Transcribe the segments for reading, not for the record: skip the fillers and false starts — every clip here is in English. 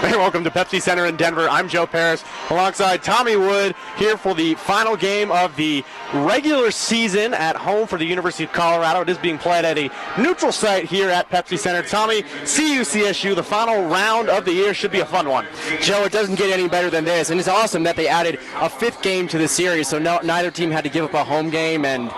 Hey, welcome to Pepsi Center in Denver. I'm Joe Paris alongside Tommy Wood here for the final game of the regular season at home for the University of Colorado. It is being played at a neutral site here at Pepsi Center. Tommy, CSU, the final round of the year should be a fun one. Joe, it doesn't get any better than this, and it's awesome that they added a fifth game to the series, so neither team had to give up a home game, and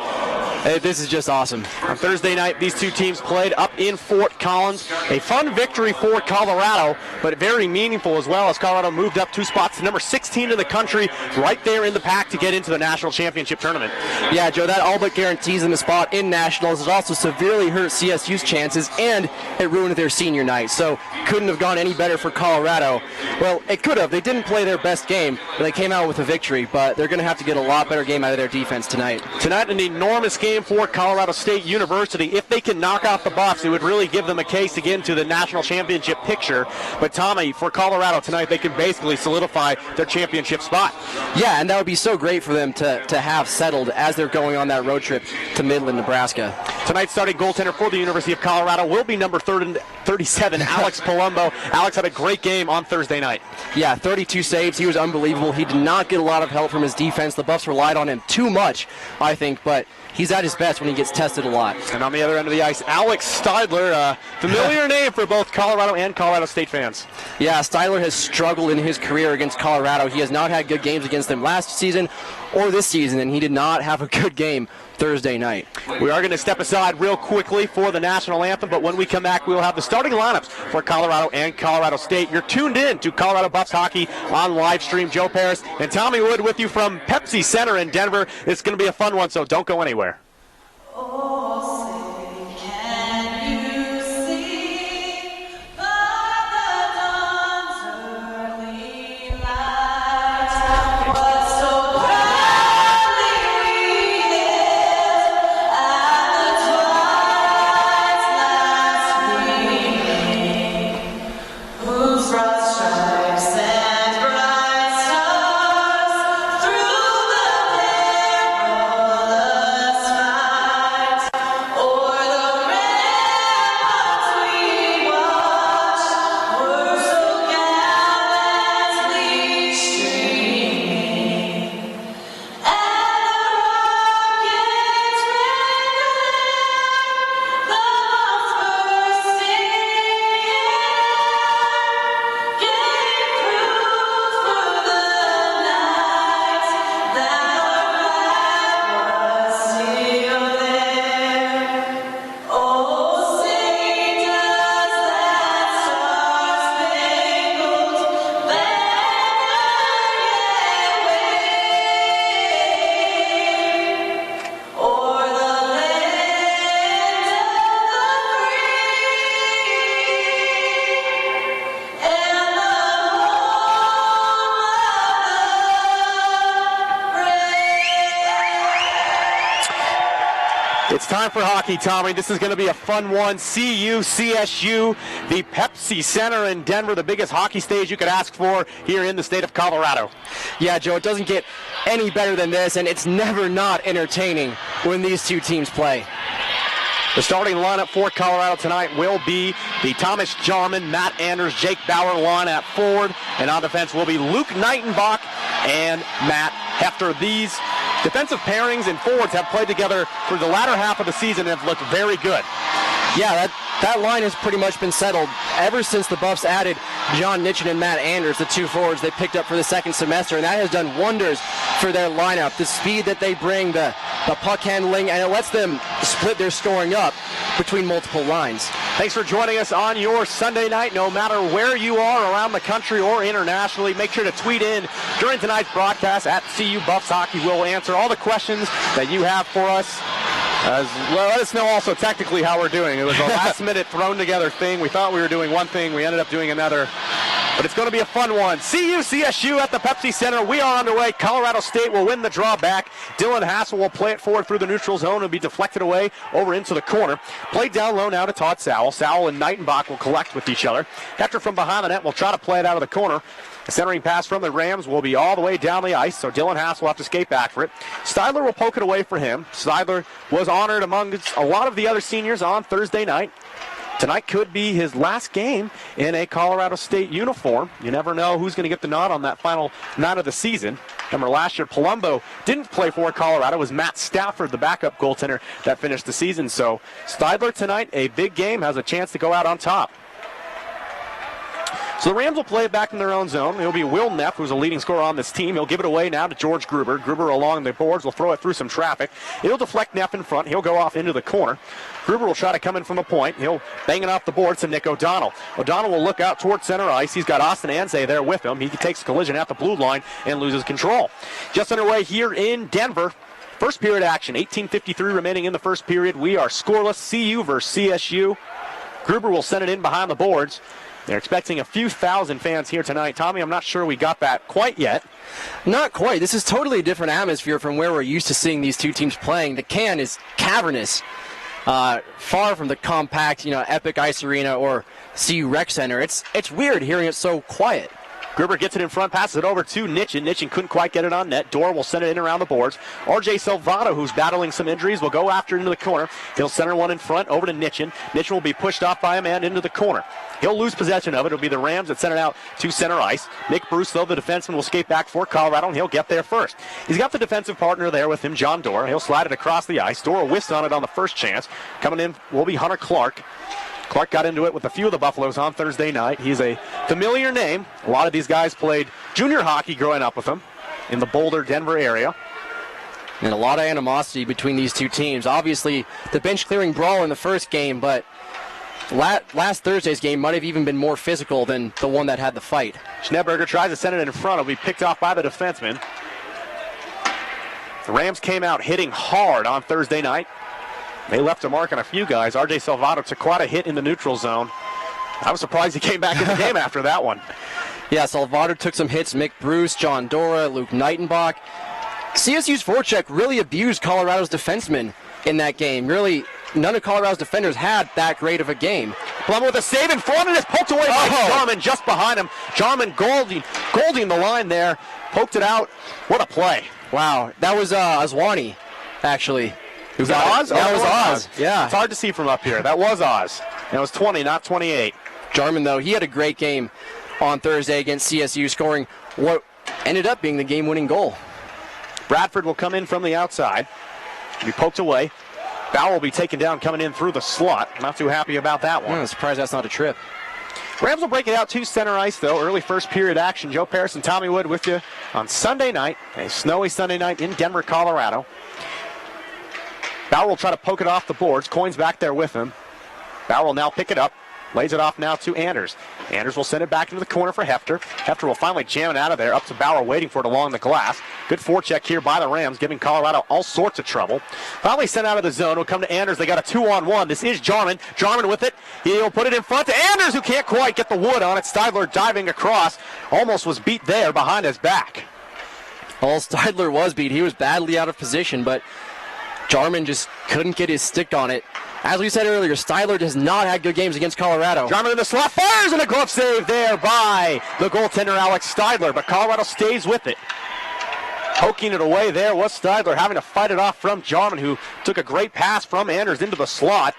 this is just awesome. On Thursday night, these two teams played up in Fort Collins. A fun victory for Colorado, but very meaningful as well, as Colorado moved up 2 spots to number 16 in the country, right there in the pack to get into the national championship tournament. Yeah, Joe, that all but guarantees them a spot in nationals. It also severely hurt CSU's chances, and it ruined their senior night. So couldn't have gone any better for Colorado. Well, it could have. They didn't play their best game, but they came out with a victory. But they're going to have to get a lot better game out of their defense tonight. Tonight, an enormous game for Colorado State University. If they can knock out the Buffs, it would really give them a case to get into the national championship picture. But Tommy, for Colorado tonight, they can basically solidify their championship spot. Yeah, and that would be so great for them to have settled as they're going on that road trip to Midland, Nebraska. Tonight's starting goaltender for the University of Colorado will be number 37, Alex Palumbo. Alex had a great game on Thursday night. Yeah, 32 saves. He was unbelievable. He did not get a lot of help from his defense. The Buffs relied on him too much, I think, but he's at his best when he gets tested a lot. And on the other end of the ice, Alex Steidler, familiar name for both Colorado and Colorado State fans. Yeah, Steidler has struggled in his career against Colorado. He has not had good games against them last season or this season, and he did not have a good game Thursday night. We are going to step aside real quickly for the national anthem, but when we come back, we will have the starting lineups for Colorado and Colorado State. You're tuned in to Colorado Buffs Hockey on live stream. Joe Paris and Tommy Wood with you from Pepsi Center in Denver. It's going to be a fun one, so don't go anywhere. It's time for hockey, Tommy. This is going to be a fun one. CSU, the Pepsi Center in Denver, the biggest hockey stage you could ask for here in the state of Colorado. Yeah, Joe, it doesn't get any better than this, and it's never not entertaining when these two teams play. The starting lineup for Colorado tonight will be the Thomas Jarman, Matt Anders, Jake Bauer line at forward, and on defense will be Luke Nightenbach and Matt Hefter. These defensive pairings and forwards have played together for the latter half of the season and have looked very good. Yeah, that line has pretty much been settled ever since the Buffs added John Nitchin and Matt Anders, the two forwards they picked up for the second semester, and that has done wonders for their lineup. The speed that they bring, the puck handling, and it lets them split their scoring up between multiple lines. Thanks for joining us on your Sunday night. No matter where you are around the country or internationally, make sure to tweet in during tonight's broadcast at CU Buffs Hockey. We'll answer all the questions that you have for us. As well, let us know also technically how we're doing. It was a last-minute thrown-together thing. We thought we were doing one thing. We ended up doing another. But it's going to be a fun one. CSU at the Pepsi Center. We are underway. Colorado State will win the draw back. Dylan Hassel will play it forward through the neutral zone and be deflected away over into the corner. Played down low now to Todd Sowell. Sowell and Nightenbach will collect with each other. Hector from behind the net will try to play it out of the corner. The centering pass from the Rams will be all the way down the ice, so Dylan Hass will have to skate back for it. Steidler will poke it away for him. Steidler was honored among a lot of the other seniors on Thursday night. Tonight could be his last game in a Colorado State uniform. You never know who's going to get the nod on that final night of the season. Remember last year, Palumbo didn't play for Colorado. It was Matt Stafford, the backup goaltender, that finished the season. So Steidler tonight, a big game, has a chance to go out on top. So the Rams will play it back in their own zone. It'll be Will Neff, who's a leading scorer on this team. He'll give it away now to George Gruber. Gruber along the boards will throw it through some traffic. He'll deflect Neff in front. He'll go off into the corner. Gruber will try to come in from the point. He'll bang it off the board to Nick O'Donnell. O'Donnell will look out towards center ice. He's got Austin Anze there with him. He takes collision at the blue line and loses control. Just underway here in Denver. First period action, 18:53 remaining in the first period. We are scoreless. CU versus CSU. Gruber will send it in behind the boards. They're expecting a few thousand fans here tonight. Tommy, I'm not sure we got that quite yet. Not quite. This is totally a different atmosphere from where we're used to seeing these two teams playing. The can is cavernous, far from the compact, Epic Ice Arena or CU Rec Center. It's weird hearing it so quiet. Gruber gets it in front, passes it over to Nitchin. Nitchin couldn't quite get it on net. Dorr will send it in around the boards. RJ Salvato, who's battling some injuries, will go after it into the corner. He'll center one in front over to Nitchin. Nitchin will be pushed off by a man into the corner. He'll lose possession of it. It'll be the Rams that send it out to center ice. Nick Bruce, though, the defenseman, will skate back for Colorado, and he'll get there first. He's got the defensive partner there with him, John Dorr. He'll slide it across the ice. Dorr whiffs on it on the first chance. Coming in will be Hunter Clark. Clark got into it with a few of the Buffaloes on Thursday night. He's a familiar name. A lot of these guys played junior hockey growing up with him in the Boulder, Denver area. And a lot of animosity between these two teams. Obviously, the bench-clearing brawl in the first game, but last Thursday's game might have even been more physical than the one that had the fight. Schneeberger tries to send it in front. It'll be picked off by the defenseman. The Rams came out hitting hard on Thursday night. They left a mark on a few guys. RJ Salvato took quite a hit in the neutral zone. I was surprised he came back in the game after that one. Yeah, Salvato took some hits. Mick Bruce, John Dora, Luke Nightenbach. CSU's forecheck really abused Colorado's defensemen in that game. Really, none of Colorado's defenders had that great of a game. Plum with a save in front and it's poked away by Jarman just behind him. Jarman Golding the line there. Poked it out. What a play. Wow, that was Aswani, actually. Was that Oz? That was Oz. Yeah. It's hard to see from up here. That was Oz. And it was 20, not 28. Jarman, though, he had a great game on Thursday against CSU, scoring what ended up being the game-winning goal. Bradford will come in from the outside. Be poked away. Bauer will be taken down coming in through the slot. Not too happy about that one. I'm surprised that's not a trip. Rams will break it out to center ice, though. Early first period action. Joe Paris and Tommy Wood with you on Sunday night. A snowy Sunday night in Denver, Colorado. Bauer will try to poke it off the boards. Coyne's back there with him. Bauer will now pick it up. Lays it off now to Anders. Anders will send it back into the corner for Hefter. Hefter will finally jam it out of there. Up to Bauer waiting for it along the glass. Good forecheck here by the Rams, giving Colorado all sorts of trouble. Finally sent out of the zone. Will come to Anders. They got a 2-on-1. This is Jarman. Jarman with it. He'll put it in front to Anders, who can't quite get the wood on it. Steidler diving across. Almost was beat there behind his back. Well, Steidler was beat. He was badly out of position, but Jarman just couldn't get his stick on it. As we said earlier, Steidler does not have good games against Colorado. Jarman in the slot, fires, and a glove save there by the goaltender Alex Steidler, but Colorado stays with it. Poking it away there was Steidler, having to fight it off from Jarman, who took a great pass from Anders into the slot.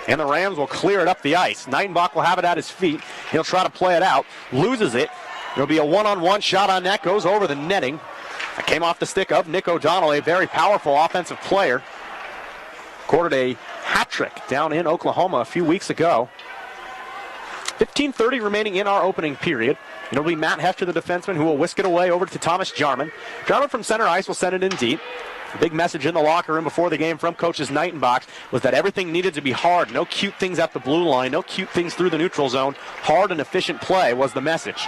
And the Rams will clear it up the ice. Nightenbach will have it at his feet. He'll try to play it out, loses it. There'll be a one-on-one shot on net, goes over the netting. It came off the stick of Nick O'Donnell, a very powerful offensive player. Recorded a hat trick down in Oklahoma a few weeks ago. 15:30 remaining in our opening period. It'll be Matt Hefter, the defenseman, who will whisk it away over to Thomas Jarman. Jarman from center ice will send it in deep. The big message in the locker room before the game from coaches Nightenbach was that everything needed to be hard. No cute things at the blue line. No cute things through the neutral zone. Hard and efficient play was the message.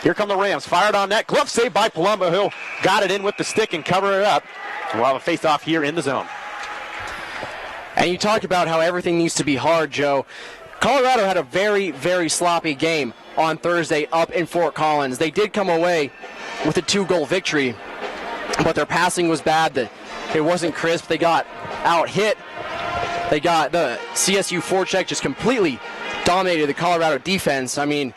Here come the Rams. Fired on net. Glove saved by Palumbo, who got it in with the stick and covered it up. And we'll have a face-off here in the zone. And you talked about how everything needs to be hard, Joe. Colorado had a very, very sloppy game on Thursday up in Fort Collins. They did come away with a 2-goal victory, but their passing was bad. It wasn't crisp. They got out-hit. They got the CSU forecheck just completely dominated the Colorado defense. I mean,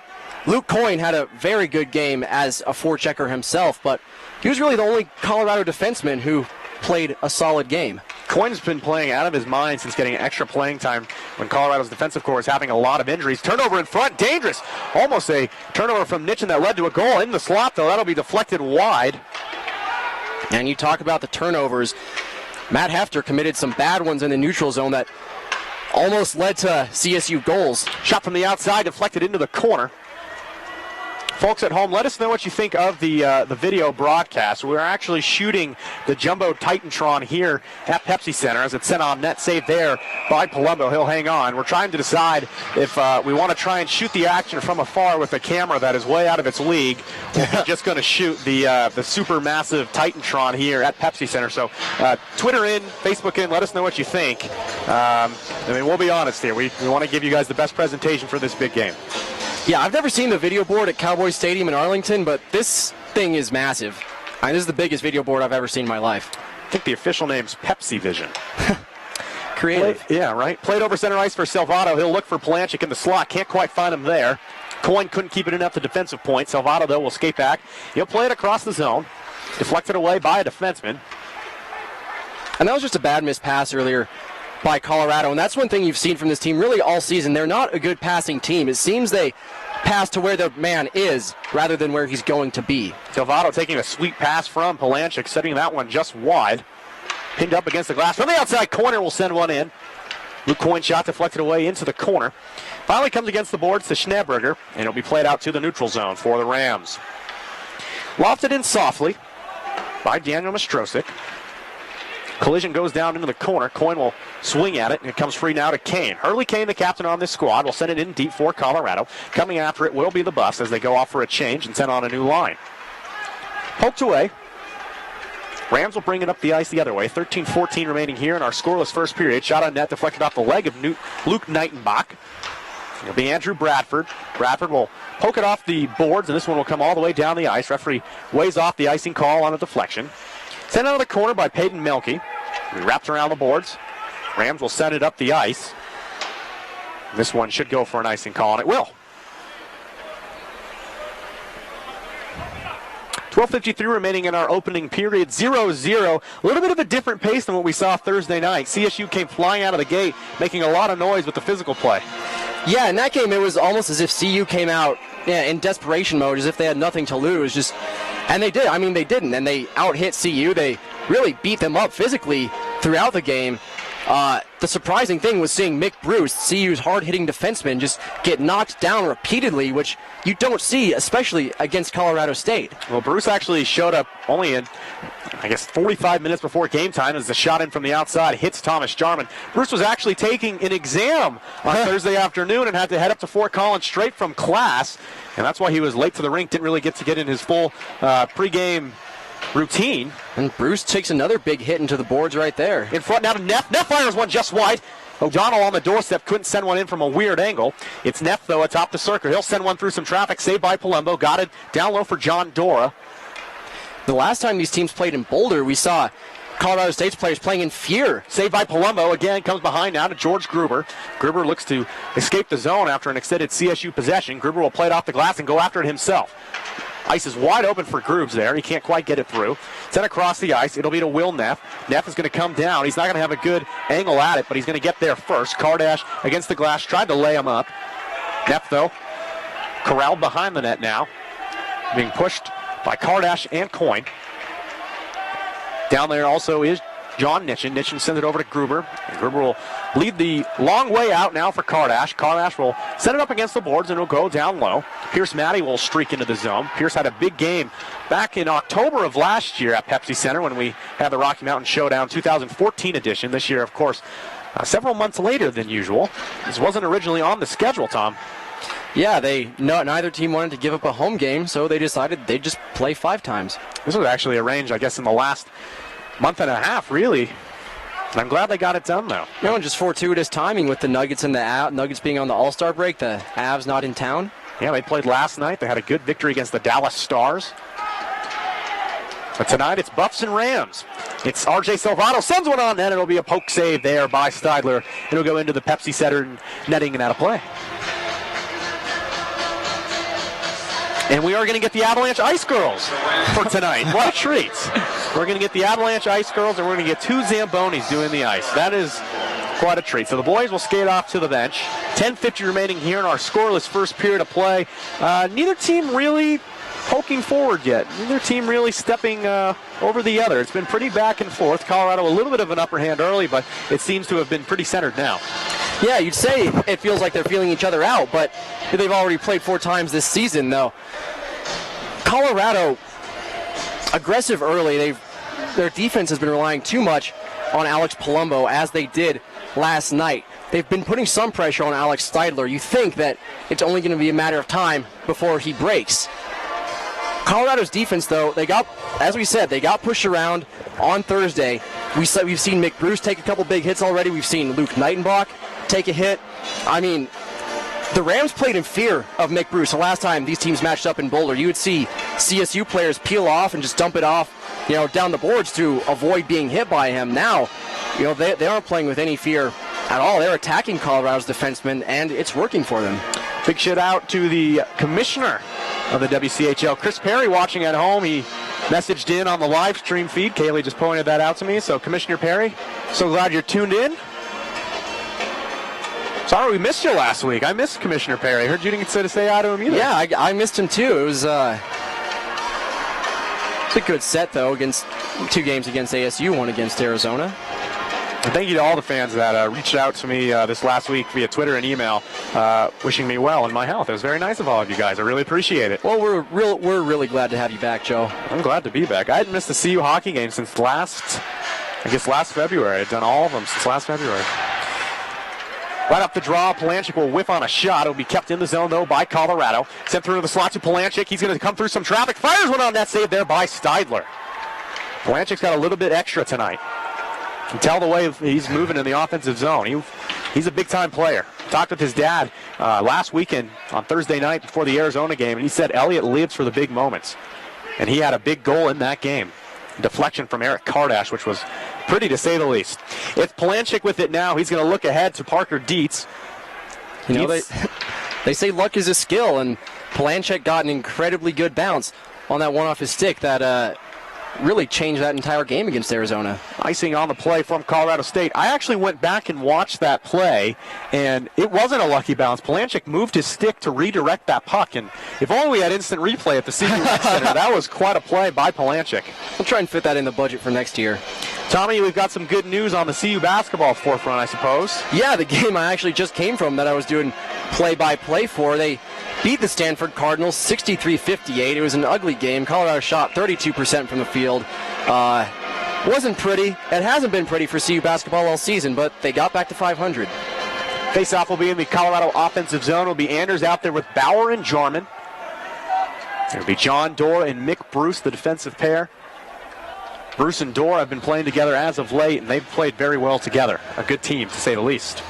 Luke Coyne had a very good game as a forechecker himself, but he was really the only Colorado defenseman who played a solid game. Coyne's been playing out of his mind since getting extra playing time when Colorado's defensive core is having a lot of injuries. Turnover in front, dangerous. Almost a turnover from Nitchin that led to a goal in the slot, though. That'll be deflected wide. And you talk about the turnovers. Matt Hefter committed some bad ones in the neutral zone that almost led to CSU goals. Shot from the outside, deflected into the corner. Folks at home, let us know what you think of the video broadcast. We're actually shooting the Jumbo Titantron here at Pepsi Center as it's sent on net, saved there by Palumbo. He'll hang on. We're trying to decide if we want to try and shoot the action from afar with a camera that is way out of its league. We're just going to shoot the super massive Titantron here at Pepsi Center. So Twitter in, Facebook in, let us know what you think. We'll be honest here. We want to give you guys the best presentation for this big game. Yeah, I've never seen the video board at Cowboys Stadium in Arlington, but this thing is massive. This is the biggest video board I've ever seen in my life. I think the official name's Pepsi Vision. Creative. Yeah, right. Played over center ice for Salvato. He'll look for Palanchik in the slot. Can't quite find him there. Coyne couldn't keep it in at the defensive point. Salvato, though, will skate back. He'll play it across the zone. Deflected away by a defenseman. And that was just a bad missed pass earlier by Colorado, and that's one thing you've seen from this team really all season. They're not a good passing team. It seems they pass to where the man is rather than where he's going to be. Salvato taking a sweet pass from Palanchik, setting that one just wide. Pinned up against the glass. From the outside corner will send one in. Luke Coyne shot deflected away into the corner. Finally comes against the boards to Schneeberger, and it'll be played out to the neutral zone for the Rams. Lofted in softly by Daniel Mastrosik. Collision goes down into the corner. Coyne will swing at it, and it comes free now to Kane. Hurley Kane, the captain on this squad, will send it in deep for Colorado. Coming after it will be the Buffs as they go off for a change and send on a new line. Poked away. Rams will bring it up the ice the other way. 13-14 remaining here in our scoreless first period. Shot on net, deflected off the leg of Luke Nightenbach. It'll be Andrew Bradford. Bradford will poke it off the boards, and this one will come all the way down the ice. Referee weighs off the icing call on a deflection. Sent out of the corner by Peyton Melke. He wraps around the boards. Rams will send it up the ice. This one should go for an icing call, and it will. 12:53 remaining in our opening period. 0-0. A little bit of a different pace than what we saw Thursday night. CSU came flying out of the gate, making a lot of noise with the physical play. Yeah, in that game it was almost as if CU came out in desperation mode, as if they had nothing to lose. And they did. They didn't. And they out-hit CU. They really beat them up physically throughout the game. The surprising thing was seeing Mick Bruce, CU's hard-hitting defenseman, just get knocked down repeatedly, which you don't see, especially against Colorado State. Well, Bruce actually showed up only in, 45 minutes before game time as the shot in from the outside hits Thomas Jarman. Bruce was actually taking an exam on Thursday afternoon and had to head up to Fort Collins straight from class, and that's why he was late to the rink, didn't really get in his full pregame routine. And Bruce takes another big hit into the boards right there. In front now to Neff. Neff fires one just wide. O'Donnell on the doorstep couldn't send one in from a weird angle. It's Neff, though, atop the circle. He'll send one through some traffic. Saved by Palumbo. Got it down low for John Dora. The last time these teams played in Boulder, we saw Colorado State's players playing in fear. Saved by Palumbo. Again, comes behind now to George Gruber. Gruber looks to escape the zone after an extended CSU possession. Gruber will play it off the glass and go after it himself. Ice is wide open for Grooves there. He can't quite get it through. Sent across the ice. It'll be to Will Neff. Neff is going to come down. He's not going to have a good angle at it, but he's going to get there first. Kardash against the glass. Tried to lay him up. Neff, though, corralled behind the net now. Being pushed by Kardash and Coyne. Down there also is John Nitchin. Nitchin sends it over to Gruber. And Gruber will lead the long way out now for Kardash. Kardash will set it up against the boards and it'll go down low. Pierce Matty will streak into the zone. Pierce had a big game back in October of last year at Pepsi Center when we had the Rocky Mountain Showdown 2014 edition. This year, of course, several months later than usual. This wasn't originally on the schedule, Tom. Yeah, neither team wanted to give up a home game, so they decided they'd just play 5 times. This was actually arranged, I guess, in the last month and a half, really. And I'm glad they got it done, though. Just fortuitous timing with the Nuggets and the Nuggets being on the All-Star break, the Avs not in town. Yeah, they played last night. They had a good victory against the Dallas Stars. But tonight it's Buffs and Rams. It's R.J. Salvato sends one on net. It'll be a poke save there by Steidler. It'll go into the Pepsi Center netting and out of play. And we are going to get the Avalanche Ice Girls for tonight. What a treat. We're going to get the Avalanche Ice Girls, and we're going to get 2 Zambonis doing the ice. That is quite a treat. So the boys will skate off to the bench. 10:50 remaining here in our scoreless first period of play. Neither team really poking forward yet. Neither team really stepping over the other. It's been pretty back and forth. Colorado a little bit of an upper hand early, but it seems to have been pretty centered now. Yeah, you'd say it feels like they're feeling each other out, but they've already played 4 times this season, though. Colorado, aggressive early. Their defense has been relying too much on Alex Palumbo, as they did last night. They've been putting some pressure on Alex Steidler. You think that it's only going to be a matter of time before he breaks. Colorado's defense, though, as we said, they got pushed around on Thursday. We've seen Mick Bruce take a couple big hits already. We've seen Luke Nightenbach take a hit. I mean, the Rams played in fear of Mick Bruce. The last time these teams matched up in Boulder, you would see CSU players peel off and just dump it off, down the boards to avoid being hit by him. Now, they aren't playing with any fear at all. They're attacking Colorado's defensemen, and it's working for them. Big shout out to the commissioner of the WCHL, Chris Perry, watching at home. He messaged in on the live stream feed. Kaylee just pointed that out to me. So, Commissioner Perry, so glad you're tuned in. Sorry we missed you last week. I missed Commissioner Perry. I heard you didn't get to say hi to him either. Yeah, I missed him too. It was a good set, though, against 2 games against ASU, 1 against Arizona. And thank you to all the fans that reached out to me this last week via Twitter and email, wishing me well in my health. It was very nice of all of you guys. I really appreciate it. Well, we're really glad to have you back, Joe. I'm glad to be back. I hadn't missed a CU hockey game since last February. I'd done all of them since last February. Right up the draw, Palanchik will whiff on a shot. It'll be kept in the zone, though, by Colorado. Sent through to the slot to Palanchik. He's going to come through some traffic. Fires one on that save there by Steidler. Palanchik's got a little bit extra tonight. You can tell the way he's moving in the offensive zone. He's a big-time player. Talked with his dad last weekend on Thursday night before the Arizona game, and he said Elliott lives for the big moments. And he had a big goal in that game. Deflection from Eric Kardash, which was pretty to say the least. It's Palanchik with it now. He's going to look ahead to Parker Dietz. They say luck is a skill, and Palanchik got an incredibly good bounce on that one off his stick that really changed that entire game against Arizona. Icing on the play from Colorado State. I actually went back and watched that play, and it wasn't a lucky bounce. Palanchik moved his stick to redirect that puck, and if only we had instant replay at the CSU Center, that was quite a play by Palanchik. We'll try and fit that in the budget for next year. Tommy, we've got some good news on the CU basketball forefront, I suppose. Yeah, the game I actually just came from that I was doing play-by-play for. They beat the Stanford Cardinals 63-58. It was an ugly game. Colorado shot 32% from the field. Wasn't pretty. It hasn't been pretty for CU basketball all season, but they got back to 500. Face-off will be in the Colorado offensive zone. It'll be Anders out there with Bauer and Jarman. It'll be John Dorr and Mick Bruce, the defensive pair. Bruce and Dorr have been playing together as of late, and they've played very well together. A good team, to say the least.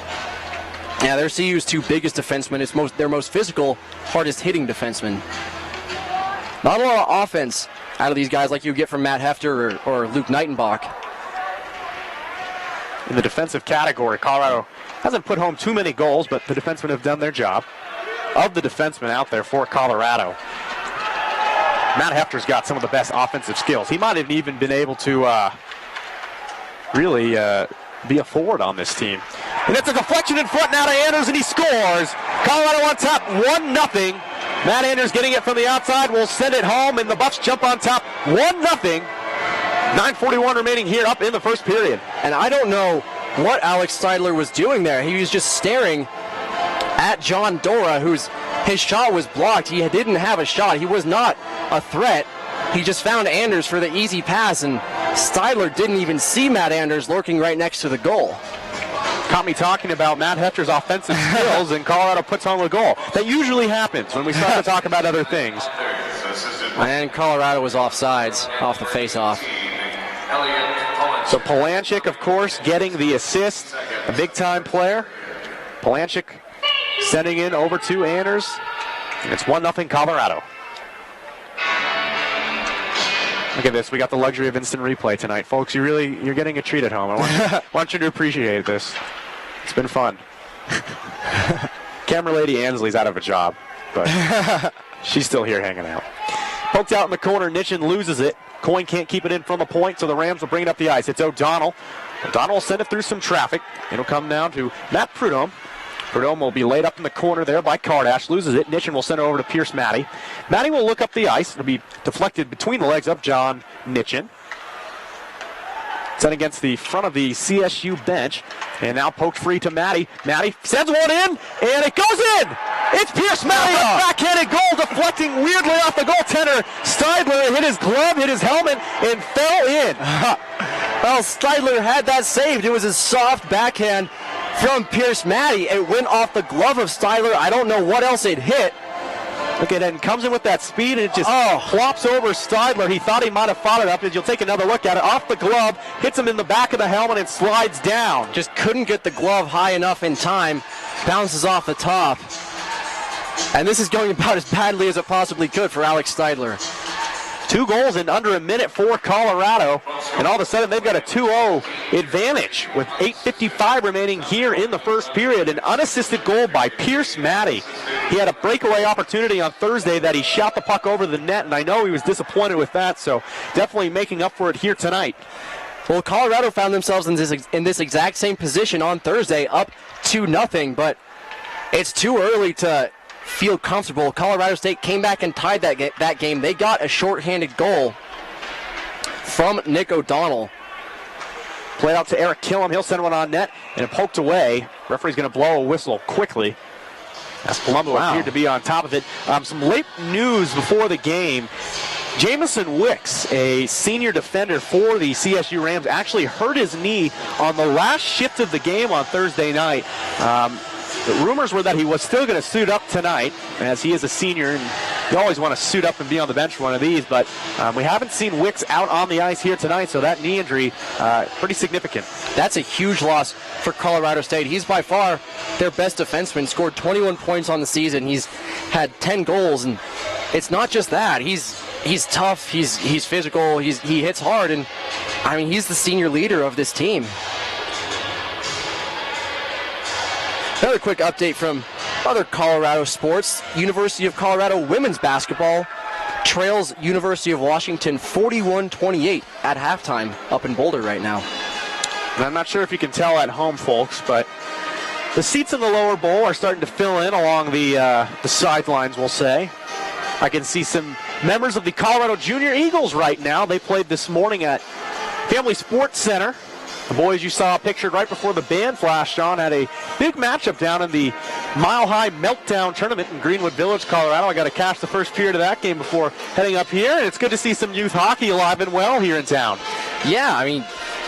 Yeah, they're CU's 2 biggest defensemen. It's their most physical, hardest-hitting defensemen. Not a lot of offense out of these guys like you get from Matt Hefter or Luke Nightenbach. In the defensive category, Colorado hasn't put home too many goals, but the defensemen have done their job. Of the defensemen out there for Colorado, Matt Hefter's got some of the best offensive skills. He might have even been able to really be a forward on this team. And it's a deflection in front now to Anders, and he scores. Colorado on top, 1-0. Matt Anders getting it from the outside will send it home, and the Buffs jump on top, 1-0. 9:41 remaining here up in the first period. And I don't know what Alex Steidler was doing there. He was just staring at John Dora, his shot was blocked. He didn't have a shot. He was not a threat. He just found Anders for the easy pass, and Steidler didn't even see Matt Anders lurking right next to the goal. Caught me talking about Matt Hefter's offensive skills, and Colorado puts home a goal. That usually happens when we start to talk about other things. And Colorado was offsides off the face-off. So Palanchik, of course, getting the assist. A big-time player. Palanchik sending in over to Anders. And it's 1-0 Colorado. Look at this. We got the luxury of instant replay tonight. Folks, you're getting a treat at home. I want you to appreciate this. It's been fun. Camera lady Ansley's out of a job, but she's still here hanging out. Poked out in the corner. Nitchin loses it. Coyne can't keep it in from the point, so the Rams will bring it up the ice. It's O'Donnell. O'Donnell will send it through some traffic. It'll come down to Matt Prudhomme. Prudhomme will be laid up in the corner there by Kardash. Loses it. Nitchin will send it over to Pierce Matty. Matty will look up the ice. It'll be deflected between the legs of John Nitchin. Sent against the front of the CSU bench. And now poked free to Matty. Matty sends one in, and it goes in! It's Pierce Matty, a backhanded goal, deflecting weirdly off the goaltender. Steidler hit his glove, hit his helmet, and fell in. Well, Steidler had that saved. It was a soft backhand from Pierce Matty. It went off the glove of Steidler. I don't know what else it hit. Look at it, and comes in with that speed, and it just flops over Steidler. He thought he might have fought it up. As you'll take another look at it, off the glove, hits him in the back of the helmet, and slides down. Just couldn't get the glove high enough in time. Bounces off the top. And this is going about as badly as it possibly could for Alex Steidler. 2 goals in under a minute for Colorado, and all of a sudden they've got a 2-0 advantage with 8:55 remaining here in the first period. An unassisted goal by Pierce Matty. He had a breakaway opportunity on Thursday that he shot the puck over the net, and I know he was disappointed with that, so definitely making up for it here tonight. Well, Colorado found themselves in this exact same position on Thursday, up 2-0, but it's too early to feel comfortable. Colorado State came back and tied that game. They got a shorthanded goal from Nick O'Donnell. Played out to Eric Killam. He'll send one on net, and it poked away. Referee's going to blow a whistle quickly, as Palumbo appeared to be on top of it. Some late news before the game. Jamison Wicks, a senior defender for the CSU Rams, actually hurt his knee on the last shift of the game on Thursday night. The rumors were that he was still going to suit up tonight, as he is a senior, and you always want to suit up and be on the bench for one of these, but we haven't seen Wicks out on the ice here tonight, so that knee injury, pretty significant. That's a huge loss for Colorado State. He's by far their best defenseman, scored 21 points on the season. He's had 10 goals, and it's not just that. He's tough, he's physical, he hits hard, and I mean, he's the senior leader of this team. Another quick update from other Colorado sports. University of Colorado women's basketball trails University of Washington 41-28 at halftime up in Boulder right now. And I'm not sure if you can tell at home, folks, but the seats in the lower bowl are starting to fill in along the sidelines, we'll say. I can see some members of the Colorado Junior Eagles right now. They played this morning at Family Sports Center. The boys you saw pictured right before the band flashed on had a big matchup down in the Mile High Meltdown Tournament in Greenwood Village, Colorado. I got to catch the first period of that game before heading up here, and it's good to see some youth hockey alive and well here in town. Yeah, I mean,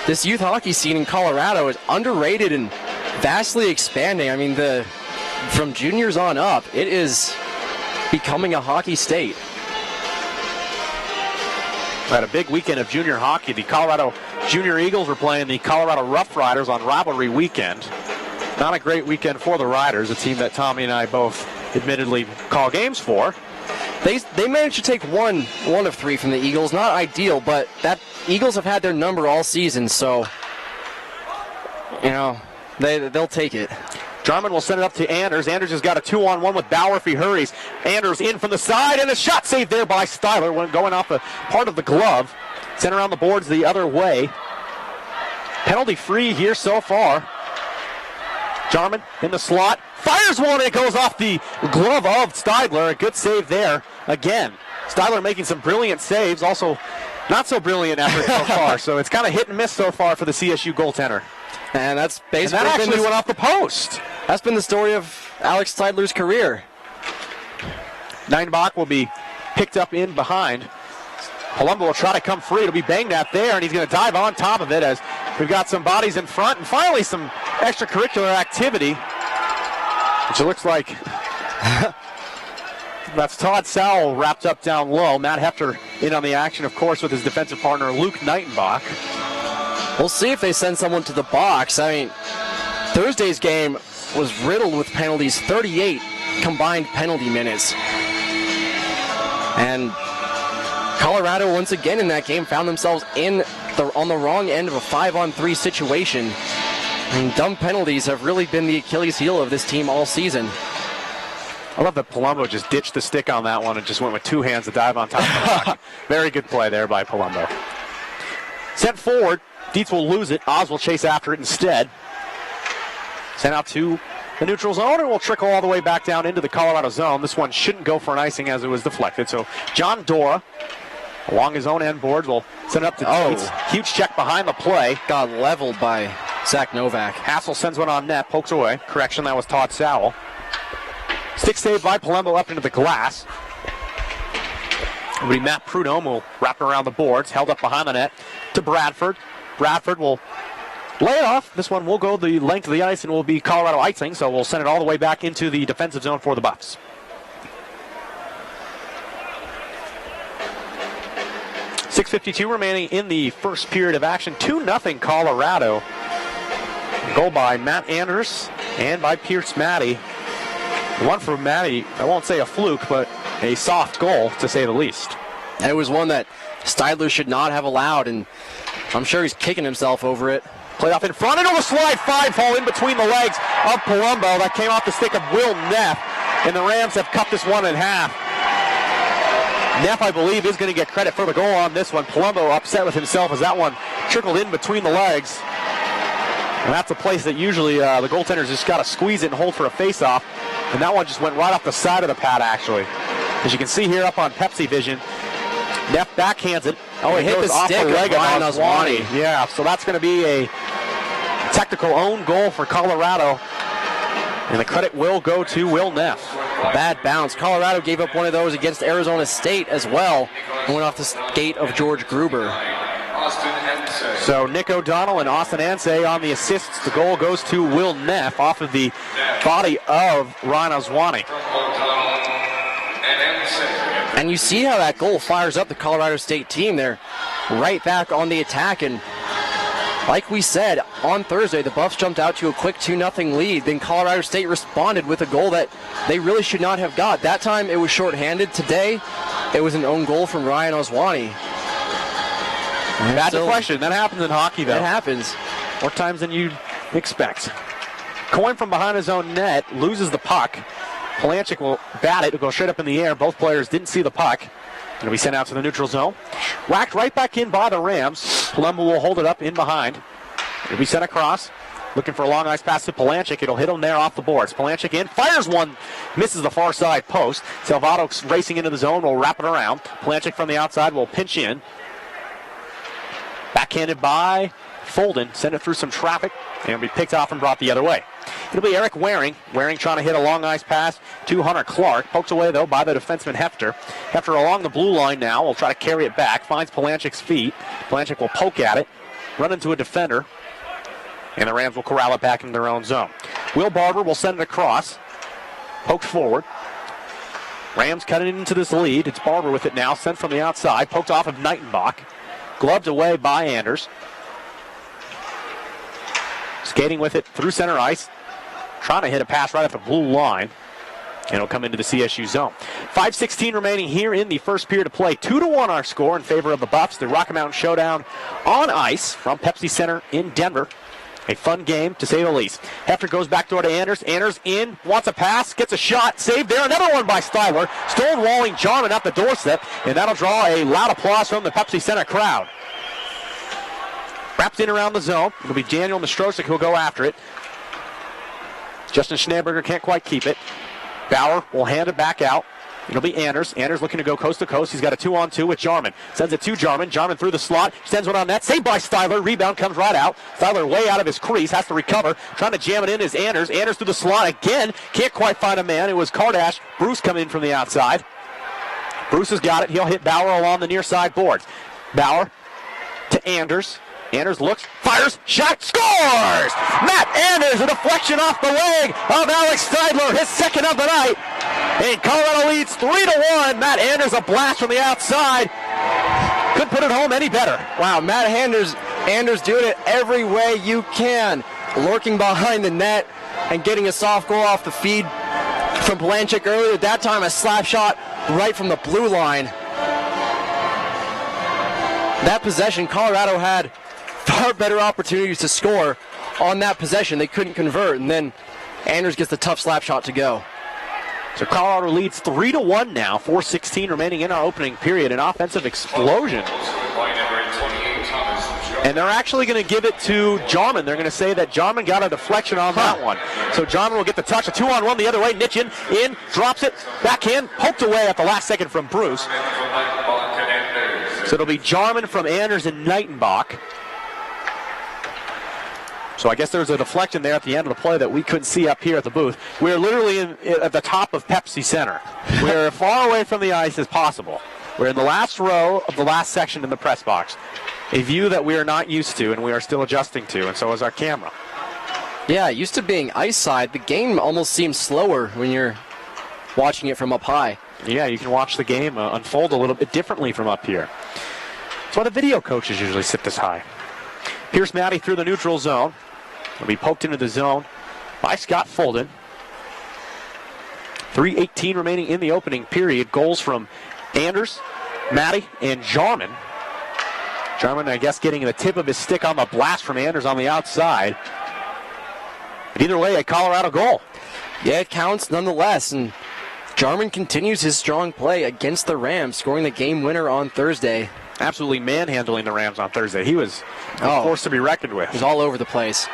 this youth hockey scene in Colorado is underrated and vastly expanding. I mean, from juniors on up, it is becoming a hockey state. We had a big weekend of junior hockey. The Colorado Junior Eagles were playing the Colorado Rough Riders on rivalry weekend. Not a great weekend for the Riders, a team that Tommy and I both admittedly call games for. They managed to take one of 3 from the Eagles. Not ideal, but that Eagles have had their number all season, so they'll take it. Jarman will send it up to Anders. Anders has got a 2-on-1 with Bauer if he hurries. Anders in from the side, and a shot saved there by Styler when going off a part of the glove. Sent around the boards the other way. Penalty free here so far. Jarman in the slot. Fires one, and it goes off the glove of Steidler. A good save there again. Styler making some brilliant saves. Also, not so brilliant effort so far. So it's kind of hit and miss so far for the CSU goaltender. And that's basically. And that actually went off the post. That's been the story of Alex Steidler's career. Neinbach will be picked up in behind. Palumbo will try to come free. It'll be banged at there, and he's going to dive on top of it as we've got some bodies in front. And finally, some extracurricular activity, which it looks like that's Todd Sowell wrapped up down low. Matt Hefter in on the action, of course, with his defensive partner, Luke Neinbach. We'll see if they send someone to the box. I mean, Thursday's game was riddled with penalties, 38 combined penalty minutes. And Colorado, once again in that game, found themselves on the wrong end of a 5-on-3 situation. I mean, dumb penalties have really been the Achilles heel of this team all season. I love that Palumbo just ditched the stick on that one and just went with two hands to dive on top of the rock. Very good play there by Palumbo. Sent forward. Dietz will lose it. Oz will chase after it instead. Sent out to the neutral zone, and will trickle all the way back down into the Colorado zone. This one shouldn't go for an icing as it was deflected. So John Dora, along his own end boards, will send it up to Dietz. Huge check behind the play. Got leveled by Zach Novak. Hassel sends one on net, pokes away. Correction, that was Todd Sowell. Stick save by Palumbo up into the glass. It'll be Matt Prudhomme will wrap it around the boards, held up behind the net to Bradford. Bradford will lay it off. This one will go the length of the ice and will be Colorado icing, so we'll send it all the way back into the defensive zone for the Buffs. .6:52 remaining in the first period of action. 2-0 Colorado. Goal by Matt Anders and by Pierce Matty. One for Matty, I won't say a fluke, but a soft goal, to say the least. And it was one that Steidler should not have allowed, and I'm sure he's kicking himself over it. Played off in front, into the slide, 5 fall in between the legs of Palumbo. That came off the stick of Will Neff, and the Rams have cut this one in half. Neff, I believe, is going to get credit for the goal on this one. Palumbo upset with himself as that one trickled in between the legs. And that's a place that usually the goaltenders just got to squeeze it and hold for a face-off. And that one just went right off the side of the pad, actually. As you can see here up on Pepsi Vision, Neff backhands it. Oh, it hit the stick of Ryan Oswani. Yeah, so that's going to be a technical own goal for Colorado. And the credit will go to Will Neff. Bad bounce. Colorado gave up one of those against Arizona State as well. And went off the skate of George Gruber. So Nick O'Donnell and Austin Ansay on the assists. The goal goes to Will Neff off of the body of Ryan Oswani. And you see how that goal fires up the Colorado State team. They're right back on the attack. And like we said, on Thursday, the Buffs jumped out to a quick 2-0 lead. Then Colorado State responded with a goal that they really should not have got. That time it was shorthanded. Today, it was an own goal from Ryan Oswani. That's the question. That happens in hockey, though. It happens. More times than you'd expect. Coin from behind his own net, loses the puck. Palanchik will bat it. It'll go straight up in the air. Both players didn't see the puck. It'll be sent out to the neutral zone. Whacked right back in by the Rams. Palumbo will hold it up in behind. It'll be sent across. Looking for a long ice pass to Palanchik. It'll hit him there off the boards. Palanchik in, fires one, misses the far side post. Salvato racing into the zone, will wrap it around. Palanchik from the outside will pinch in. Backhanded by Folden. Send it through some traffic and it'll be picked off and brought the other way. It'll be Eric Waring. Waring trying to hit a long ice pass to Hunter Clark. Poked away, though, by the defenseman Hefter. Hefter along the blue line now will try to carry it back. Finds Palanchik's feet. Palanchik will poke at it. Run into a defender. And the Rams will corral it back into their own zone. Will Barber will send it across. Poked forward. Rams cutting into this lead. It's Barber with it now. Sent from the outside. Poked off of Nightenbach. Gloved away by Anders. Skating with it through center ice. Trying to hit a pass right at the blue line. And it'll come into the CSU zone. 5:16 remaining here in the first period of play. 2-1 our score in favor of the Buffs. The Rocky Mountain Showdown on ice from Pepsi Center in Denver. A fun game, to say the least. Hefter goes back door to Anders. Anders in, wants a pass, gets a shot, saved there. Another one by Styler. Stonewalling Jarman at the doorstep, and that'll draw a loud applause from the Pepsi Center crowd. Wrapped in around the zone. It'll be Daniel Nostrosik who'll go after it. Justin Schneeberger can't quite keep it. Bauer will hand it back out. It'll be Anders. Anders looking to go coast to coast. He's got a 2-on-2 with Jarman. Sends it to Jarman. Jarman through the slot. Sends one on net. Saved by Styler. Rebound comes right out. Styler way out of his crease. Has to recover. Trying to jam it in is Anders. Anders through the slot again. Can't quite find a man. It was Kardash. Bruce coming in from the outside. Bruce has got it. He'll hit Bauer along the near side boards. Bauer to Anders. Anders looks, fires, shot, scores! Matt Anders, a deflection off the leg of Alex Steidler, his second of the night. And Colorado leads 3-1. Matt Anders, a blast from the outside. Couldn't put it home any better. Wow, Matt Anders doing it every way you can. Lurking behind the net and getting a soft goal off the feed from Palanchik earlier. At that time, a slap shot right from the blue line. That possession, Colorado had far better opportunities to score on that possession. They couldn't convert, and then Anders gets the tough slap shot to go. So Colorado leads 3-1 now, 4:16 remaining in our opening period. An offensive explosion. And they're actually going to give it to Jarman. They're going to say that Jarman got a deflection on that one. So Jarman will get the touch. A 2-on-1 the other way. Nitchin in, drops it, backhand, poked away at the last second from Bruce. So it'll be Jarman from Anders and Knightenbach. So I guess there's a deflection there at the end of the play that we couldn't see up here at the booth. We're literally at the top of Pepsi Center. We're as far away from the ice as possible. We're in the last row of the last section in the press box. A view that we are not used to and we are still adjusting to, and so is our camera. Yeah, used to being ice side, the game almost seems slower when you're watching it from up high. Yeah, you can watch the game unfold a little bit differently from up here. That's why the video coaches usually sit this high. Pierce Matty through the neutral zone. Will be poked into the zone by Scott Fulden. 3:18 remaining in the opening period. Goals from Anders, Matty, and Jarman. Jarman, I guess, getting the tip of his stick on the blast from Anders on the outside. But either way, a Colorado goal. Yeah, it counts nonetheless. And Jarman continues his strong play against the Rams, scoring the game winner on Thursday. Absolutely manhandling the Rams on Thursday. He was a force to be reckoned with. He's all over the place.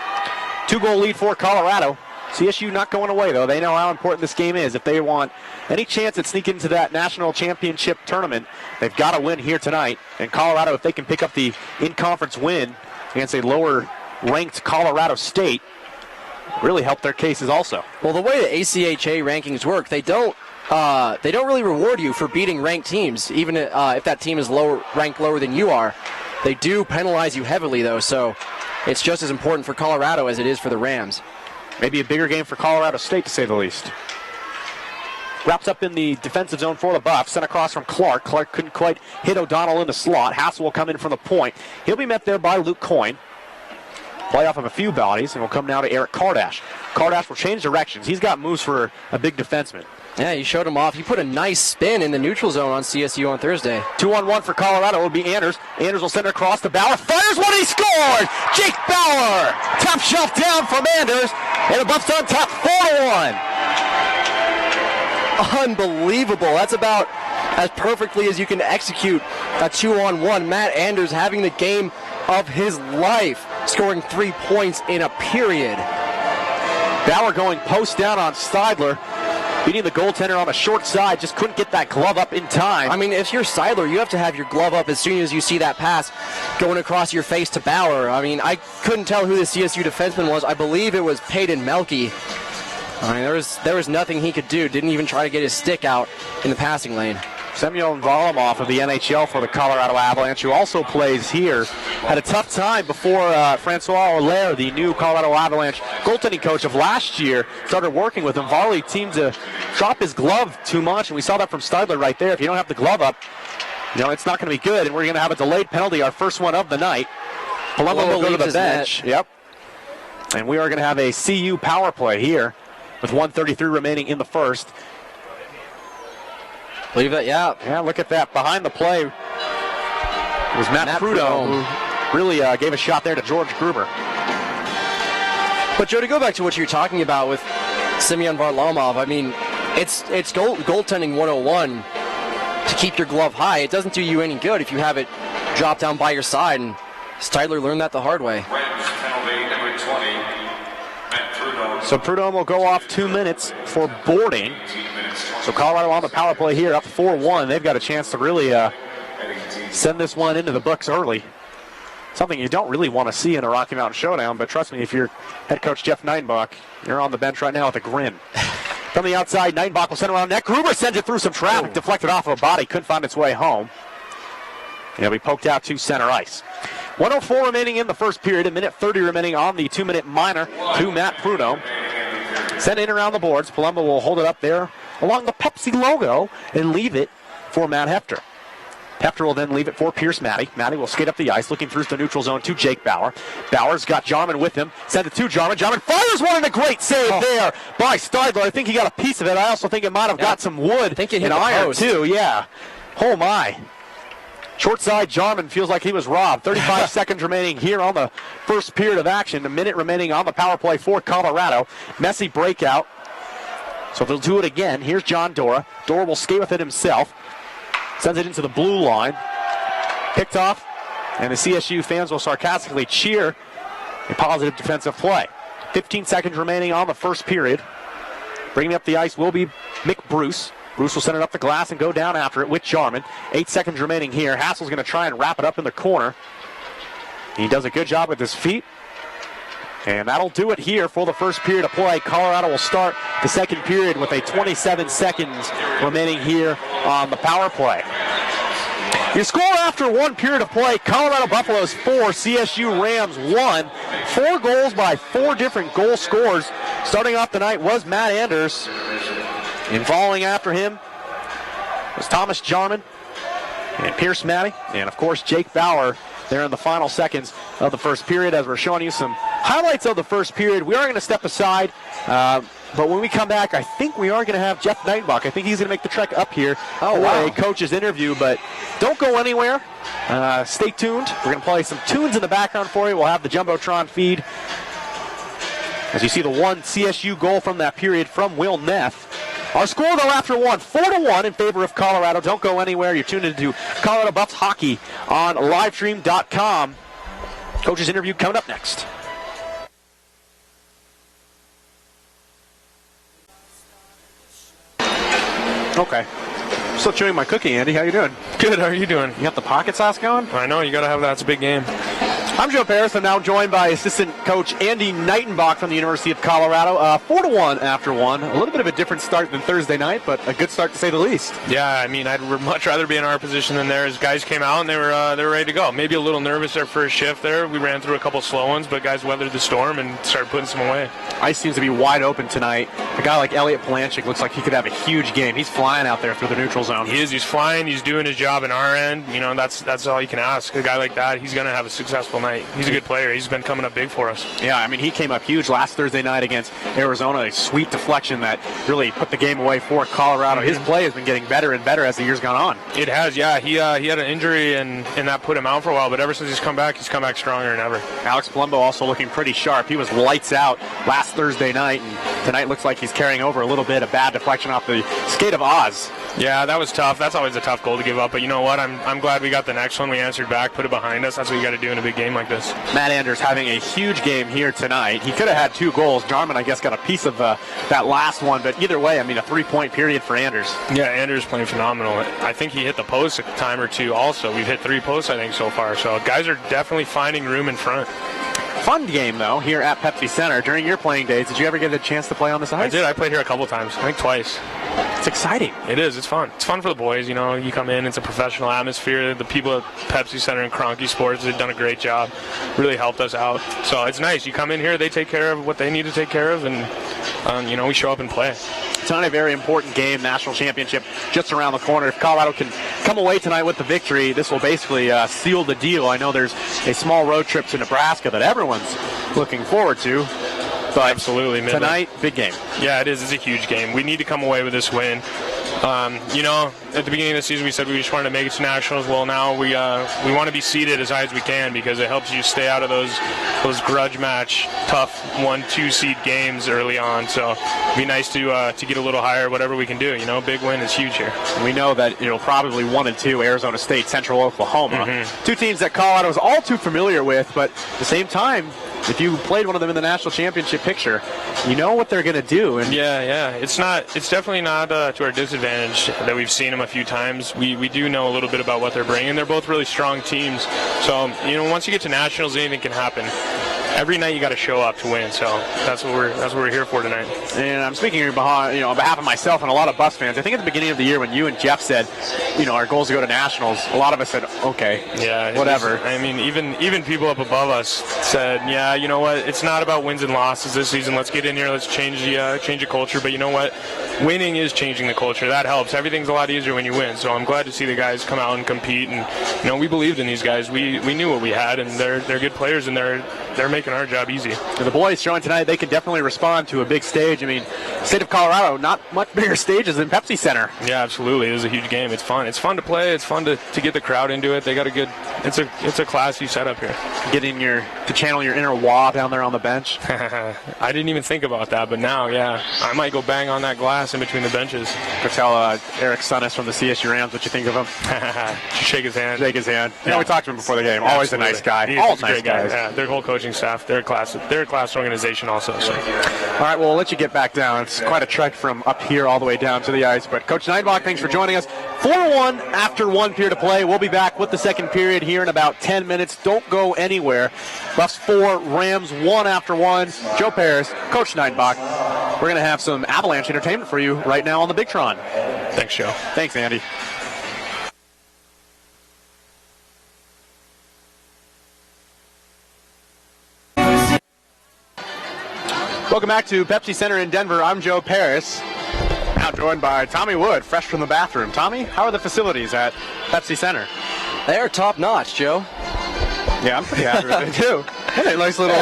2-goal lead for Colorado. CSU not going away, though. They know how important this game is. If they want any chance at sneaking into that national championship tournament, they've got to win here tonight. And Colorado, if they can pick up the in-conference win against a lower-ranked Colorado State, really help their cases also. Well, the way the ACHA rankings work, they don't really reward you for beating ranked teams, even if that team is ranked lower than you are. They do penalize you heavily, though, so it's just as important for Colorado as it is for the Rams. Maybe a bigger game for Colorado State, to say the least. Wrapped up in the defensive zone for the Buffs. Sent across from Clark. Clark couldn't quite hit O'Donnell in the slot. Hassel will come in from the point. He'll be met there by Luke Coyne. Play off of a few bodies, and will come now to Eric Kardash. Kardash will change directions. He's got moves for a big defenseman. Yeah, you showed him off. He put a nice spin in the neutral zone on CSU on Thursday. 2-on-1 for Colorado. It will be Anders. Anders will send it across to Bauer. Fires one, he scores! Jake Bauer! Top shelf down from Anders. And the Buffs on top, 4-1. Unbelievable. That's about as perfectly as you can execute a 2-on-1. Matt Anders having the game of his life, scoring 3 points in a period. Bauer going post down on Steidler. Beating the goaltender on the short side, just couldn't get that glove up in time. I mean, if you're Seidler, you have to have your glove up as soon as you see that pass going across your face to Bauer. I mean, I couldn't tell who the CSU defenseman was. I believe it was Peyton Melke. I mean, there was nothing he could do. Didn't even try to get his stick out in the passing lane. Semyon Varlamov of the NHL for the Colorado Avalanche, who also plays here, had a tough time before Francois Allaire, the new Colorado Avalanche goaltending coach of last year, started working with him. Varley seemed to drop his glove too much, and we saw that from Steidler right there. If you don't have the glove up, it's not going to be good, and we're going to have a delayed penalty, our first one of the night. Palumbo will go to the bench. Yep. And we are going to have a CU power play here with 1:33 remaining in the first. Believe that, yeah. Yeah, look at that. Behind the play was Matt Prudhomme, who really gave a shot there to George Gruber. But, Joe, to go back to what you're talking about with Semyon Varlamov, I mean, it's goaltending 101 to keep your glove high. It doesn't do you any good if you have it drop down by your side, and Steidler learned that the hard way. So Prudhomme will go off 2 minutes for boarding. So Colorado on the power play here, up 4-1. They've got a chance to really send this one into the books early. Something you don't really want to see in a Rocky Mountain Showdown, but trust me, if you're head coach Jeff Knightenbach, you're on the bench right now with a grin. From the outside, Knightenbach will send around net. Gruber sends it through some traffic, deflected off of a body, couldn't find its way home. He'll be poked out to center ice. 1:04 remaining in the first period, 1:30 remaining on the 2-minute minor to Matt Prudhomme. Sent in around the boards. Palumbo will hold it up there along the Pepsi logo and leave it for Matt Hefter. Hefter will then leave it for Pierce Matty. Matty will skate up the ice, looking through the neutral zone to Jake Bauer. Bauer's got Jarman with him. Sent it to Jarman. Jarman fires one, and a great save there by Steidler. I think he got a piece of it. I also think it might have got some wood and iron too. Yeah. Oh my. Short side, Jarman feels like he was robbed. 35 seconds remaining here on the first period of action. A minute remaining on the power play for Colorado. Messy breakout. So they'll do it again. Here's John Dora. Dora will skate with it himself. Sends it into the blue line. Picked off. And the CSU fans will sarcastically cheer a positive defensive play. 15 seconds remaining on the first period. Bringing up the ice will be Mick Bruce. Bruce will send it up the glass and go down after it with Jarman. 8 seconds remaining here. Hassel's going to try and wrap it up in the corner. He does a good job with his feet. And that'll do it here for the first period of play. Colorado will start the second period with a 27 seconds remaining here on the power play. Your score after one period of play, Colorado Buffaloes 4, CSU Rams 1. 4 goals by 4 different goal scorers. Starting off the night was Matt Anders. And following after him was Thomas Jarman and Pierce Matty. And, of course, Jake Bauer there in the final seconds of the first period. As we're showing you some highlights of the first period, we are going to step aside. But when we come back, I think we are going to have Jeff Nightenbach. I think he's going to make the trek up here for a coach's interview. But don't go anywhere. Stay tuned. We're going to play some tunes in the background for you. We'll have the Jumbotron feed. As you see the one CSU goal from that period from Will Neff. Our score, though, after one, 4-1 in favor of Colorado. Don't go anywhere. You're tuned into Colorado Buffs Hockey on livestream.com. Coach's interview coming up next. Okay. Still chewing my cookie, Andy. How you doing? Good. How are you doing? You got the pocket sauce going? I know. You got to have that. It's a big game. I'm Joe Paris. I'm now joined by assistant coach Andy Nightenbach from the University of Colorado. 4-1 after one. A little bit of a different start than Thursday night, but a good start to say the least. Yeah, I mean, I'd much rather be in our position than theirs. Guys came out and they were ready to go. Maybe a little nervous their first shift there. We ran through a couple slow ones, but guys weathered the storm and started putting some away. Ice seems to be wide open tonight. A guy like Elliot Palanchik looks like he could have a huge game. He's flying out there through the neutral zone. He is. He's flying. He's doing his job in our end. You know, that's all you can ask. A guy like that, he's going to have a successful night. He's a good player. He's been coming up big for us. Yeah, I mean, he came up huge last Thursday night against Arizona. A sweet deflection that really put the game away for Colorado. His play has been getting better and better as the year's gone on. It has, yeah. He had an injury and that put him out for a while, but ever since he's come back stronger than ever. Alex Palumbo also looking pretty sharp. He was lights out last Thursday night, and tonight looks like he's carrying over a little bit. A bad deflection off the skate of Oz. Yeah, that was tough. That's always a tough goal to give up. But you know what? I'm glad we got the next one. We answered back, put it behind us. That's what you got to do in a big game like this. Matt Anders having a huge game here tonight. He could have had 2 goals. Jarman, I guess, got a piece of that last one. But either way, I mean, a 3-point period for Anders. Yeah, Anders playing phenomenal. I think he hit the post a time or two also. We've hit 3 posts, I think, so far. So guys are definitely finding room in front. Fun game, though, here at Pepsi Center. During your playing days, did you ever get a chance to play on this ice? I did. I played here a couple times. I think twice. It's exciting. It is. It's fun. It's fun for the boys. You know, you come in, it's a professional atmosphere. The people at Pepsi Center and Kroenke Sports have done a great job. Really helped us out. So it's nice. You come in here, they take care of what they need to take care of, and, you know, we show up and play. Tonight, a very important game, national championship just around the corner. If Colorado can come away tonight with the victory, this will basically seal the deal. I know there's a small road trip to Nebraska that everyone's looking forward to. But absolutely, tonight, big game. Yeah, it is. It's a huge game. We need to come away with this win. You know, at the beginning of the season, we said we just wanted to make it to nationals. Well, now we want to be seeded as high as we can because it helps you stay out of those grudge match, tough 1-2 seed games early on. So it'd be nice to get a little higher, whatever we can do. You know, big win is huge here. We know that it'll probably 1 and 2, Arizona State, Central Oklahoma. 2 teams that Colorado is all too familiar with, but at the same time, if you played one of them in the national championship picture, you know what they're going to do. And yeah. It's definitely not to our disadvantage that we've seen them a few times. We do know a little bit about what they're bringing. They're both really strong teams. So, you know, once you get to nationals, anything can happen. Every night you got to show up to win, so that's what we're here for tonight. And I'm speaking on behalf of myself and a lot of Buffs fans. I think at the beginning of the year when you and Jeff said, you know, our goal is to go to nationals, a lot of us said, okay, yeah, whatever. I mean, even people up above us said, yeah, you know what, it's not about wins and losses this season. Let's get in here, let's change the culture. But you know what, winning is changing the culture. That helps. Everything's a lot easier when you win. So I'm glad to see the guys come out and compete. And you know, we believed in these guys. We knew what we had, and they're good players, and they're making making our job easy. The boys showing tonight they can definitely respond to a big stage. I mean, state of Colorado, not much bigger stages than Pepsi Center. Yeah, absolutely. It is a huge game. It's fun. It's fun to play. It's fun to get the crowd into it. They got a good. It's a classy setup here. Getting to channel your inner wah down there on the bench. I didn't even think about that, but now, yeah, I might go bang on that glass in between the benches. Go tell Eric Sunnis from the CSU Rams what you think of him. Shake his hand. Shake his hand. Yeah. We talked to him before the game. Always Absolutely. a nice guy. He's All a nice great guy. guys. Yeah, their whole coaching staff. They're a class organization also. So. All right, well, we'll let you get back down. It's quite a trek from up here all the way down to the ice. But Coach Neidbach, thanks for joining us. 4-1 after one period of play. We'll be back with the second period here in about 10 minutes. Don't go anywhere. Buffs 4, Rams 1 after one. Joe Paris, Coach Neidbach. We're going to have some Avalanche entertainment for you right now on the Bigtron. Thanks, Joe. Thanks, Andy. Welcome back to Pepsi Center in Denver. I'm Joe Paris. Now joined by Tommy Wood, fresh from the bathroom. Tommy, how are the facilities at Pepsi Center? They are top notch, Joe. Yeah, I'm pretty happy with it too. Hey, nice little,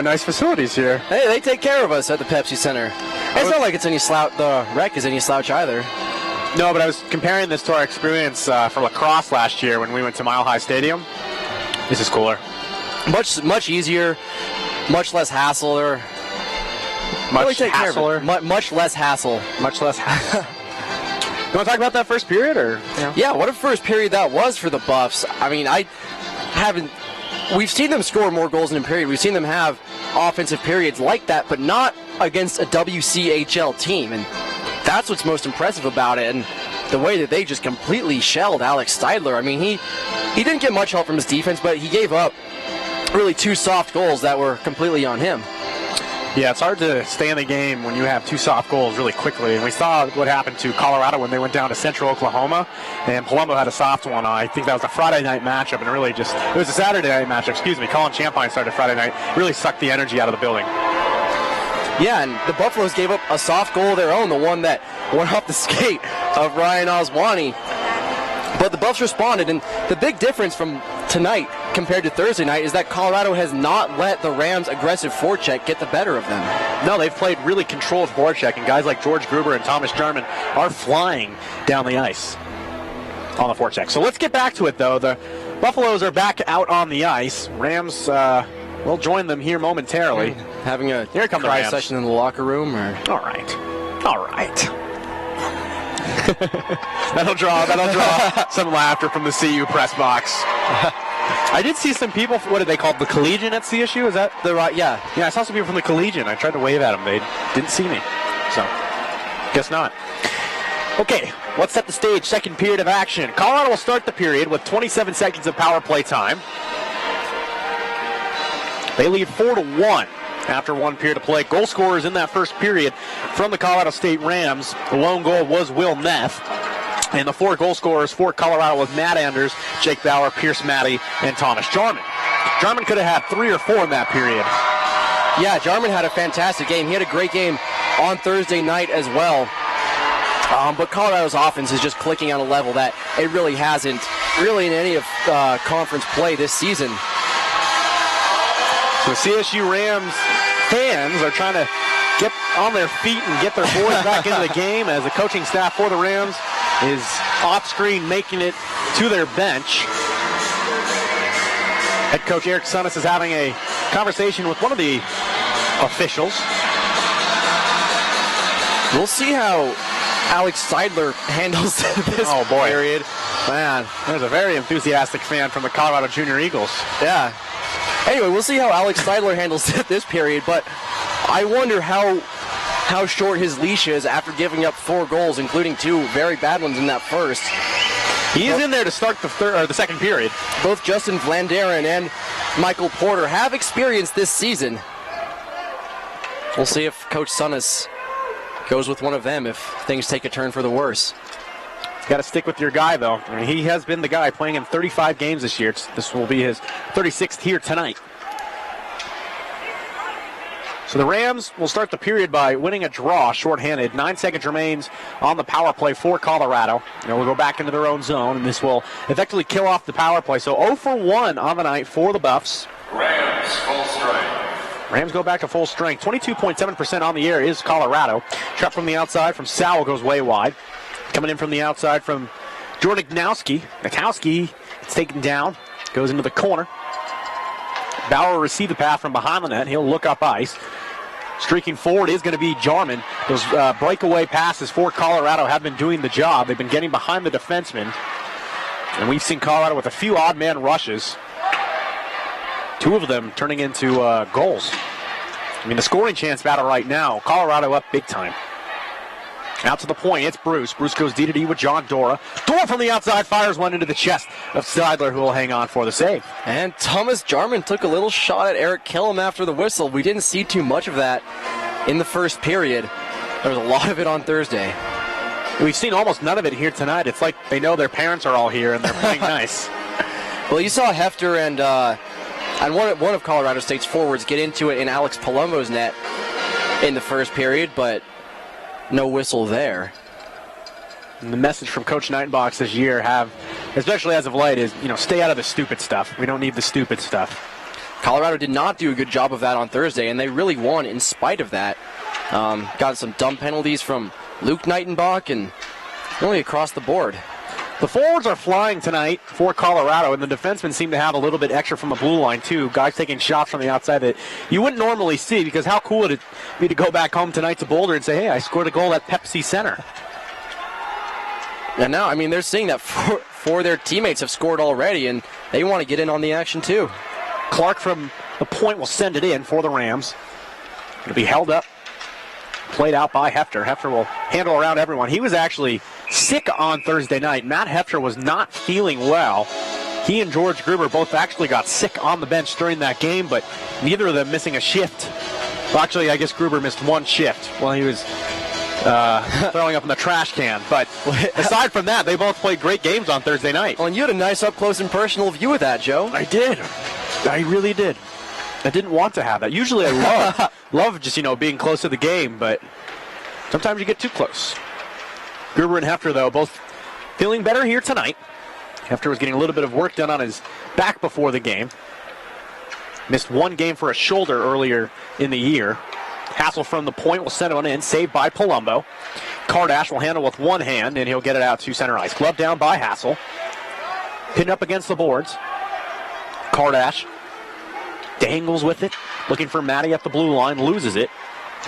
nice facilities here. Hey, they take care of us at the Pepsi Center. It's not like it's any slouch. The rec is any slouch either. No, but I was comparing this to our experience for lacrosse last year when we went to Mile High Stadium. This is cooler. Much easier, much less hassle. Or Much hassle. Much less hassle. Much less hassle. You want to talk about that first period, or? Yeah, what a first period that was for the Buffs. I mean, we've seen them score more goals in a period. We've seen them have offensive periods like that, but not against a WCHL team. And that's what's most impressive about it. And the way that they just completely shelled Alex Steidler. I mean, he didn't get much help from his defense, but he gave up really 2 soft goals that were completely on him. Yeah, it's hard to stay in the game when you have 2 soft goals really quickly. And we saw what happened to Colorado when they went down to Central Oklahoma, and Palumbo had a soft one. I think that was a Friday night matchup, and it was a Saturday night matchup, excuse me. Colin Champagne started Friday night, really sucked the energy out of the building. Yeah, and the Buffaloes gave up a soft goal of their own, the one that went off the skate of Ryan Oswani. But the Buffs responded, and the big difference from tonight compared to Thursday night is that Colorado has not let the Rams' aggressive forecheck get the better of them. No, they've played really controlled forecheck, and guys like George Gruber and Thomas Jarman are flying down the ice on the forecheck. So let's get back to it, though. The Buffaloes are back out on the ice. Rams will join them here momentarily. Having a Here come the cry Rams. session in the locker room, or All right. That'll draw some laughter from the CU press box. I did see some people, what did they call it, the Collegian at CSU? Is that the right? Yeah, I saw some people from the Collegian. I tried to wave at them. They didn't see me. So, guess not. Okay, let's set the stage. Second period of action. Colorado will start the period with 27 seconds of power play time. They lead 4-1 after one period of play. Goal scorers in that first period from the Colorado State Rams. The lone goal was Will Neff. And the 4 goal scorers for Colorado was Matt Anders, Jake Bauer, Pierce Matty, and Thomas Jarman. Jarman could have had 3 or 4 in that period. Yeah, Jarman had a fantastic game. He had a great game on Thursday night as well. But Colorado's offense is just clicking on a level that it really hasn't in any of conference play this season. So CSU Rams fans are trying to get on their feet and get their boys back into the game as the coaching staff for the Rams is off-screen making it to their bench. Head coach Eric Sunnis is having a conversation with one of the officials. We'll see how Alex Steidler handles this period. Man, there's a very enthusiastic fan from the Colorado Junior Eagles. Yeah. Anyway, we'll see how Alex Steidler handles this period, but I wonder how short his leash is after giving up 4 goals, including 2 very bad ones in that first. He's in there to start the second period. Both Justin Vlanderen and Michael Porter have experienced this season. We'll see if Coach Sunnis goes with one of them if things take a turn for the worse. Got to stick with your guy, though. I mean, he has been the guy playing in 35 games this year. This will be his 36th here tonight. So the Rams will start the period by winning a draw, shorthanded. 9 seconds remains on the power play for Colorado. And we'll go back into their own zone, and this will effectively kill off the power play. So 0 for 1 on the night for the Buffs. Rams. Rams go back to full strength. 22.7% on the air is Colorado. Trap from the outside from Sowell goes way wide. Coming in from the outside from Jordan Gnowski. Gnowski is taken down. Goes into the corner. Bauer will receive the pass from behind the net. He'll look up ice. Streaking forward is going to be Jarman. Those breakaway passes for Colorado have been doing the job. They've been getting behind the defenseman. And we've seen Colorado with a few odd man rushes. Two of them turning into goals. I mean, the scoring chance battle right now, Colorado up big time. Out to the point, it's Bruce. Bruce goes D-to-D with John Dora. Dora from the outside fires one into the chest of Seidler, who will hang on for the save. And Thomas Jarman took a little shot at Eric Killam after the whistle. We didn't see too much of that in the first period. There was a lot of it on Thursday. We've seen almost none of it here tonight. It's like they know their parents are all here and they're playing nice. Well, you saw Hefter and one of Colorado State's forwards get into it in Alex Palumbo's net in the first period, but no whistle there. And the message from Coach Nightenbox this year especially as of late, is, stay out of the stupid stuff. We don't need the stupid stuff. Colorado did not do a good job of that on Thursday, and they really won in spite of that. Got some dumb penalties from Luke Nightenbach and really across the board. The forwards are flying tonight for Colorado, and the defensemen seem to have a little bit extra from the blue line, too. Guys taking shots from the outside that you wouldn't normally see, because how cool would it be to go back home tonight to Boulder and say, hey, I scored a goal at Pepsi Center. And now, they're seeing that four their teammates have scored already, and they want to get in on the action, too. Clark from the point will send it in for the Rams. It'll be held up, played out by Hefter. Hefter will handle around everyone. He was actually sick on Thursday night. Matt Hefter was not feeling well. He and George Gruber both actually got sick on the bench during that game, but neither of them missing a shift. Well, actually, I guess Gruber missed one shift while he was throwing up in the trash can. But aside from that, they both played great games on Thursday night. Well, and you had a nice up-close and personal view of that, Joe. I did. I really did. I didn't want to have that. Usually I love just, being close to the game, but sometimes you get too close. Gruber and Hefter, though, both feeling better here tonight. Hefter was getting a little bit of work done on his back before the game. Missed one game for a shoulder earlier in the year. Hassel from the point will send one in, saved by Palumbo. Kardash will handle with one hand, and he'll get it out to center ice. Glove down by Hassel. Pinned up against the boards. Kardash dangles with it, looking for Matty at the blue line, loses it.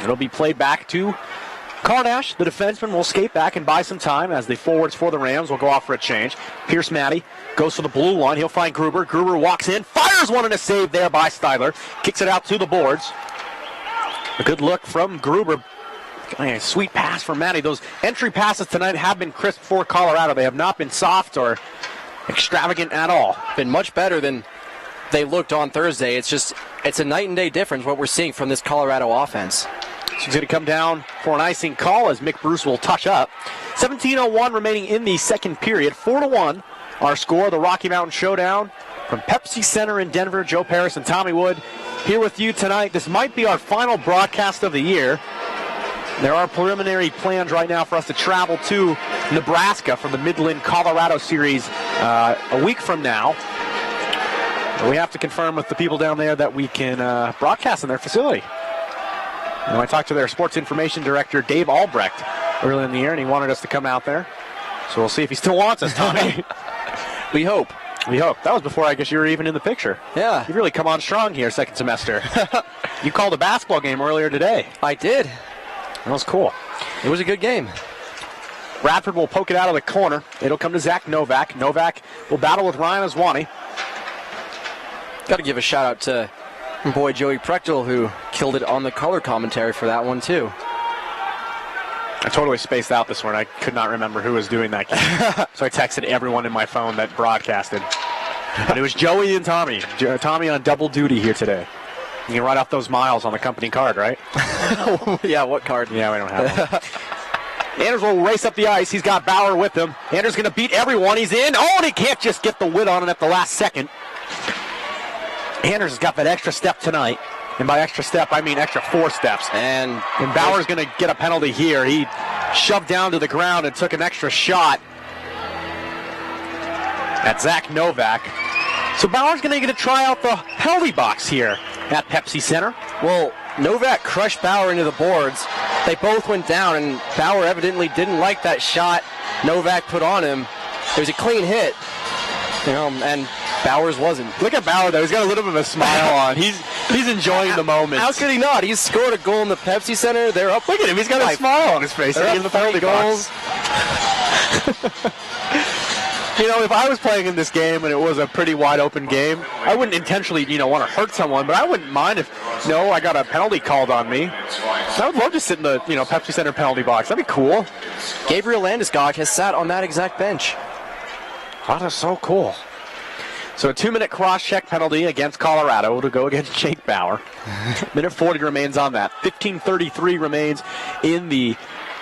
It'll be played back to Kardash. The defenseman will skate back and buy some time as the forwards for the Rams will go off for a change. Pierce Matty goes for the blue line. He'll find Gruber. Gruber walks in, fires one, and a save there by Steidler. Kicks it out to the boards. A good look from Gruber. A sweet pass from Matty. Those entry passes tonight have been crisp for Colorado. They have not been soft or extravagant at all. Been much better than they looked on Thursday. It's a night and day difference what we're seeing from this Colorado offense. She's going to come down for an icing call as Mick Bruce will touch up. 17:01 remaining in the second period. 4-1 our score. The Rocky Mountain Showdown from Pepsi Center in Denver. Joe Paris and Tommy Wood here with you tonight. This might be our final broadcast of the year. There are preliminary plans right now for us to travel to Nebraska for the Midland Colorado Series a week from now. We have to confirm with the people down there that we can broadcast in their facility. I talked to their sports information director, Dave Albrecht, earlier in the year, and he wanted us to come out there. So we'll see if he still wants us, Tommy. We hope. We hope. That was before I guess you were even in the picture. Yeah. You've really come on strong here, second semester. You called a basketball game earlier today. I did. That was cool. It was a good game. Bradford will poke it out of the corner. It'll come to Zach Novak. Novak will battle with Ryan Aswani. Got to give a shout out to my boy Joey Prechtel, who killed it on the color commentary for that one, too. I totally spaced out this one. I could not remember who was doing that game. So I texted everyone in my phone that broadcasted. But it was Joey and Tommy. Tommy on double duty here today. You can write off those miles on the company card, right? Yeah, what card? Yeah, we don't have one. Anders will race up the ice. He's got Bauer with him. Anders going to beat everyone. He's in. Oh, and he can't just get the wit on it at the last second. Anders has got that extra step tonight. And by extra step, I mean extra 4 steps. And Bauer's going to get a penalty here. He shoved down to the ground and took an extra shot at Zach Novak. So Bauer's going to get to try out the penalty box here at Pepsi Center. Well, Novak crushed Bauer into the boards. They both went down, and Bauer evidently didn't like that shot Novak put on him. It was a clean hit, and Bauer's wasn't. Look at Bauer, though. He's got a little bit of a smile on. He's enjoying the moment. How could he not? He's scored a goal in the Pepsi Center. They're up. Look at him. He's got a smile on his face. They're in the penalty goals. If I was playing in this game and it was a pretty wide open game, I wouldn't intentionally, want to hurt someone, but I wouldn't mind if, I got a penalty called on me. I would love to sit in the, Pepsi Center penalty box. That'd be cool. Gabriel Landeskog has sat on that exact bench. That is so cool. So a 2-minute cross-check penalty against Colorado to go against Jake Bauer. Minute 40 remains on that. 15:33 remains in the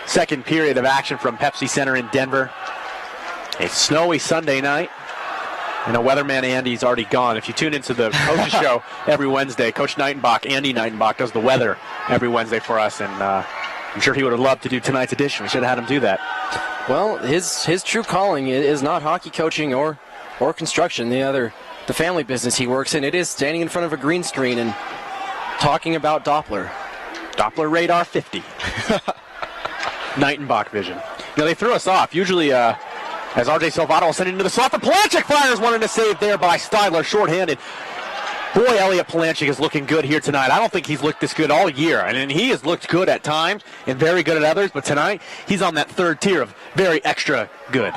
second period of action from Pepsi Center in Denver. A snowy Sunday night, and a weatherman Andy's already gone. If you tune into the coach's show every Wednesday, Coach Nightenbach, Andy Nightenbach, does the weather every Wednesday for us, and I'm sure he would have loved to do tonight's edition. We should have had him do that. Well, his true calling is not hockey coaching or construction. The family business he works in, it is standing in front of a green screen and talking about Doppler radar 50. Nightenbach vision. They threw us off. Usually, as R.J. Salvato will send it into the slot, the Palanchik fires one in a save there by Steidler, shorthanded. Boy, Elliot Palanchik is looking good here tonight. I don't think he's looked this good all year. And he has looked good at times and very good at others, but tonight he's on that third tier of very extra good.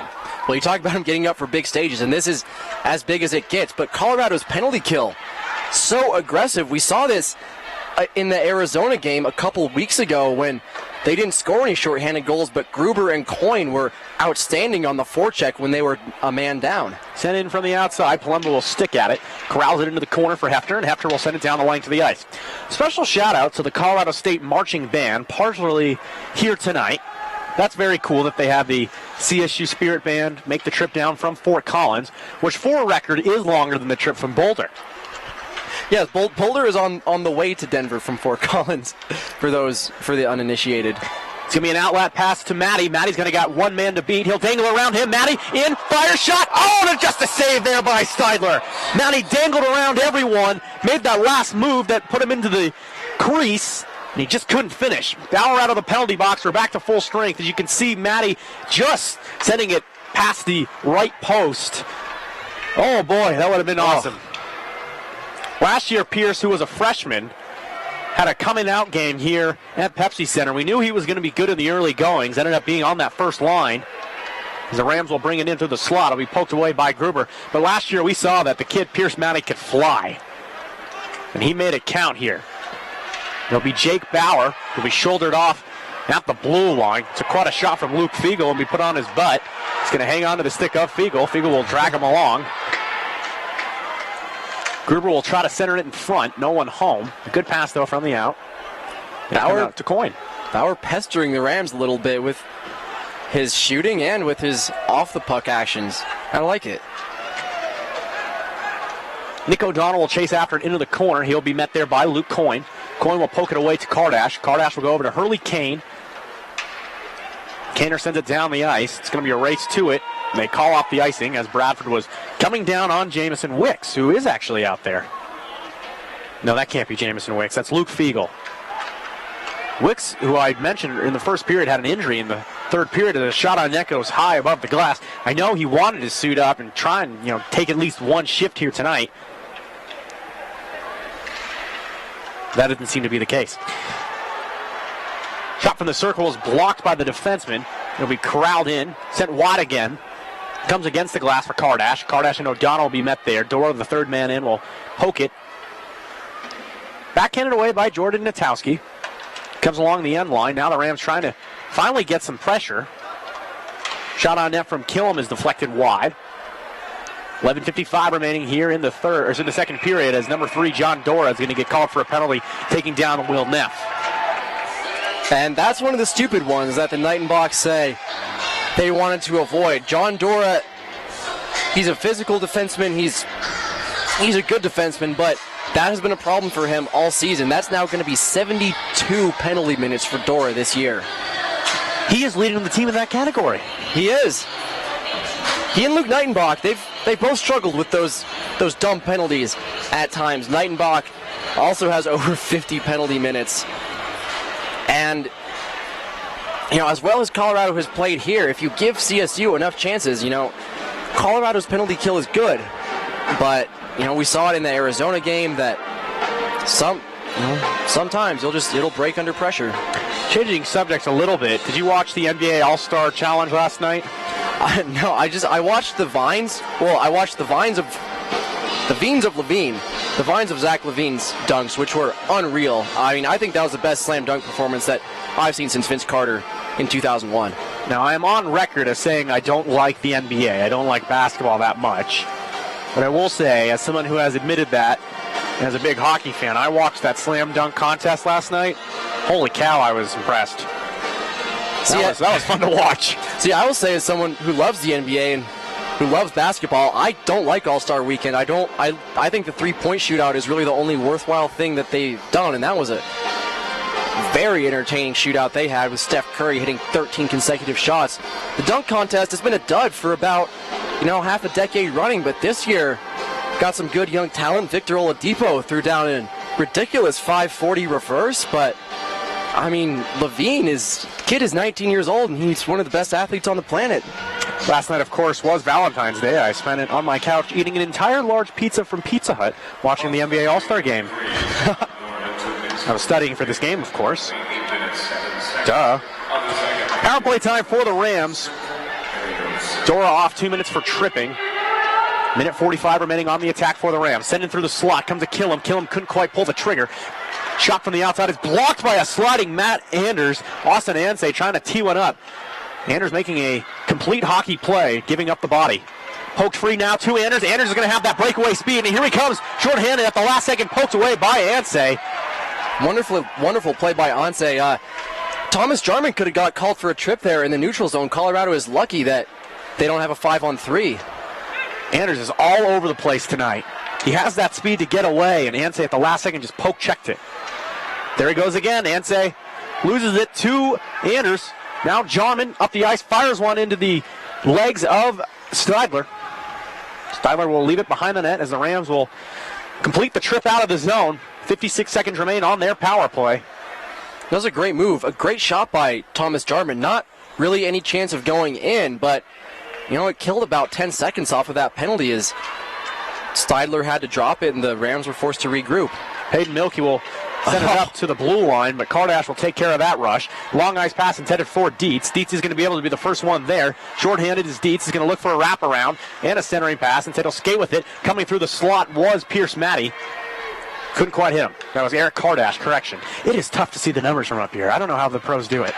Well, you talk about him getting up for big stages, and this is as big as it gets. But Colorado's penalty kill, so aggressive. We saw this in the Arizona game a couple weeks ago when they didn't score any shorthanded goals, but Gruber and Coyne were outstanding on the forecheck when they were a man down. Sent in from the outside. Palumbo will stick at it, corrals it into the corner for Hefner, and Hefner will send it down the lane to the ice. Special shout-out to the Colorado State Marching Band, partially here tonight. That's very cool that they have the CSU Spirit Band make the trip down from Fort Collins, which for a record is longer than the trip from Boulder. Yes, Boulder is on the way to Denver from Fort Collins for the uninitiated. It's going to be an outlet pass to Matty. Matty's going to got one man to beat. He'll dangle around him. Matty in, fire shot. Oh, and just a save there by Steidler. Matty dangled around everyone, made that last move that put him into the crease, and he just couldn't finish. Bauer out of the penalty box. We're back to full strength. As you can see, Matty just sending it past the right post. Oh, boy, that would have been awesome. Last year, Pierce, who was a freshman, had a coming-out game here at Pepsi Center. We knew he was going to be good in the early goings. Ended up being on that first line. As the Rams will bring it into the slot. It'll be poked away by Gruber. But last year, we saw that the kid, Pierce Matty, could fly. And he made it count here. It'll be Jake Bauer, who'll be shouldered off at the blue line. It's quite a shot from Luke Fiegel and be put on his butt. He's going to hang on to the stick of Fiegel. Fiegel will drag him along. Gruber will try to center it in front. No one home. A good pass, though, from the out. Bauer to Coyne. Bauer pestering the Rams a little bit with his shooting and with his off-the-puck actions. I like it. Nick O'Donnell will chase after it into the corner. He'll be met there by Luke Coyne. Coyne will poke it away to Kardash. Kardash will go over to Hurley Kane. Kaner sends it down the ice. It's going to be a race to it. And they call off the icing as Bradford was coming down on Jamison Wicks, who is actually out there. No, that can't be Jamison Wicks. That's Luke Fiegel. Wicks, who I mentioned in the first period, had an injury in the third period, and the shot on net goes high above the glass. I know he wanted to suit up and try and take at least one shift here tonight. That didn't seem to be the case. Shot from the circle is blocked by the defenseman. It'll be corralled in, sent wide again. Comes against the glass for Kardash. Kardash and O'Donnell will be met there. Dora, the third man in, will poke it. Backhanded away by Jordan Natowski. Comes along the end line. Now the Rams trying to finally get some pressure. Shot on net from Killam is deflected wide. 11:55 remaining here in the second period as number 3, John Dora, is going to get called for a penalty, taking down Will Neff. And that's one of the stupid ones that the Nightenbach say they wanted to avoid. John Dora, he's a physical defenseman. He's a good defenseman, but that has been a problem for him all season. That's now going to be 72 penalty minutes for Dora this year. He is leading the team in that category. He is. he and Luke Nightenbach, they've both struggled with those dumb penalties at times. Nightenbach also has over 50 penalty minutes. And, as well as Colorado has played here, if you give CSU enough chances, Colorado's penalty kill is good. But, we saw it in the Arizona game that sometimes it'll break under pressure. Changing subjects a little bit, did you watch the NBA All-Star Challenge last night? No, I watched the Vines. Well, I watched the Vines of Levine, the Vines of Zach Levine's dunks, which were unreal. I think that was the best slam dunk performance that I've seen since Vince Carter in 2001. Now, I am on record as saying I don't like the NBA. I don't like basketball that much. But I will say, as someone who has admitted that, and as a big hockey fan, I watched that slam dunk contest last night. Holy cow, I was impressed. That was fun to watch. See, I will say, as someone who loves the NBA and who loves basketball, I don't like All-Star Weekend. I think the three-point shootout is really the only worthwhile thing that they've done, and that was a very entertaining shootout they had with Steph Curry hitting 13 consecutive shots. The dunk contest has been a dud for about, half a decade running, but this year got some good young talent. Victor Oladipo threw down a ridiculous 540 reverse, but Levine kid is 19 years old, and he's one of the best athletes on the planet. Last night, of course, was Valentine's Day. I spent it on my couch eating an entire large pizza from Pizza Hut, watching the NBA All-Star Game. I was studying for this game, of course. Duh. Power play time for the Rams. Dora off 2 minutes for tripping. Minute 45 remaining on the attack for the Rams. Sending through the slot, comes to Killam. Killam couldn't quite pull the trigger. Shot from the outside is blocked by a sliding Matt Anders. Austin Ansay trying to tee one up. Anders making a complete hockey play, giving up the body. Poked free now to Anders. Anders is going to have that breakaway speed, and here he comes, short-handed at the last second, poked away by Ansay. Wonderful play by Ansay. Thomas Jarman could have got called for a trip there in the neutral zone. Colorado is lucky that they don't have a 5-on-3. Anders is all over the place tonight. He has that speed to get away, and Ansay at the last second just poke-checked it. There he goes again. Ansay loses it to Anders. Now Jarman up the ice, fires one into the legs of Steidler. Steidler will leave it behind the net as the Rams will complete the trip out of the zone. 56 seconds remain on their power play. That was a great move. A great shot by Thomas Jarman. Not really any chance of going in, but it killed about 10 seconds off of that penalty as Steidler had to drop it and the Rams were forced to regroup. Hayden Milkey will send it up to the blue line, but Kardash will take care of that rush. Long ice pass intended for Dietz. Dietz is going to be able to be the first one there. Short-handed is Dietz. He's going to look for a wraparound and a centering pass. Instead he'll skate with it. Coming through the slot was Pierce Matty. Couldn't quite hit him. That was Eric Kardash, correction. It is tough to see the numbers from up here. I don't know how the pros do it.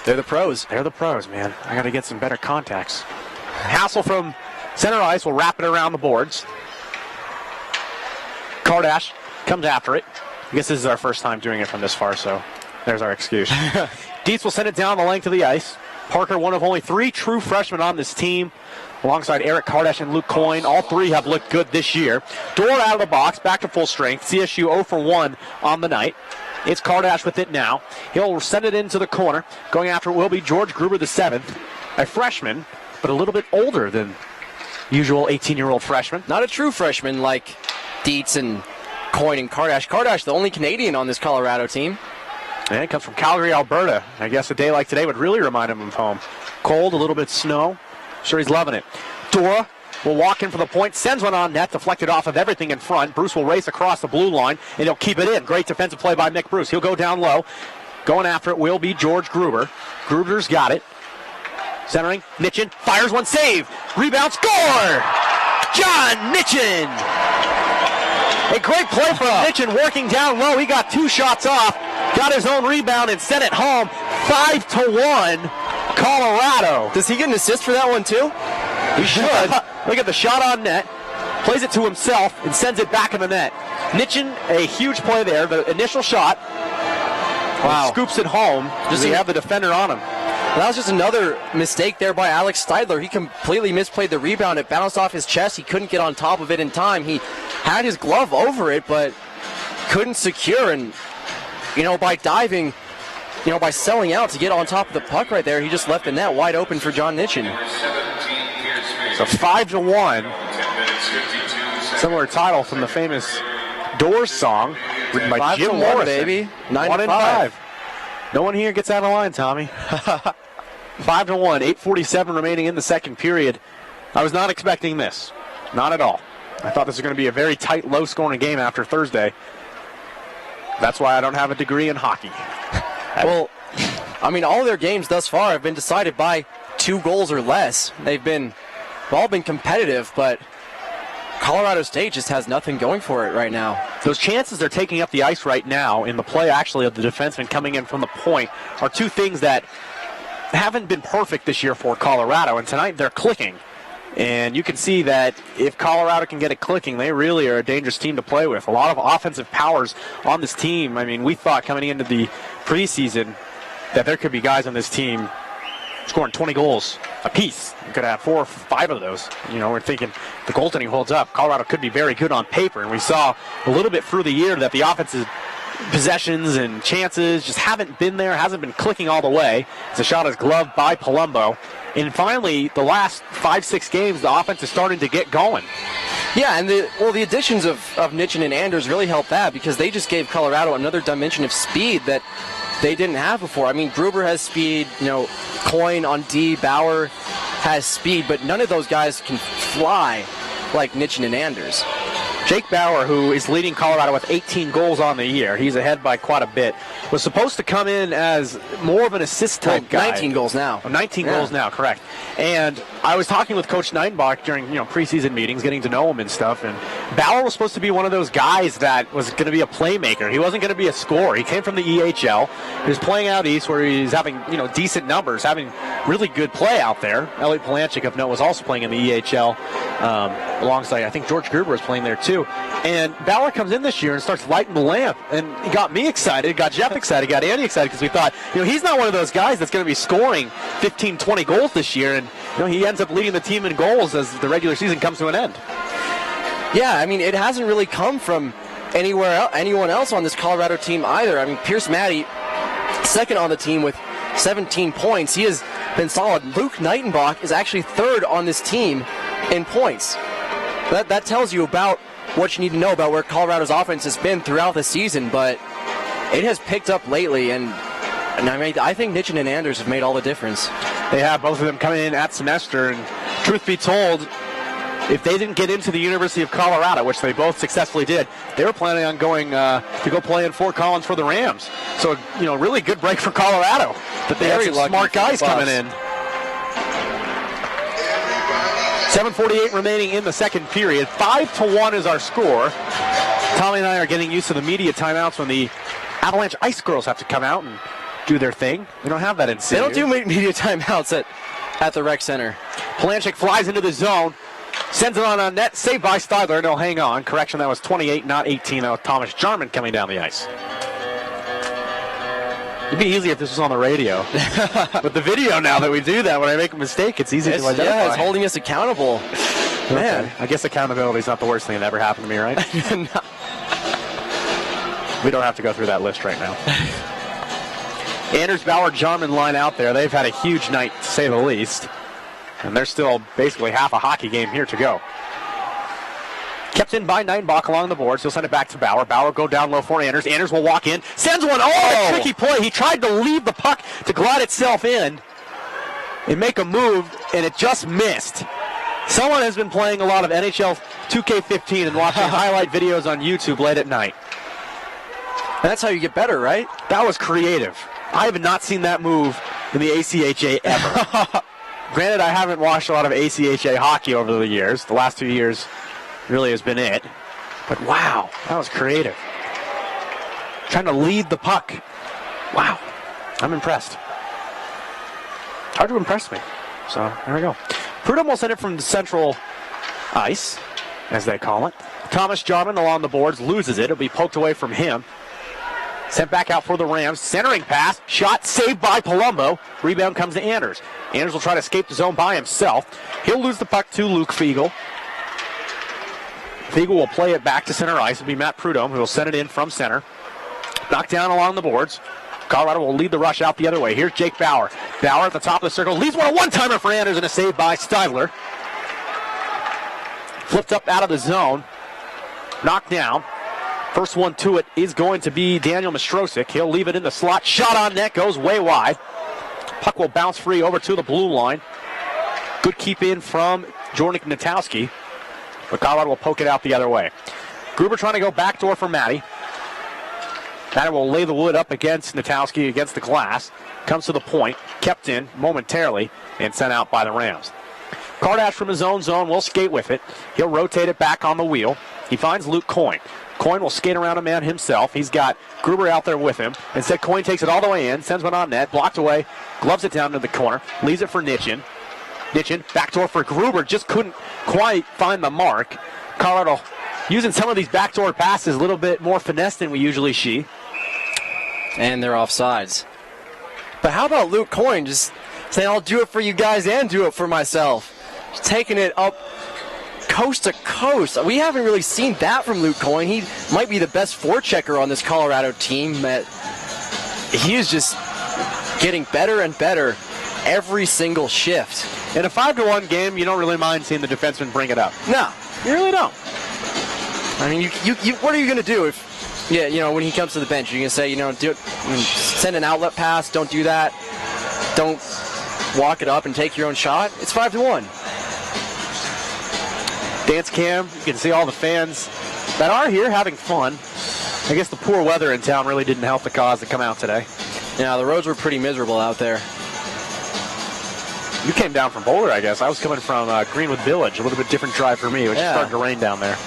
They're the pros. They're the pros, man. I got to get some better contacts. Hassel from center ice will wrap it around the boards. Kardash comes after it. I guess this is our first time doing it from this far, so there's our excuse. Dietz will send it down the length of the ice. Parker, one of only 3 true freshmen on this team, alongside Eric Kardash and Luke Coyne. All 3 have looked good this year. Door out of the box, back to full strength. CSU 0 for 1 on the night. It's Kardash with it now. He'll send it into the corner. Going after it will be George Gruber, the 7th, a freshman, but a little bit older than usual 18-year-old freshman. Not a true freshman like Dietz and Coyne and Kardash. Kardash, the only Canadian on this Colorado team. And it comes from Calgary, Alberta. I guess a day like today would really remind him of home. Cold, a little bit snow. Sure, he's loving it. Dora will walk in for the point, sends one on net, deflected off of everything in front. Bruce will race across the blue line, and he'll keep it in. Great defensive play by Mick Bruce. He'll go down low. Going after it will be George Gruber. Gruber's got it. Centering, Nitchin fires one, save. Rebound, score! John Nitchin! A great play from Nitchin working down low. He got 2 shots off, got his own rebound, and sent it home. 5-1, Colorado. Does he get an assist for that one too? He should. Look at the shot on net. Plays it to himself and sends it back in the net. Nitchin, a huge play there. The initial shot. Wow. Scoops it home. Does he have the defender on him? That was just another mistake there by Alex Steidler. He completely misplayed the rebound. It bounced off his chest. He couldn't get on top of it in time. He had his glove over it, but couldn't secure. And, by diving, by selling out to get on top of the puck right there, he just left the net wide open for John Nitchin. So 5-1. Similar title from the famous Doors song written by Jim Morrison. Baby. 9-5. No one here gets out of line, Tommy. 5-1. 8:47 remaining in the second period. I was not expecting this. Not at all. I thought this was going to be a very tight, low-scoring game after Thursday. That's why I don't have a degree in hockey. Well, all their games thus far have been decided by 2 goals or less. They've all been competitive, but Colorado State just has nothing going for it right now. Those chances they're taking up the ice right now in the play, actually, of the defenseman coming in from the point are 2 things that haven't been perfect this year for Colorado, and tonight they're clicking. And you can see that if Colorado can get it clicking, they really are a dangerous team to play with. A lot of offensive powers on this team. We thought coming into the preseason that there could be guys on this team scoring 20 goals apiece. You could have 4 or 5 of those. We're thinking the goaltending holds up. Colorado could be very good on paper, and we saw a little bit through the year that the offensive possessions and chances just haven't been there, hasn't been clicking all the way. It's a shot is gloved by Palumbo. And finally, the last 5-6 games, the offense is starting to get going. Yeah, and the additions of Nitchin and Anders really helped that because they just gave Colorado another dimension of speed that they didn't have before. Gruber has speed, Coyne on D, Bauer has speed, but none of those guys can fly like Nitchin and Anders. Jake Bauer, who is leading Colorado with 18 goals on the year, he's ahead by quite a bit, was supposed to come in as more of an assist-type guy. 19 goals now. 19 goals now, correct. And I was talking with Coach Neinbach during preseason meetings, getting to know him and stuff, and Bauer was supposed to be one of those guys that was going to be a playmaker. He wasn't going to be a scorer. He came from the EHL. He was playing out east where he's having decent numbers, having really good play out there. Elliot Palanchik, of note, was also playing in the EHL alongside, I think George Gruber was playing there too. And Bauer comes in this year and starts lighting the lamp, and he got me excited, got Jeff excited, got Andy excited because we thought, he's not one of those guys that's going to be scoring 15, 20 goals this year, and he ends up leading the team in goals as the regular season comes to an end. Yeah, it hasn't really come from anyone else on this Colorado team either. Pierce Matty, second on the team with 17 points. He has been solid. Luke Nightenbach is actually third on this team in points. That tells you about what you need to know about where Colorado's offense has been throughout the season, but it has picked up lately, and I think Nitchin and Anders have made all the difference. They have, both of them coming in at semester, and truth be told, if they didn't get into the University of Colorado, which they both successfully did, they were planning on going to go play in Fort Collins for the Rams. So, really good break for Colorado that they had some smart guys coming in. 7:48 remaining in the second period. 5-1 is our score. Tommy and I are getting used to the media timeouts when the Avalanche Ice Girls have to come out and do their thing. We don't have that in CSU. They don't do media timeouts at the rec center. Palanchik flies into the zone, sends it on net, saved by Steidler. No, hang on. Correction, that was 28, not 18. That was Thomas Jarman coming down the ice. It'd be easier if this was on the radio. With the video now that we do that, when I make a mistake, it's easy to identify. Yeah, it's holding us accountable. Man. Okay. I guess accountability is not the worst thing that ever happened to me, right? No. We don't have to go through that list right now. Anders, Bauer, Jarman line out there. They've had a huge night, to say the least. And there's still basically half a hockey game here to go. Kept in by Neinbach along the boards. He'll send it back to Bauer. Bauer go down low for Anders. Anders will walk in. Sends one. Oh, a tricky play. He tried to leave the puck to glide itself in and make a move, and it just missed. Someone has been playing a lot of NHL 2K15 and watching highlight videos on YouTube late at night. And that's how you get better, right? That was creative. I have not seen that move in the ACHA ever. Granted, I haven't watched a lot of ACHA hockey over the years. The last 2 years really has been it. But wow, that was creative. Trying to lead the puck. Wow, I'm impressed. Hard to impress me. So there we go. Prudhomme will send it from the central ice, as they call it. Thomas Jarman along the boards loses it. It'll be poked away from him. Sent back out for the Rams. Centering pass. Shot saved by Palumbo. Rebound comes to Anders. Anders will try to escape the zone by himself. He'll lose the puck to Luke Fiegel. Fiegel will play it back to center ice. It'll be Matt Prudhomme who will send it in from center. Knocked down along the boards. Colorado will lead the rush out the other way. Here's Jake Bauer. Bauer at the top of the circle. Leaves one, a one-timer for Anders and a save by Stivler. Flipped up out of the zone. Knocked down. First one to it is going to be Daniel Mastrosic. He'll leave it in the slot. Shot on net. Goes way wide. Puck will bounce free over to the blue line. Good keep in from Jordan Natowski. But Colorado will poke it out the other way. Gruber trying to go backdoor for Matty. Matty will lay the wood up against Natowski against the glass. Comes to the point. Kept in momentarily and sent out by the Rams. Kardash from his own zone will skate with it. He'll rotate it back on the wheel. He finds Luke Coyne. Coyne will skate around a man himself. He's got Gruber out there with him. Instead, Coyne takes it all the way in, sends one on net, blocked away, gloves it down to the corner, leaves it for Nitchin. Nitchin, backdoor for Gruber, just couldn't quite find the mark. Colorado using some of these backdoor passes a little bit more finesse than we usually see. And they're offsides. But how about Luke Coyne just saying, I'll do it for you guys and do it for myself. Just taking it up coast to coast. We haven't really seen that from Luke Coyne. He might be the best forechecker on this Colorado team. He is just getting better and better every single shift. In a 5-1 game, you don't really mind seeing the defenseman bring it up. No, You really don't. I mean, you what are you going to do if, when he comes to the bench? You're going to say, do it, send an outlet pass. Don't do that. Don't walk it up and take your own shot. It's 5-1. Dance cam, you can see all the fans that are here having fun. I guess the poor weather in town really didn't help the cause to come out today. Yeah, the roads were pretty miserable out there. You came down from Boulder, I guess. I was coming from Greenwood Village, a little bit different drive for me, which is starting to rain down there.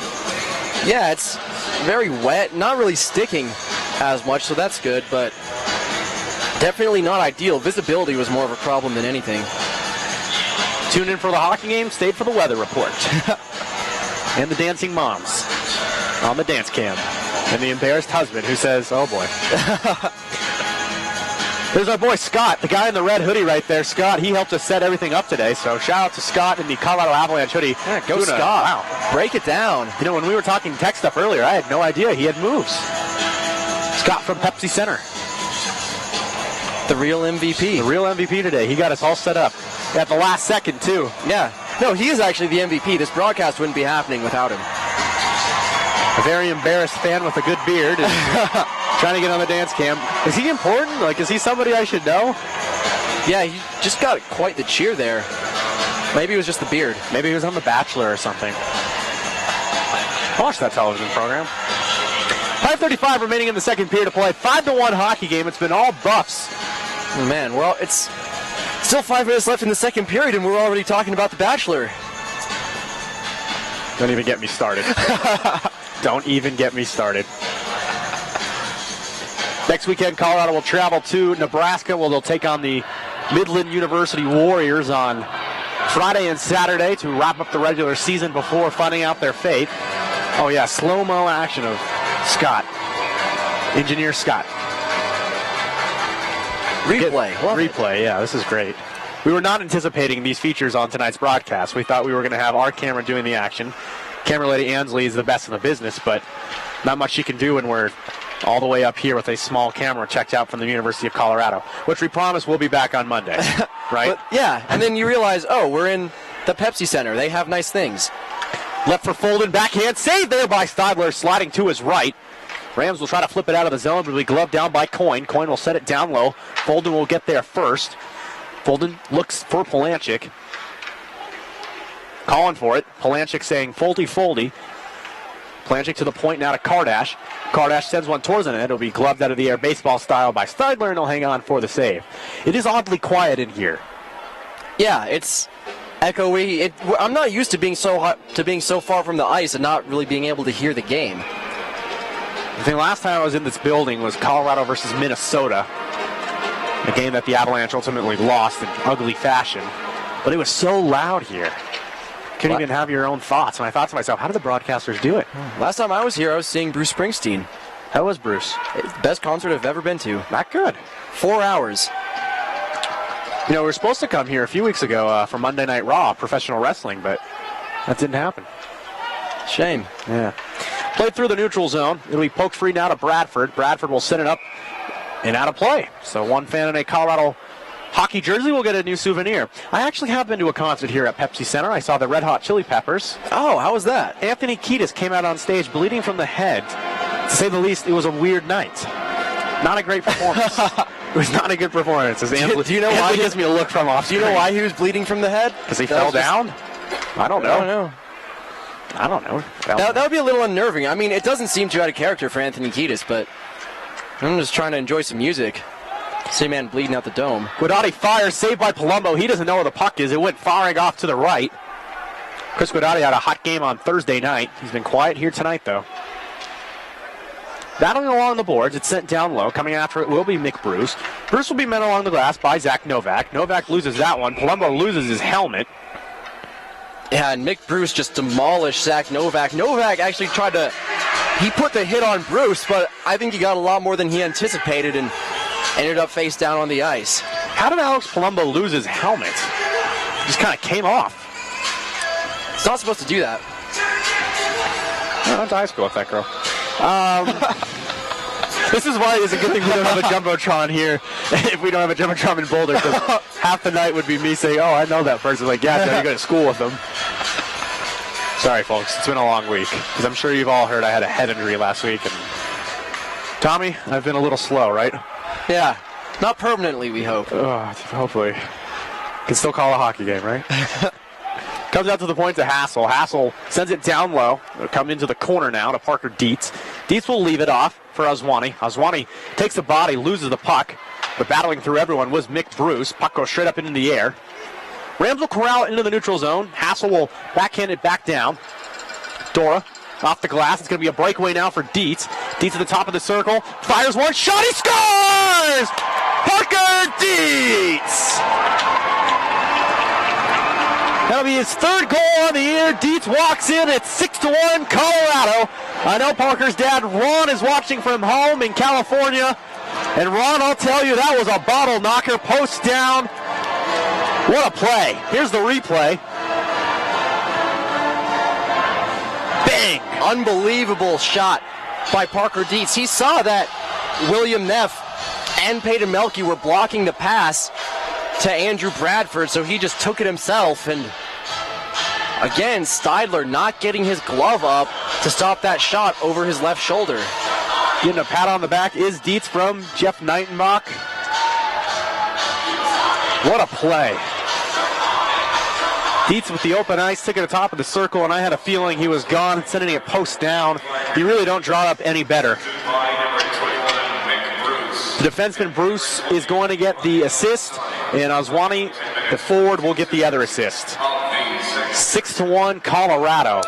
Yeah, it's very wet, not really sticking as much, so that's good, but definitely not ideal. Visibility was more of a problem than anything. Tuned in for the hockey game, stayed for the weather report. And the dancing moms on the dance cam. And the embarrassed husband who says, oh boy. There's our boy Scott, the guy in the red hoodie right there. Scott, he helped us set everything up today, so shout out to Scott in the Colorado Avalanche hoodie. Yeah, go Scott. Wow. Break it down. When we were talking tech stuff earlier, I had no idea he had moves. Scott from Pepsi Center. The real MVP. The real MVP today. He got us all set up at the last second, too. Yeah. No, he is actually the MVP. This broadcast wouldn't be happening without him. A very embarrassed fan with a good beard is trying to get on the dance cam. Is he important? Is he somebody I should know? Yeah, he just got quite the cheer there. Maybe it was just the beard. Maybe he was on The Bachelor or something. Watch that television program. 5:35 remaining in the second period to play. 5-1 hockey game. It's been all Buffs. Oh, man, well, it's still 5 minutes left in the second period, and we're already talking about The Bachelor. Don't even get me started. Don't even get me started. Next weekend, Colorado will travel to Nebraska, where they'll take on the Midland University Warriors on Friday and Saturday to wrap up the regular season before finding out their fate. Oh, yeah, slow-mo action of Scott. Engineer Scott. Replay, yeah, this is great. We were not anticipating these features on tonight's broadcast. We thought we were going to have our camera doing the action. Camera lady Ansley is the best in the business, but not much she can do when we're all the way up here with a small camera checked out from the University of Colorado, which we promise we'll be back on Monday, right? But, yeah, and then you realize, we're in the Pepsi Center. They have nice things. Left for Folden, backhand save there by Stivler, sliding to his right. Rams will try to flip it out of the zone, but will be gloved down by Coyne. Coyne will set it down low. Folden will get there first. Folden looks for Polanchik. Calling for it. Polanchik saying, Foldy, Foldy. Polanchik to the point now to Kardash. Kardash sends one towards the net. It'll be gloved out of the air baseball style by Steidler, and he'll hang on for the save. It is oddly quiet in here. Yeah, it's echoey. I'm not used to being so far from the ice and not really being able to hear the game. I think last time I was in this building was Colorado versus Minnesota, a game that the Avalanche ultimately lost in ugly fashion. But it was so loud here. Couldn't even have your own thoughts. And I thought to myself, how do the broadcasters do it? Last time I was here, I was seeing Bruce Springsteen. How was Bruce? Best concert I've ever been to. Not good. 4 hours. We were supposed to come here a few weeks ago for Monday Night Raw, professional wrestling, but that didn't happen. Shame. Yeah. Played through the neutral zone. It'll be poked free now to Bradford. Bradford will send it up and out of play. So one fan in a Colorado hockey jersey will get a new souvenir. I actually have been to a concert here at Pepsi Center. I saw the Red Hot Chili Peppers. Oh, how was that? Anthony Kiedis came out on stage bleeding from the head. To say the least, it was a weird night. Not a great performance. It was not a good performance. Do you know why he gives me a look from off? Do you know why he was bleeding from the head? Because he fell down? I don't know. That would be a little unnerving. I mean, it doesn't seem too out of character for Anthony Kiedis, but I'm just trying to enjoy some music. See a man bleeding out the dome. Guidotti fires, saved by Palumbo. He doesn't know where the puck is. It went firing off to the right. Chris Guidotti had a hot game on Thursday night. He's been quiet here tonight, though. Battling along the boards, it's sent down low. Coming after it will be Mick Bruce. Bruce will be met along the glass by Zach Novak. Novak loses that one. Palumbo loses his helmet. Yeah, and Mick Bruce just demolished Zach Novak. Novak actually he put the hit on Bruce, but I think he got a lot more than he anticipated and ended up face down on the ice. How did Alex Palumbo lose his helmet? Just kind of came off. It's not supposed to do that. I went to high school with that girl. This is why it's a good thing we don't have a Jumbotron here if we don't have a Jumbotron in Boulder, because half the night would be me saying, oh, I know that person. Like, yeah, Joe, you go to school with them. Sorry, folks. It's been a long week, because I'm sure you've all heard I had a head injury last week. And Tommy, I've been a little slow, right? Yeah. Not permanently, we hope. Hopefully. Can still call a hockey game, right? Comes out to the point to Hassel. Hassel sends it down low. It'll come into the corner now to Parker Dietz. Dietz will leave it off for Aswani. Aswani takes the body, loses the puck. But battling through everyone was Mick Bruce. Puck goes straight up into the air. Rams will corral it into the neutral zone. Hassel will backhand it back down. Dora off the glass. It's going to be a breakaway now for Dietz. Dietz at the top of the circle. Fires one shot. He scores! Parker Dietz! That'll be his third goal on the year. Dietz walks in at 6-1 Colorado. I know Parker's dad, Ron, is watching from home in California. And Ron, I'll tell you, that was a bottle knocker. Post down. What a play. Here's the replay. Bang! Unbelievable shot by Parker Dietz. He saw that William Neff and Peyton Melke were blocking the pass to Andrew Bradford, so he just took it himself. And again, Steidler not getting his glove up to stop that shot over his left shoulder. Getting a pat on the back is Dietz from Jeff Nightenbach. What a play. Dietz with the open ice, took it to the top of the circle, and I had a feeling he was gone, sending it post down. You really don't draw up any better. The defenseman Bruce is going to get the assist, and Aswani, the forward, will get the other assist. 6-1 Colorado.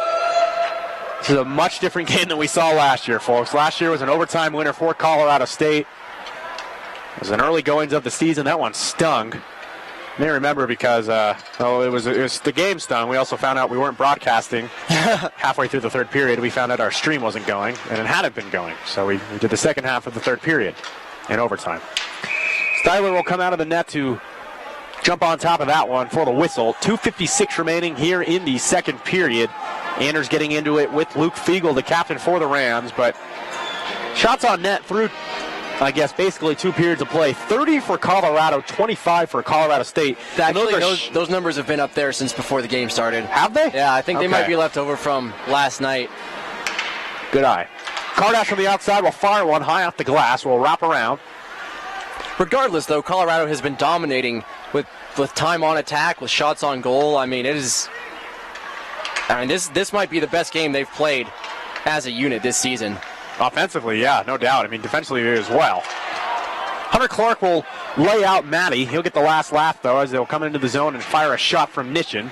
This is a much different game than we saw last year, folks. Last year was an overtime winner for Colorado State. It was an early goings of the season. That one stung. You may remember because it was the game stung. We also found out we weren't broadcasting halfway through the third period. We found out our stream wasn't going, and it hadn't been going. So we did the second half of the third period in overtime. Styler will come out of the net to jump on top of that one for the whistle. 2:56 remaining here in the second period. Anders getting into it with Luke Fiegel, the captain for the Rams. But shots on net through, I guess, basically 2 periods of play. 30 for Colorado, 25 for Colorado State. Actually, those numbers have been up there since before the game started. Have they? Yeah, I think they might be left over from last night. Good eye. Kardash from the outside will fire one high off the glass. Will wrap around. Regardless, though, Colorado has been dominating with time on attack, with shots on goal. This might be the best game they've played as a unit this season. Offensively, yeah, no doubt. Defensively as well. Hunter Clark will lay out Matty. He'll get the last laugh, though, as they'll come into the zone and fire a shot from Nishin.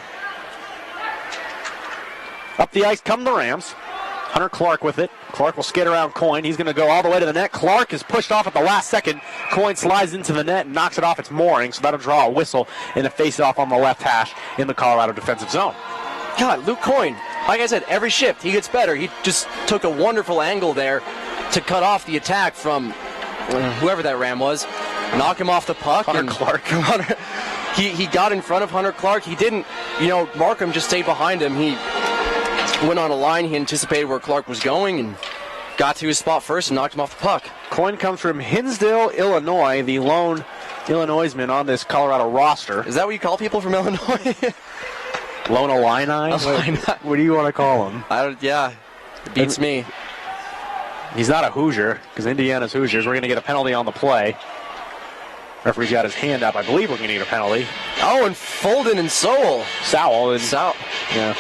Up the ice come the Rams. Hunter Clark with it. Clark will skate around Coyne. He's going to go all the way to the net. Clark is pushed off at the last second. Coyne slides into the net and knocks it off its mooring, so that'll draw a whistle and a face-off on the left hash in the Colorado defensive zone. God, Luke Coyne, like I said, every shift he gets better. He just took a wonderful angle there to cut off the attack from whoever that Ram was. Knock him off the puck. Hunter Clark. He got in front of Hunter Clark. He didn't, Markham just stayed behind him. He went on a line. He anticipated where Clark was going, and got to his spot first and knocked him off the puck. Coin comes from Hinsdale, Illinois, the lone Illinoisman on this Colorado roster. Is that what you call people from Illinois? Lone Illini? What do you want to call him? Yeah, it beats me. He's not a Hoosier, because Indiana's Hoosiers. We're going to get a penalty on the play. Referee's got his hand up. I believe we're going to get a penalty. Oh, and Folden and Sowell. Sowell. Yeah.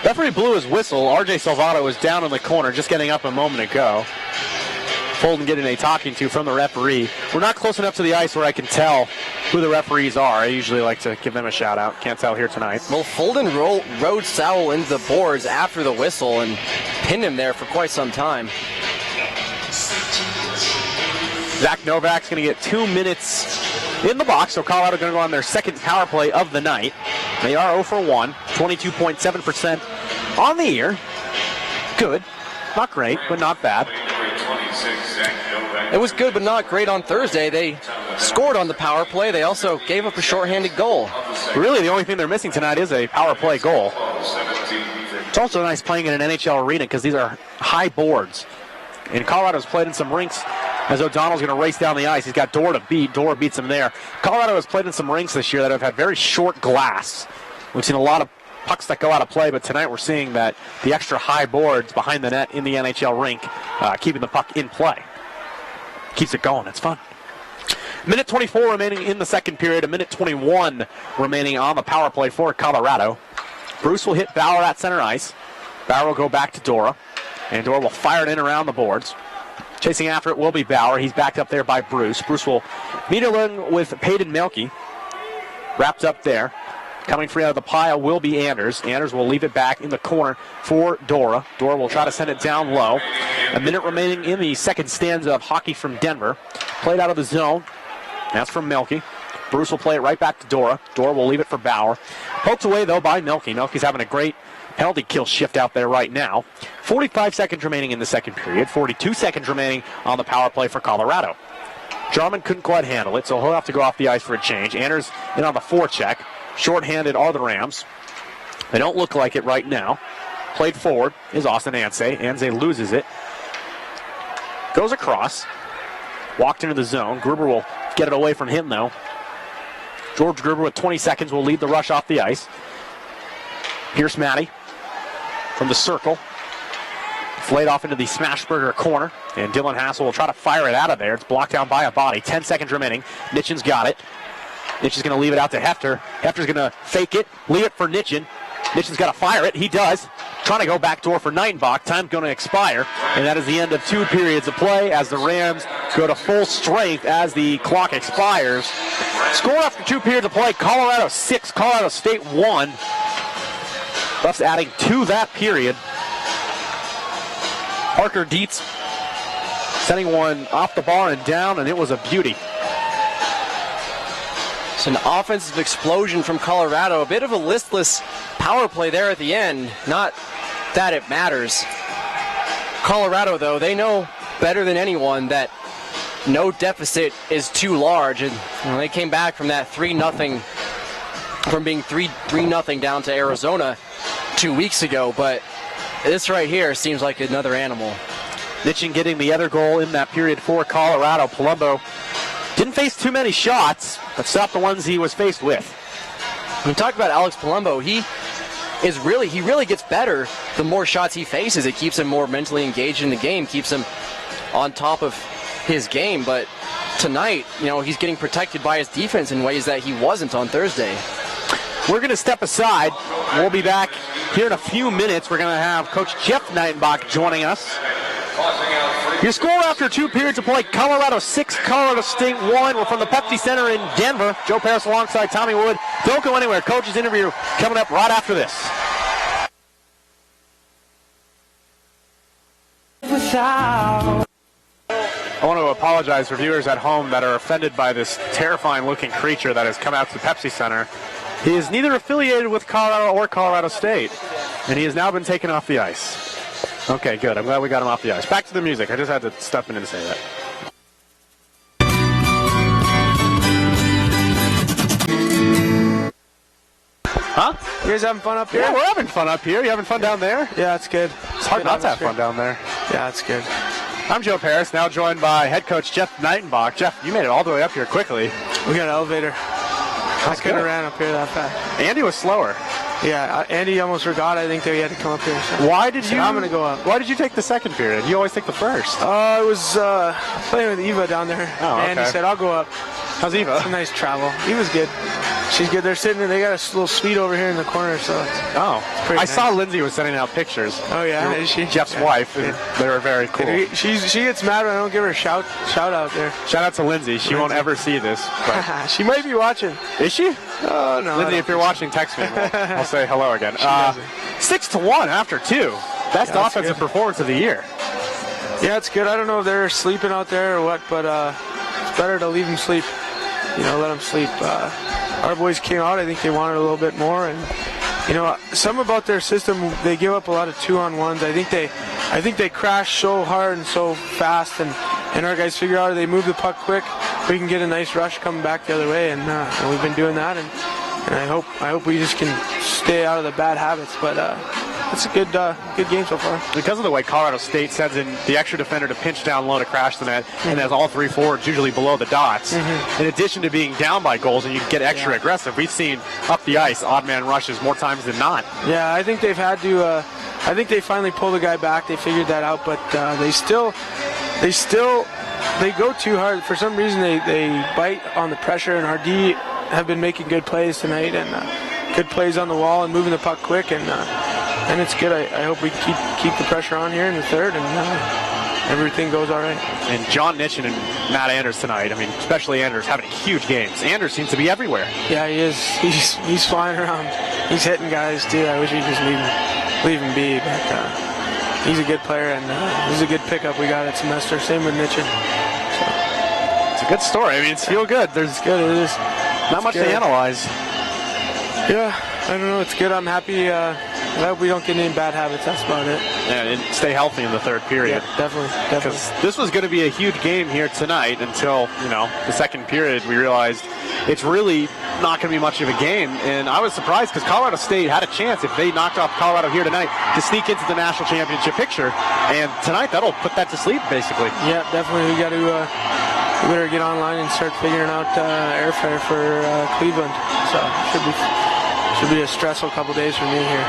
Referee blew his whistle. RJ Salvato was down in the corner, just getting up a moment ago. Folden getting a talking to from the referee. We're not close enough to the ice where I can tell who the referees are. I usually like to give them a shout out. Can't tell here tonight. Well, Folden rode Sowell into the boards after the whistle and pinned him there for quite some time. Zach Novak's going to get 2 minutes in the box, so Colorado going to go on their second power play of the night. They are 0 for 1, 22.7% on the year. Good. Not great, but not bad. It was good, but not great on Thursday. They scored on the power play. They also gave up a shorthanded goal. Really, the only thing they're missing tonight is a power play goal. It's also nice playing in an NHL arena because these are high boards. And Colorado's played in some rinks as O'Donnell's going to race down the ice. He's got Dorr to beat. Dorr beats him there. Colorado has played in some rinks this year that have had very short glass. We've seen a lot of pucks that go out of play, but tonight we're seeing that the extra high boards behind the net in the NHL rink keeping the puck in play. Keeps it going. It's fun. Minute 24 remaining in the second period. A minute 21 remaining on the power play for Colorado. Bruce will hit Bauer at center ice. Bauer will go back to Dora, and Dora will fire it in around the boards. Chasing after it will be Bauer. He's backed up there by Bruce. Bruce will meet along with Peyton Mielke. Wrapped up there. Coming free out of the pile will be Anders. Anders will leave it back in the corner for Dora. Dora will try to send it down low. A minute remaining in the second stanza of Hockey from Denver. Played out of the zone. That's from Mielke. Bruce will play it right back to Dora. Dora will leave it for Bauer. Poked away, though, by Mielke. Mielke's having a great penalty kill shift out there right now. 45 seconds remaining in the second period. 42 seconds remaining on the power play for Colorado. Jarman couldn't quite handle it, so he'll have to go off the ice for a change. Anders in on the forecheck. Short-handed are the Rams. They don't look like it right now. Played forward is Austin Anse. Anse loses it. Goes across. Walked into the zone. Gruber will get it away from him, though. George Gruber with 20 seconds will lead the rush off the ice. Here's Matty from the circle. Flayed off into the Smashburger corner. And Dylan Hassel will try to fire it out of there. It's blocked down by a body. 10 seconds remaining. Nitchin's got it. Nitchin's going to leave it out to Hefter. Hefter's going to fake it, leave it for Nitchin. Nitchin's got to fire it. He does. Trying to go backdoor for Nightenbach. Time's going to expire. And that is the end of 2 periods of play as the Rams go to full strength as the clock expires. Score after 2 periods of play, Colorado 6, Colorado State 1. Buffs adding to that period. Parker Dietz sending one off the bar and down, and it was a beauty. It's an offensive explosion from Colorado. A bit of a listless power play there at the end. Not that it matters. Colorado, though, they know better than anyone that no deficit is too large. And they came back from that 3-0, from being 3-0 down to Arizona 2 weeks ago. But this right here seems like another animal. Nitchin getting the other goal in that period for Colorado. Palumbo didn't face too many shots, but stopped the ones he was faced with. When we talk about Alex Palumbo, he really gets better the more shots he faces. It keeps him more mentally engaged in the game, keeps him on top of his game. But tonight, he's getting protected by his defense in ways that he wasn't on Thursday. We're going to step aside. We'll be back here in a few minutes. We're going to have Coach Jeff Nightenbach joining us. Your score after 2 periods of play, Colorado 6, Colorado State 1. We're from the Pepsi Center in Denver. Joe Paris alongside Tommy Wood. Don't go anywhere. Coach's interview coming up right after this. I want to apologize for viewers at home that are offended by this terrifying-looking creature that has come out to the Pepsi Center. He is neither affiliated with Colorado or Colorado State, and he has now been taken off the ice. Okay, good. I'm glad we got him off the ice. Back to the music. I just had to step in and say that. Huh? You guys having fun up here? Yeah, we're having fun up here. You having fun down there? Yeah, it's good. It's hard not to have fun down there. Yeah, it's good. I'm Joe Paris, now joined by head coach Jeff Nightenbach. Jeff, you made it all the way up here quickly. We got an elevator. I couldn't have ran up here that fast. Andy was slower. Yeah, Andy almost forgot. I think that he had to come up here. So. Why did you? I'm gonna go up. Why did you take the second period? You always take the first. I was playing with Eva down there. Oh, okay. Andy said, "I'll go up." How's Eva? It's a nice travel. Eva's good. She's good. They're sitting. They got a little suite over here in the corner, so it's pretty I nice. saw Lindsay was sending out pictures. Oh yeah, is she? Jeff's wife. And they were very cool. She gets mad when I don't give her a shout out there. Shout out to Lindsay. She won't ever see this. But She might be watching. is she? Oh no. Lindsay, if you're watching, text me. I'll say hello again. doesn't. 6-1 after 2. Best that's offensive good. performance of the year. Yeah, it's good. I don't know if they're sleeping out there or what, but it's better to leave them sleep. Let them sleep. Our boys came out. I think they wanted a little bit more, and some about their system. They give up a lot of 2-on-1s. I think they crash so hard and so fast, and our guys figure out if they move the puck quick, we can get a nice rush coming back the other way, and we've been doing that, and I hope we just can stay out of the bad habits. But it's a good game so far. Because of the way Colorado State sends in the extra defender to pinch down low to crash the net, and has all three forwards usually below the dots, in addition to being down by goals, and you get extra aggressive. We've seen up the ice odd man rushes more times than not. Yeah, I think they've had to. I think they finally pulled the guy back. They figured that out, but they go too hard. For some reason, they bite on the pressure, and our D have been making good plays tonight, and good plays on the wall and moving the puck quick, and it's good. I hope we keep the pressure on here in the third, and everything goes all right. And John Nitchin and Matt Anders tonight, especially Anders, having huge games. Anders seems to be everywhere. Yeah, he is. He's flying around. He's hitting guys, too. I wish he'd just leave him be, but he's a good player, and this is a good pickup we got at Semester. Same with Nitchin. It's a good story. It's feel good. There's Good, it is. not much to analyze. Yeah, I don't know. It's good. I'm happy. I hope we don't get any bad habits. That's about it. And stay healthy in the third period. Yeah, definitely. Because this was going to be a huge game here tonight until, the second period we realized it's really not going to be much of a game. And I was surprised because Colorado State had a chance if they knocked off Colorado here tonight to sneak into the national championship picture. And tonight that'll put that to sleep, basically. Yeah, definitely. We got to we better get online and start figuring out airfare for Cleveland. So should be a stressful couple days for me here.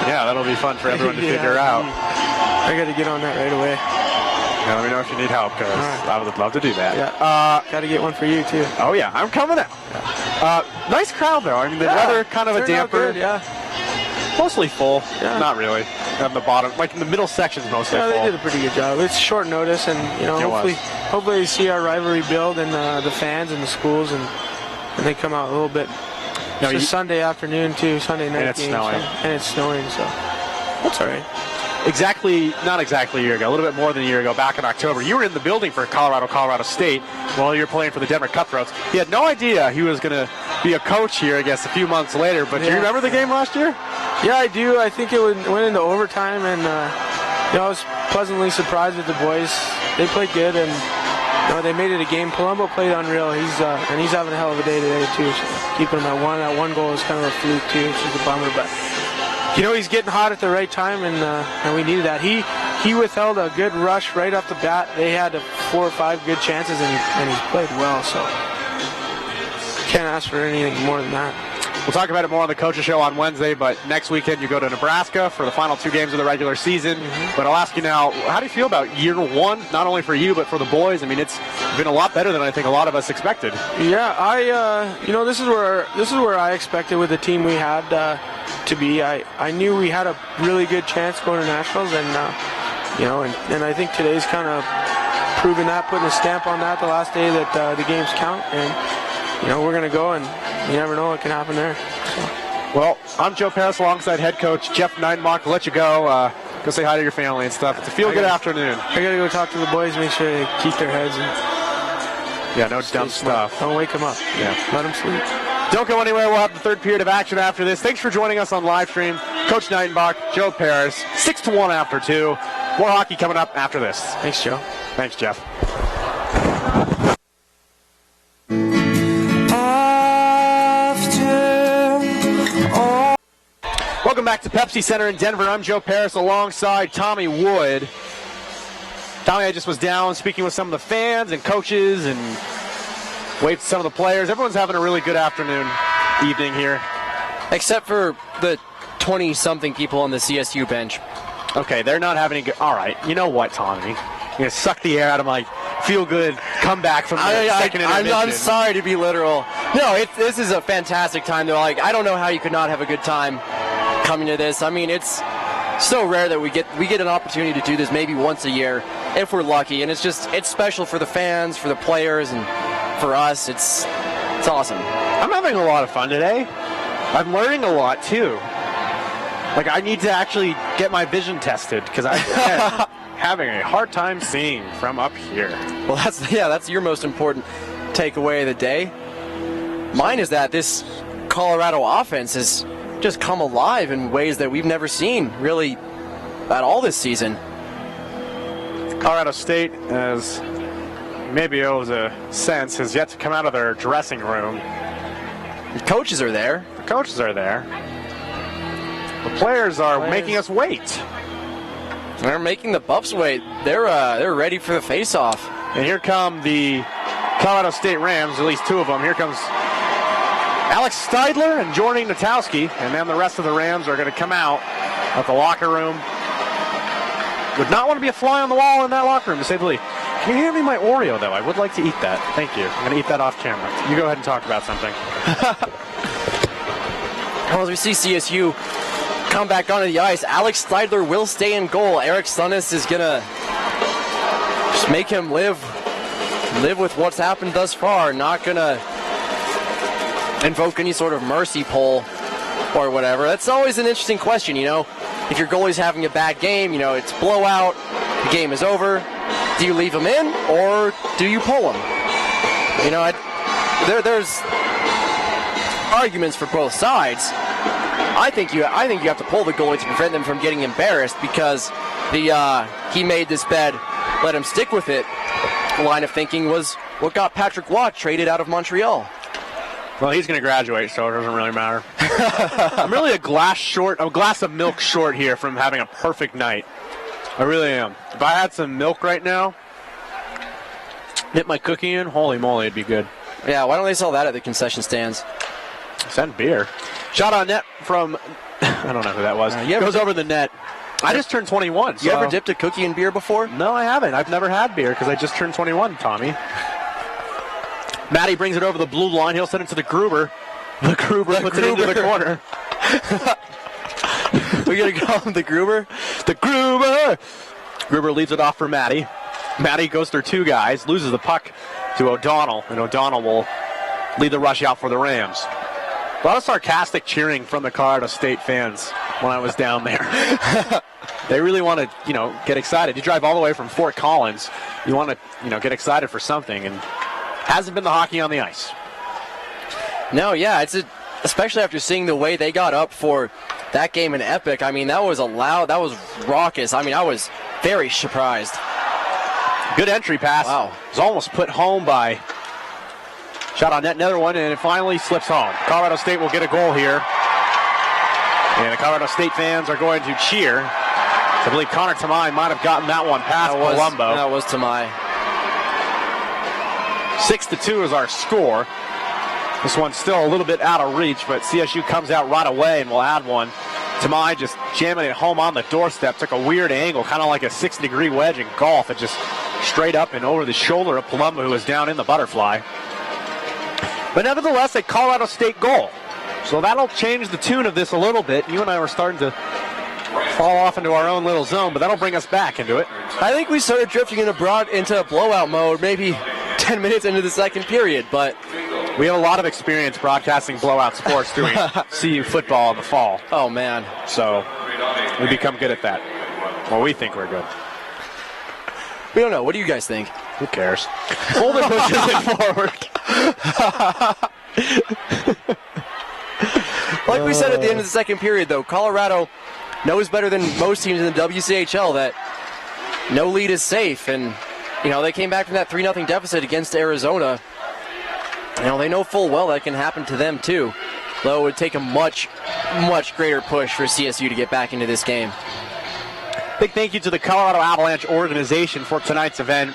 Yeah, that'll be fun for everyone to figure out. I got to get on that right away. Yeah, let me know if you need help, because I would love to do that. Yeah. Got to get one for you, too. Oh, yeah, I'm coming out. Nice crowd, though. The weather kind of a damper. Good, yeah. Mostly full. Yeah. Not really. On the bottom, in the middle section's mostly full. Yeah, they did a pretty good job. It's short notice, and hopefully they see our rivalry build, and the fans and the schools, and they come out a little bit. It's a Sunday afternoon, too, Sunday night and it's game, snowing. And it's snowing, so that's all right. Not exactly a year ago, a little bit more than a year ago, back in October. You were in the building for Colorado State while you were playing for the Denver Cutthroats. He had no idea he was going to be a coach here, I guess, a few months later. But do you remember the game last year? Yeah, I do. I think it went into overtime, and I was pleasantly surprised with the boys. They played good, and they made it a game. Palumbo played unreal. He's having a hell of a day today, too. So keeping him at one. That one goal is kind of a fluke, too, which is a bummer. But he's getting hot at the right time, and we needed that. He withheld a good rush right off the bat. They had 4 or 5 good chances, and he played well. So can't ask for anything more than that. We'll talk about it more on the Coaches Show on Wednesday, but next weekend you go to Nebraska for the final 2 games of the regular season. But I'll ask you now, how do you feel about year one, not only for you, but for the boys? It's been a lot better than I think a lot of us expected. Yeah, this is where I expected with the team we had to be. I knew we had a really good chance going to nationals, and I think today's kind of proving that, putting a stamp on that. The last day that the games count, and we're gonna go, and you never know what can happen there. So. Well, I'm Joe Paris alongside head coach Jeff Nightenbach. To let you go, go say hi to your family and stuff. It's a feel-good afternoon. I gotta go talk to the boys, make sure they keep their heads and no dumb stuff. Don't wake them up. Yeah, let them sleep. Don't go anywhere. We'll have the third period of action after this. Thanks for joining us on live stream. Coach Nightenbach, Joe Paris, 6-1 after 2. More hockey coming up after this. Thanks, Joe. Thanks, Jeff. After all Welcome back to Pepsi Center in Denver. I'm Joe Paris alongside Tommy Wood. Tommy, I just was down speaking with some of the fans and coaches and waved to some of the players. Everyone's having a really good evening here. Except for the 20-something people on the CSU bench. Okay, they're not having a good... All right, you know what, Tommy? You're going to suck the air out of my feel-good comeback from the second intermission. I'm sorry to be literal. No, this is a fantastic time. Though. Like, I don't know how you could not have a good time coming to this. I mean, it's so rare that we get an opportunity to do this maybe once a year if we're lucky, and it's special for the fans, for the players, and for us. It's awesome. I'm having a lot of fun today. I'm learning a lot too. Like, I need to actually get my vision tested because I'm having a hard time seeing from up here. Well, that's your most important takeaway of the day. Mine is that this Colorado offense has just come alive in ways that we've never seen really at all this season. Colorado State, as maybe it was a sense, has yet to come out of their dressing room. The coaches are there. The coaches are there. The players are making us wait. They're making the Buffs wait. They're ready for the face-off. And here come the Colorado State Rams, at least two of them. Here comes Alex Steidler and Jordan Natowski, and then the rest of the Rams are going to come out of the locker room. Would not want to be a fly on the wall in that locker room, to say the least. Can you hand me my Oreo, though? I would like to eat that. Thank you. I'm going to eat that off camera. You go ahead and talk about something. Well, as we see CSU come back onto the ice, Alex Steidler will stay in goal. Eric Stunnis is going to just make him live with what's happened thus far. Not going to invoke any sort of mercy pull or whatever. That's always an interesting question, you know. If your goalie's having a bad game, you know, it's blowout, the game is over. Do you leave him in or do you pull him? You know, there's arguments for both sides. I think you have to pull the goalie to prevent them from getting embarrassed because he made this bet, let him stick with it. The line of thinking was what got Patrick Watt traded out of Montreal. Well, he's going to graduate, so it doesn't really matter. I'm really a glass of milk short here from having a perfect night. I really am. If I had some milk right now, dip my cookie in, holy moly, it'd be good. Yeah, why don't they sell that at the concession stands? Send beer. Shot on net from, I don't know who that was. Goes over the net. I just turned 21. You ever dipped a cookie in beer before? No, I haven't. I've never had beer because I just turned 21, Tommy. Matty brings it over the blue line. He'll send it to the Gruber. The Gruber puts it into the corner. We're going to call him the Gruber? The Gruber! Gruber leaves it off for Matty. Matty goes through two guys, loses the puck to O'Donnell, and O'Donnell will lead the rush out for the Rams. A lot of sarcastic cheering from the Colorado State fans when I was down there. They really want to, get excited. You drive all the way from Fort Collins. You want to, get excited for something, and hasn't been the hockey on the ice. No, yeah, especially after seeing the way they got up for that game in Epic. I mean, that was that was raucous. I mean, I was very surprised. Good entry pass. Wow. It was almost put home by shot on net, another one, and it finally slips home. Colorado State will get a goal here. And the Colorado State fans are going to cheer. I believe Connor Tamai might have gotten that one past Colombo. That was Tamai. 6-2 is our score. This one's still a little bit out of reach, but CSU comes out right away and will add one. Tamai just jamming it home on the doorstep. Took a weird angle, kind of like a 6-degree wedge in golf. It just straight up and over the shoulder of Palumbo, who was down in the butterfly. But nevertheless, a Colorado State goal. So that'll change the tune of this a little bit. You and I were starting to fall off into our own little zone, but that'll bring us back into it. I think we started drifting into blowout mode maybe 10 minutes into the second period, but we have a lot of experience broadcasting blowout sports doing CU football in the fall. Oh, man. So we become good at that. Well, we think we're good. We don't know. What do you guys think? Who cares? Holden pushes it forward. Like we said at the end of the second period, though, Colorado knows better than most teams in the WCHL that no lead is safe. And, they came back from that 3-0 deficit against Arizona. They know full well that can happen to them, too. though it would take a much, much greater push for CSU to get back into this game. Big thank you to the Colorado Avalanche organization for tonight's event.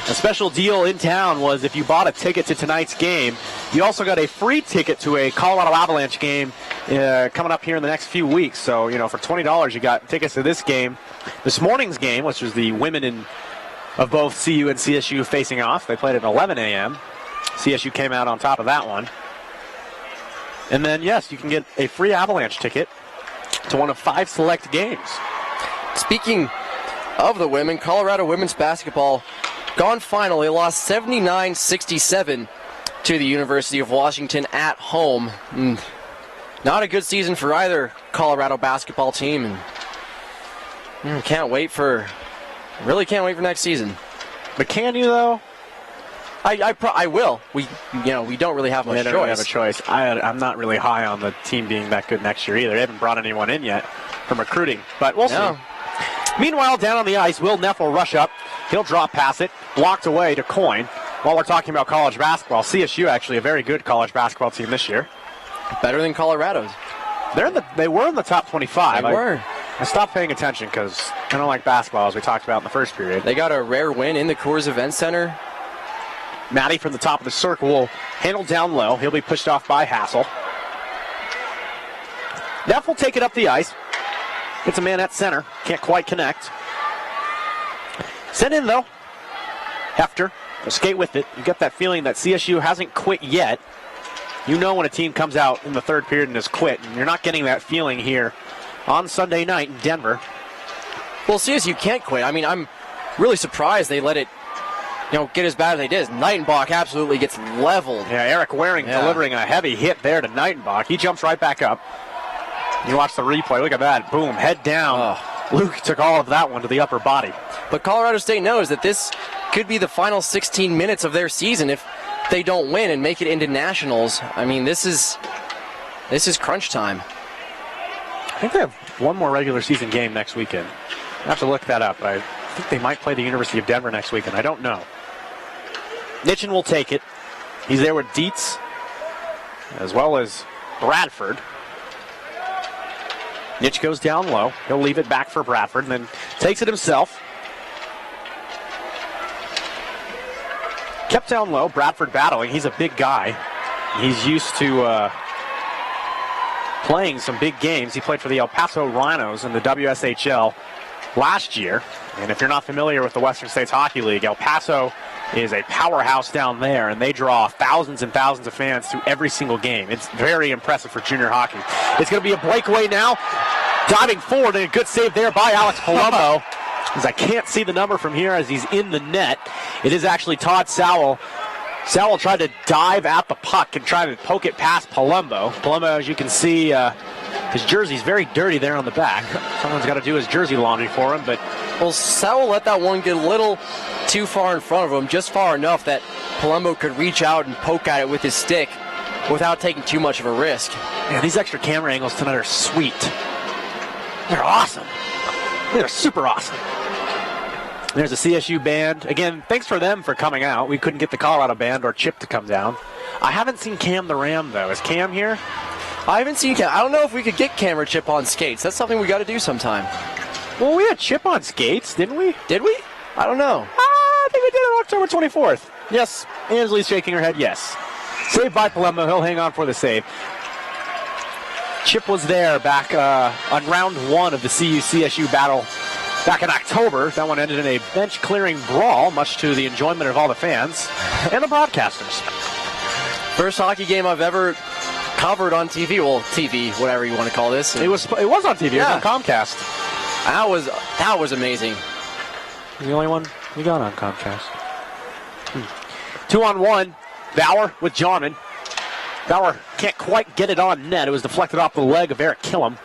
A special deal in town was if you bought a ticket to tonight's game, you also got a free ticket to a Colorado Avalanche game coming up here in the next few weeks. So, for $20, you got tickets to this game. This morning's game, which was the women of both CU and CSU facing off. They played at 11 a.m. CSU came out on top of that one. And then, yes, you can get a free Avalanche ticket to one of 5 select games. Speaking of the women, Colorado women's basketball gone final. They lost 79-67 to the University of Washington at home. Not a good season for either Colorado basketball team. And can't wait for next season. But can you, though? I will. We don't really have much choice. They don't really have a choice. I'm not really high on the team being that good next year either. They haven't brought anyone in yet from recruiting, but we'll see. Meanwhile, down on the ice, Will Neff will rush up. He'll drop pass it, blocked away to Coyne. While we're talking about college basketball, CSU actually a very good college basketball team this year. Better than Colorado's. They were in the top 25. They were. I stopped paying attention because I don't like basketball, as we talked about in the first period. They got a rare win in the Coors Event Center. Matty from the top of the circle will handle down low. He'll be pushed off by Hassel. Neff will take it up the ice. Gets a man at center. Can't quite connect. Sent in, though. Hefter will skate with it. You get that feeling that CSU hasn't quit yet. You know when a team comes out in the third period and has quit, and you're not getting that feeling here on Sunday night in Denver. Well, CSU can't quit. I mean, I'm really surprised they let it get as bad as they did. Nightenbach absolutely gets leveled. Yeah, Eric Waring delivering a heavy hit there to Nightenbach. He jumps right back up. You watch the replay. Look at that. Boom. Head down. Luke took all of that one to the upper body. But Colorado State knows that this could be the final 16 minutes of their season if they don't win and make it into nationals. I mean, this is crunch time. I think they have one more regular season game next weekend. I have to look that up. I think they might play the University of Denver next weekend. I don't know. Nitchin will take it. He's there with Dietz as well as Bradford. Nitch goes down low. He'll leave it back for Bradford and then takes it himself. Kept down low. Bradford battling. He's a big guy. He's used to playing some big games. He played for the El Paso Rhinos in the WSHL last year. And if you're not familiar with the Western States Hockey League, El Paso is a powerhouse down there, and they draw thousands and thousands of fans to every single game. It's very impressive for junior hockey. It's going to be a breakaway now. Diving forward, and a good save there by Alex Palumbo. As I can't see the number from here as he's in the net. It is actually Todd Sowell. Sowell tried to dive at the puck and try to poke it past Palumbo. Palumbo, as you can see, his jersey's very dirty there on the back. Someone's got to do his jersey laundry for him, but... Well, Sowell let that one get a little too far in front of him, just far enough that Palumbo could reach out and poke at it with his stick without taking too much of a risk. Man, these extra camera angles tonight are sweet. They're awesome. They're super awesome. There's a CSU band. Again, thanks for them for coming out. We couldn't get the Colorado band or Chip to come down. I haven't seen Cam the Ram, though. Is Cam here? I haven't seen Cam. I don't know if we could get Cam or Chip on skates. That's something we got to do sometime. Well, we had Chip on skates, didn't we? Did we? I don't know. I think we did it on October 24th. Yes. Ansley's shaking her head, yes. Saved by Palumbo. He'll hang on for the save. Chip was there back on round one of the CU-CSU battle back in October. That one ended in a bench-clearing brawl, much to the enjoyment of all the fans and the broadcasters. First hockey game I've ever covered on TV. Well, TV, whatever you want to call this. It was on TV. Yeah. It was on Comcast. That was amazing. The only one we got on Comcast. 2-on-1. Bauer with Jarman. Bauer can't quite get it on net. It was deflected off the leg of Eric Killam.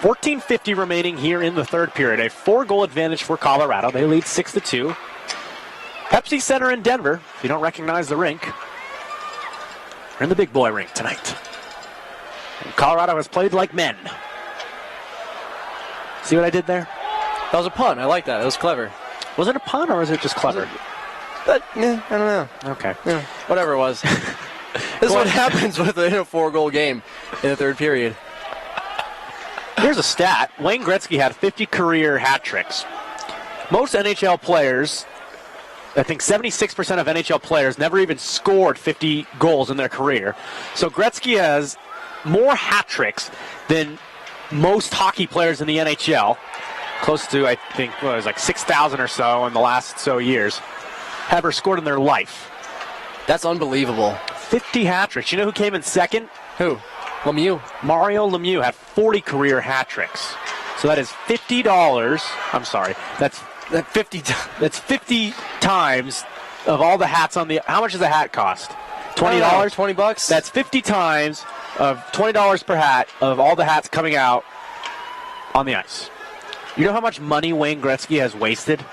14:50 remaining here in the third period. A 4-goal advantage for Colorado. They lead 6-2. Pepsi Center in Denver. If you don't recognize the rink, we're in the big boy rink tonight. And Colorado has played like men. See what I did there? That was a pun. I like that. It was clever. Was it a pun or was it just clever? I don't know. Okay. Yeah, whatever it was. This is what happens with a 4-goal game in the third period. Here's a stat. Wayne Gretzky had 50 career hat tricks. Most NHL players, I think 76% of NHL players never even scored 50 goals in their career. So Gretzky has more hat tricks than most hockey players in the NHL. Close to, I think, it was like 6,000 or so in the last years have ever scored in their life. That's unbelievable. 50 hat tricks. You know who came in second? Who? Lemieux. Mario Lemieux had 40 career hat tricks. So that is $50. I'm sorry. That's 50 times of all the hats on the. How much does a hat cost? $20? $20? That's 50 times of $20 per hat of all the hats coming out on the ice. You know how much money Wayne Gretzky has wasted,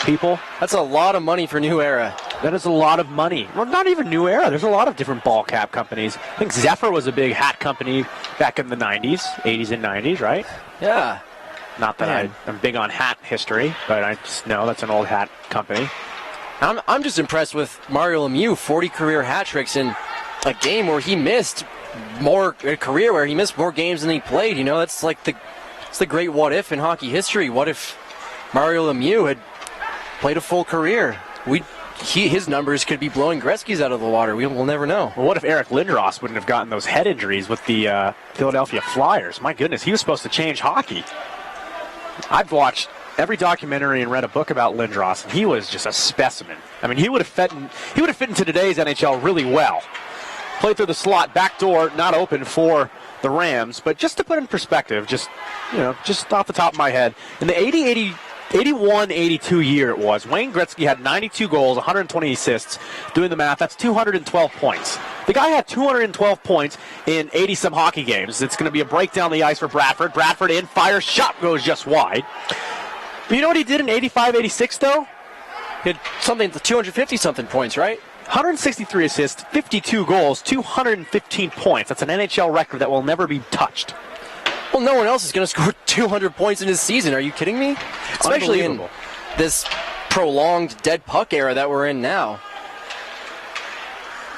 people? That's a lot of money for New Era. That is a lot of money. Well, not even New Era. There's a lot of different ball cap companies. I think Zephyr was a big hat company back in the 90s, 80s and 90s, right? Yeah. Not that I'm big on hat history, but I just know that's an old hat company. I'm just impressed with Mario Lemieux, 40 career hat tricks in a game where he missed a career where he missed more games than he played. You know, that's like it's the great what if in hockey history. What if Mario Lemieux had played a full career? His numbers could be blowing Gretzky's out of the water. We'll never know. Well, what if Eric Lindros wouldn't have gotten those head injuries with the Philadelphia Flyers? My goodness, he was supposed to change hockey. I've watched every documentary and read a book about Lindros, and he was just a specimen. I mean, he would have fit into today's NHL really well. Played through the slot, back door, not open for the Rams. But just to put in perspective, just off the top of my head, in the 81-82 year it was, Wayne Gretzky had 92 goals, 120 assists. Doing the math, that's 212 points. The guy had 212 points in 80-some hockey games. It's going to be a break down the ice for Bradford. Bradford in, fires, shot goes just wide. But you know what he did in 85-86, though? He had something, 250-something points, right? 163 assists, 52 goals, 215 points. That's an NHL record that will never be touched. Well, no one else is going to score 200 points in his season. Are you kidding me? Especially in this prolonged dead puck era that we're in now.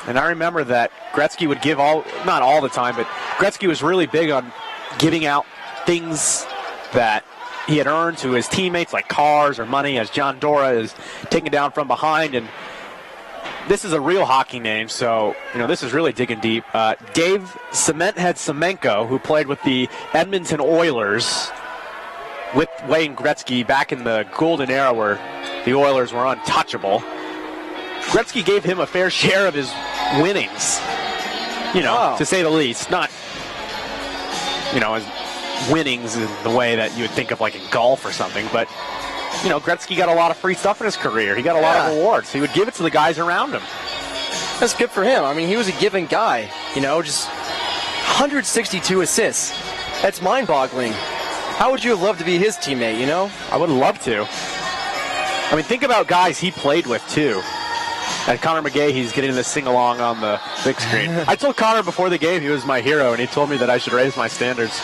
And I remember that Gretzky would give not all the time, but Gretzky was really big on giving out things that he had earned to his teammates, like cars or money, as John Dora is taken down from behind. And this is a real hockey name, so this is really digging deep. Dave Cementhead Semenko, who played with the Edmonton Oilers with Wayne Gretzky back in the golden era where the Oilers were untouchable. Gretzky gave him a fair share of his winnings, to say the least. Not, his winnings in the way that you would think of like in golf or something, but Gretzky got a lot of free stuff in his career. He got a lot of awards. He would give it to the guys around him. That's good for him. I mean, he was a giving guy, just 162 assists. That's mind-boggling. How would you have loved to be his teammate, I would love to. I mean, think about guys he played with, too. And Connor McGay, he's getting this sing-along on the big screen. I told Connor before the game he was my hero, and he told me that I should raise my standards.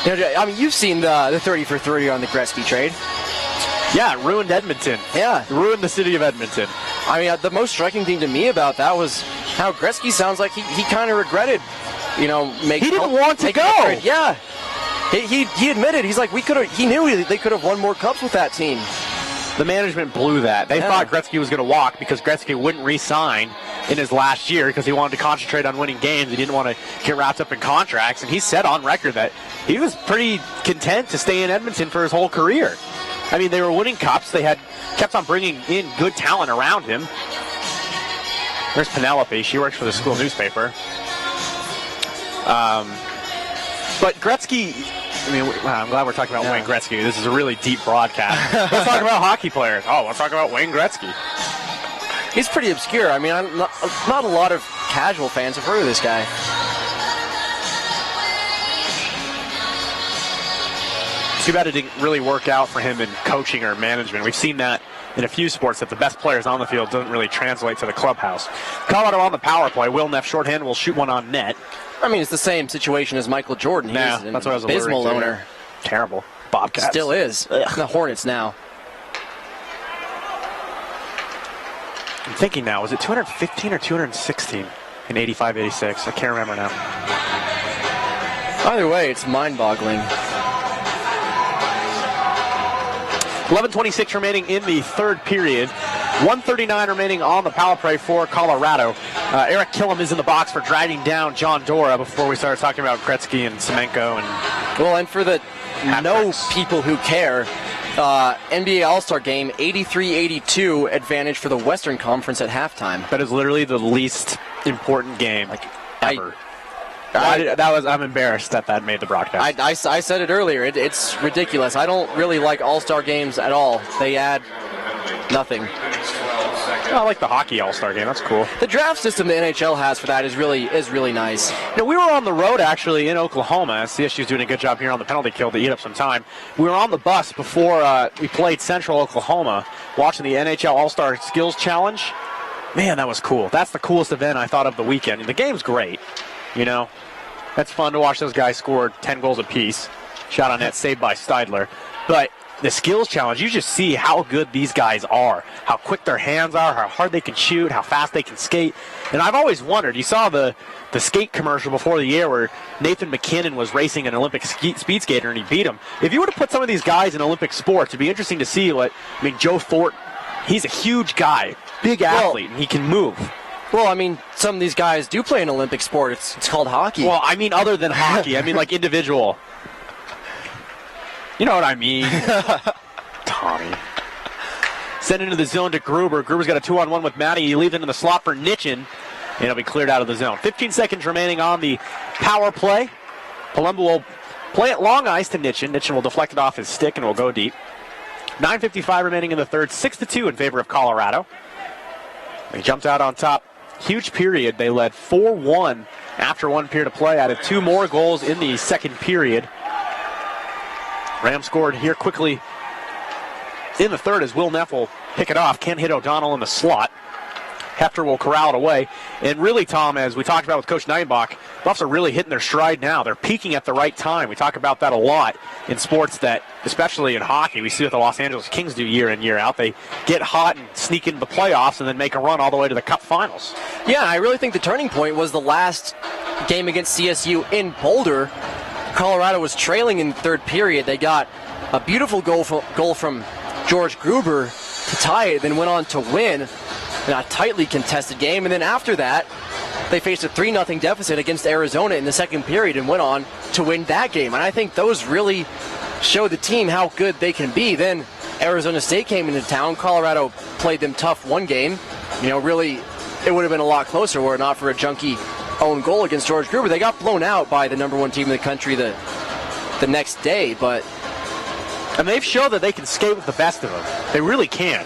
I mean, you've seen the 30 for 30 on the Gretzky trade. Yeah, it ruined Edmonton. Yeah. It ruined the city of Edmonton. I mean, the most striking thing to me about that was how Gretzky sounds like he kind of regretted, making. He didn't want to go. Yeah. He admitted, he's like, he knew they could have won more cups with that team. The management blew that. They thought Gretzky was going to walk because Gretzky wouldn't re-sign in his last year because he wanted to concentrate on winning games. He didn't want to get wrapped up in contracts. And he said on record that he was pretty content to stay in Edmonton for his whole career. I mean, they were winning cups. They had kept on bringing in good talent around him. There's Penelope. She works for the school newspaper. But Gretzky, I'm glad we're talking about Wayne Gretzky. This is a really deep broadcast. Let's talk about hockey players. Let's talk about Wayne Gretzky. He's pretty obscure. I mean, not a lot of casual fans have heard of this guy. Too bad it didn't really work out for him in coaching or management. We've seen that in a few sports that the best players on the field doesn't really translate to the clubhouse. Colorado on the power play. Will Neff shorthand will shoot one on net. I mean, it's the same situation as Michael Jordan. That's what I was abysmal owner. Terrible. Bobcats. Still is. The Hornets now. I'm thinking now, was it 215 or 216 in 85-86? I can't remember now. Either way, it's mind-boggling. 11:26 remaining in the third period. 1:39 remaining on the power play for Colorado. Eric Killam is in the box for dragging down John Dora before we start talking about Gretzky and Semenko. And for the people who care, NBA All-Star Game, 83-82 advantage for the Western Conference at halftime. That is literally the least important game ever. I'm embarrassed that made the broadcast. I said it earlier. It's ridiculous. I don't really like All-Star games at all. They add nothing. I like the hockey All-Star game. That's cool. The draft system the NHL has for that is really nice. We were on the road, actually, in Oklahoma. CSU's doing a good job here on the penalty kill to eat up some time. We were on the bus before we played Central Oklahoma, watching the NHL All-Star Skills Challenge. Man, that was cool. That's the coolest event I thought of the weekend. The game's great, That's fun to watch those guys score 10 goals apiece. Shot on net, saved by Steidler. But the skills challenge, you just see how good these guys are, how quick their hands are, how hard they can shoot, how fast they can skate. And I've always wondered, you saw the skate commercial before the year where Nathan McKinnon was racing an Olympic speed skater and he beat him. If you were to put some of these guys in Olympic sports, it'd be interesting to see Joe Thornton, he's a huge guy, big athlete, and he can move. Well, some of these guys do play an Olympic sport. It's called hockey. Well, other than hockey, like individual. You know what I mean? Tommy. Sent into the zone to Gruber. Gruber's got a 2-on-1 with Matty. He leaves it in the slot for Nitchin, and it'll be cleared out of the zone. 15 seconds remaining on the power play. Palumbo will play it long ice to Nitchin. Nitchin will deflect it off his stick and will go deep. 9:55 remaining in the third. 6-2 in favor of Colorado. They jumped out on top. Huge period. They led 4-1 after one period of play. Added 2 more goals in the second period. Rams scored here quickly in the third as Will Neff will pick it off. Can't hit O'Donnell in the slot. Hefter will corral it away. And really, Tom, as we talked about with Coach Neinbach, Buffs are really hitting their stride now. They're peaking at the right time. We talk about that a lot in sports that, especially in hockey, we see what the Los Angeles Kings do year in, year out. They get hot and sneak into the playoffs and then make a run all the way to the Cup Finals. Yeah, I really think the turning point was the last game against CSU in Boulder. Colorado was trailing in the third period. They got a beautiful goal from George Gruber to tie it, then went on to win in a tightly contested game. And then after that, they faced a 3-0 deficit against Arizona in the second period and went on to win that game. And I think those really show the team how good they can be. Then Arizona State came into town. Colorado played them tough one game. Really, it would have been a lot closer were it not for a junky own goal against George Gruber. They got blown out by the number one team in the country the next day, and they've shown that they can skate with the best of them. They really can.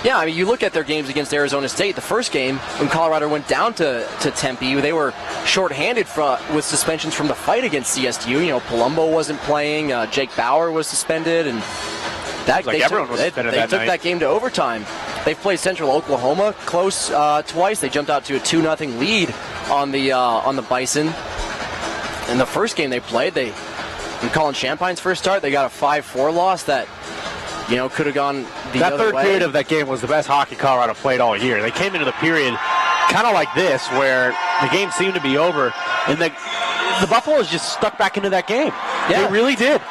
Yeah, you look at their games against Arizona State. The first game, when Colorado went down to Tempe, they were shorthanded with suspensions from the fight against CSU. Palumbo wasn't playing. Jake Bauer was suspended, and they took that game to overtime. They've played Central Oklahoma close twice. They jumped out to a 2-0 lead on the Bison. In the first game they played, in Colin Champine's first start, they got a 5-4 loss that could have gone the other way. That third period of that game was the best hockey Colorado played all year. They came into the period kind of like this, where the game seemed to be over, and the Buffaloes just stuck back into that game. Yeah. They really did.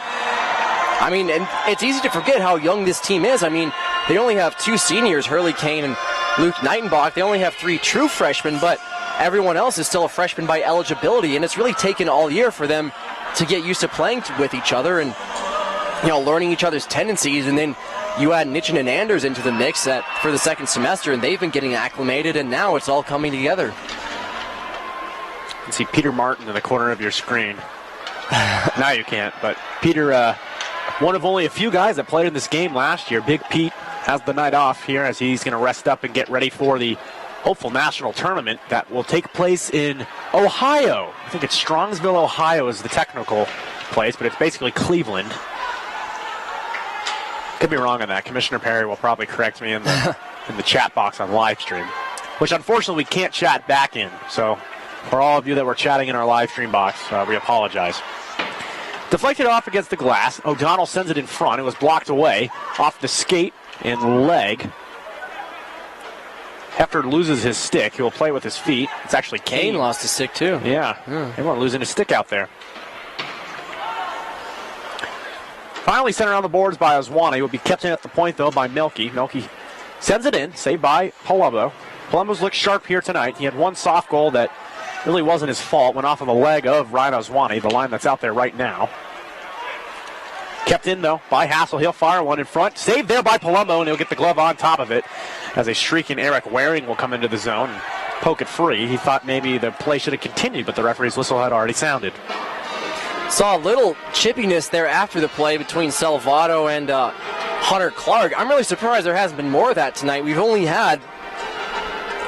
And it's easy to forget how young this team is. They only have 2 seniors, Hurley Kane and Luke Nightenbach. They only have 3 true freshmen, but everyone else is still a freshman by eligibility, and it's really taken all year for them to get used to playing with each other and learning each other's tendencies. And then you add Nitchin and Anders into the mix for the second semester, and they've been getting acclimated, and now it's all coming together. You can see Peter Martin in the corner of your screen. Now you can't, but Peter, one of only a few guys that played in this game last year. Big Pete has the night off here as he's going to rest up and get ready for the hopeful national tournament that will take place in Ohio. I think it's Strongsville, Ohio is the technical place, but it's basically Cleveland. Could be wrong on that. Commissioner Perry will probably correct me in the chat box on live stream, which unfortunately we can't chat back in. So for all of you that were chatting in our live stream box, we apologize. Deflected off against the glass. O'Donnell sends it in front. It was blocked away off the skate and leg. Hefter loses his stick. He will play with his feet. It's actually Kane. Lost his stick, too. Yeah. Everyone losing his stick out there. Finally sent around the boards by Oswani. He will be kept in at the point, though, by Melky. Melky sends it in, saved by Palumbo. Palumbo's looked sharp here tonight. He had one soft goal that really wasn't his fault. Went off of the leg of Ryan Oswani, the line that's out there right now. Kept in, though, by Hassel. He'll fire one in front. Saved there by Palumbo, and he'll get the glove on top of it as a shrieking Eric Waring will come into the zone and poke it free. He thought maybe the play should have continued, but the referee's whistle had already sounded. Saw a little chippiness there after the play between Salvato and Hunter Clark. I'm really surprised there hasn't been more of that tonight. We've only had,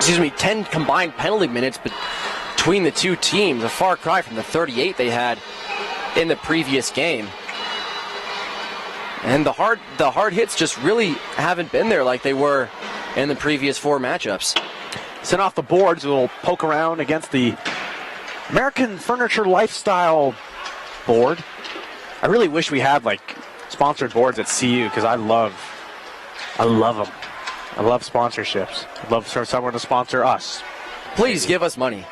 10 combined penalty minutes between the two teams, a far cry from the 38 they had in the previous game. And the hard hits just really haven't been there like they were in the previous 4 matchups. Sent off the boards, a little poke around against the American Furniture Lifestyle board. I really wish we had sponsored boards at CU because I love them. I love sponsorships. I'd love for someone to sponsor us. Please give us money.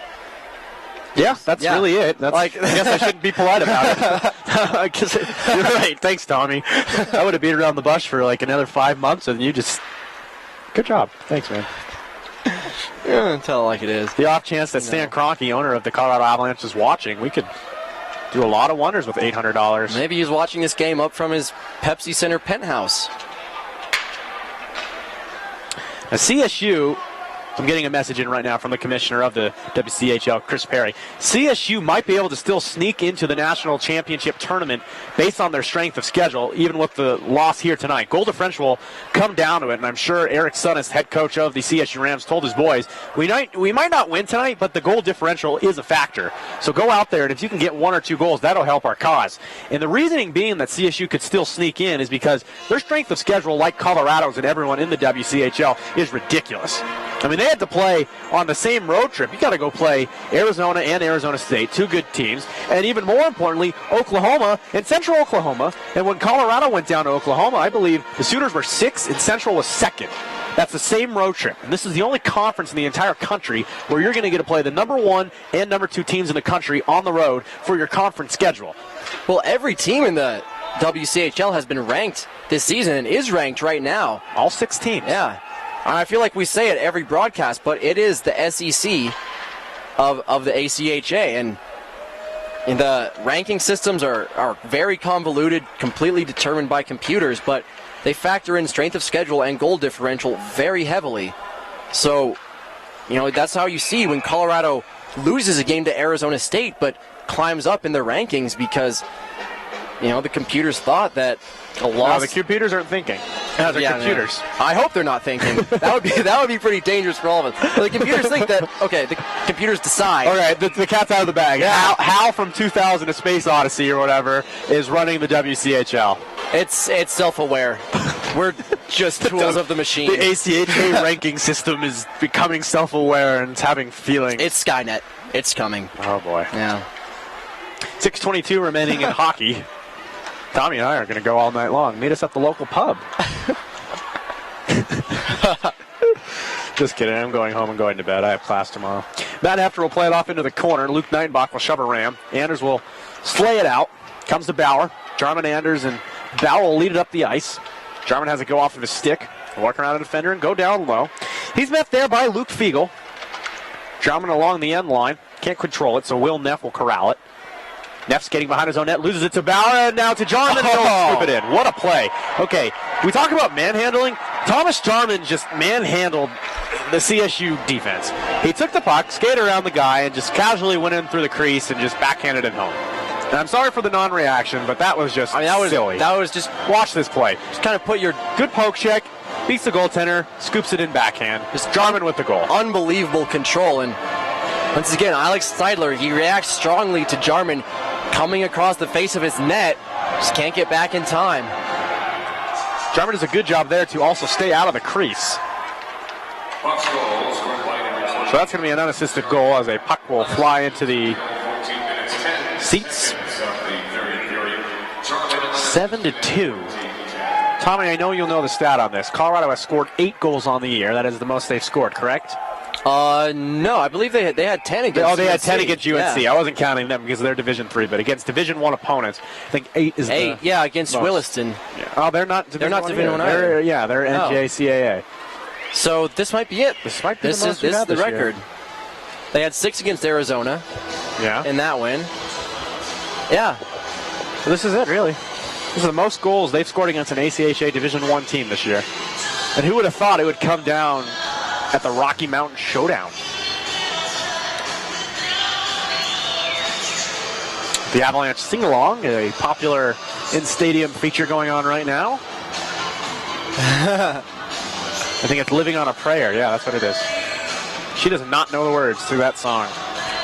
Yeah, that's really it. I guess I shouldn't be polite about it. You're right. Thanks, Tommy. I would have beat around the bush for another 5 months, and you just... Good job. Thanks, man. Yeah, tell it like it is. The off chance that Stan Kroenke, owner of the Colorado Avalanche, is watching, we could do a lot of wonders with $800. Maybe he's watching this game up from his Pepsi Center penthouse. Now, CSU... I'm getting a message in right now from the commissioner of the WCHL, Chris Perry. CSU might be able to still sneak into the national championship tournament based on their strength of schedule, even with the loss here tonight. Goal differential will come down to it, and I'm sure Eric Sunnis, head coach of the CSU Rams, told his boys, we might not win tonight, but the goal differential is a factor. So go out there, and if you can get 1 or 2 goals, that'll help our cause. And the reasoning being that CSU could still sneak in is because their strength of schedule, like Colorado's and everyone in the WCHL, is ridiculous. I mean, they had to play on the same road trip. You got to go play Arizona and Arizona State, 2 good teams, and even more importantly, Oklahoma and Central Oklahoma. And when Colorado went down to Oklahoma, I believe the Sooners were 6th and Central was 2nd. That's the same road trip. And this is the only conference in the entire country where you're going to get to play the number 1 and number 2 teams in the country on the road for your conference schedule. Well, every team in the WCHL has been ranked this season and is ranked right now. All 6 teams. Yeah. I feel like we say it every broadcast, but it is the SEC of the ACHA, and the ranking systems are very convoluted, completely determined by computers, but they factor in strength of schedule and goal differential very heavily. So, that's how you see when Colorado loses a game to Arizona State, but climbs up in the rankings because, the computers thought that a loss. No, the computers aren't thinking. No, they're computers. No. I hope they're not thinking. that would be pretty dangerous for all of us. But the computers think that, okay, the computers decide. All right, the cat's out of the bag. Yeah. Hal from 2000 A Space Odyssey or whatever is running the WCHL. It's self-aware. We're just tools of the machine. The ACHA ranking system is becoming self-aware and it's having feelings. It's Skynet. It's coming. Oh, boy. Yeah. 6:22 remaining in hockey. Tommy and I are going to go all night long. Meet us at the local pub. Just kidding. I'm going home and going to bed. I have class tomorrow. Matt Hefter will play it off into the corner. Luke Nidenbach will shove a ram. Anders will slay it out. Comes to Bauer. Jarman, Anders, and Bauer will lead it up the ice. Jarman has it go off of his stick. Walk around a defender and go down low. He's met there by Luke Fiegel. Jarman along the end line. Can't control it, so Will Neff will corral it. Neff's getting behind his own net, loses it to Bauer, and now to Jarman, and he'll scoop it in. What a play. Okay, we talk about manhandling. Thomas Jarman just manhandled the CSU defense. He took the puck, skated around the guy, and just casually went in through the crease and just backhanded it home. And I'm sorry for the non-reaction, but that was just silly. That was just... Watch this play. Just kind of put your... Good poke check, beats the goaltender, scoops it in backhand. Just Jarman with the goal. Unbelievable control, and once again, Alex Seidler, he reacts strongly to Jarman coming across the face of his net. Just can't get back in time. Jarman does a good job there to also stay out of the crease. So that's going to be an unassisted goal as a puck will fly into the seats. 7-2. Tommy, I know you'll know the stat on this. Colorado has scored 8 goals on the year. That is the most they've scored, correct? No, I believe they had 10 against. Oh, they had 10 UNC. against UNC. Yeah. I wasn't counting them because they're Division 3, but against Division 1 opponents, I think 8 is 8, the against most. Williston. Yeah. Oh, they're not Division 1 either. They're NJCAA. So this might be it. This might be this the most is we've had the this record. year. They had 6 against Arizona Yeah. in that win. Yeah. So this is it, really. This is the most goals they've scored against an ACHA Division 1 team this year. And who would have thought it would come down at the Rocky Mountain Showdown? The Avalanche Sing-Along, a popular in-stadium feature going on right now. I think it's Living on a Prayer. Yeah, that's what it is. She does not know the words to that song.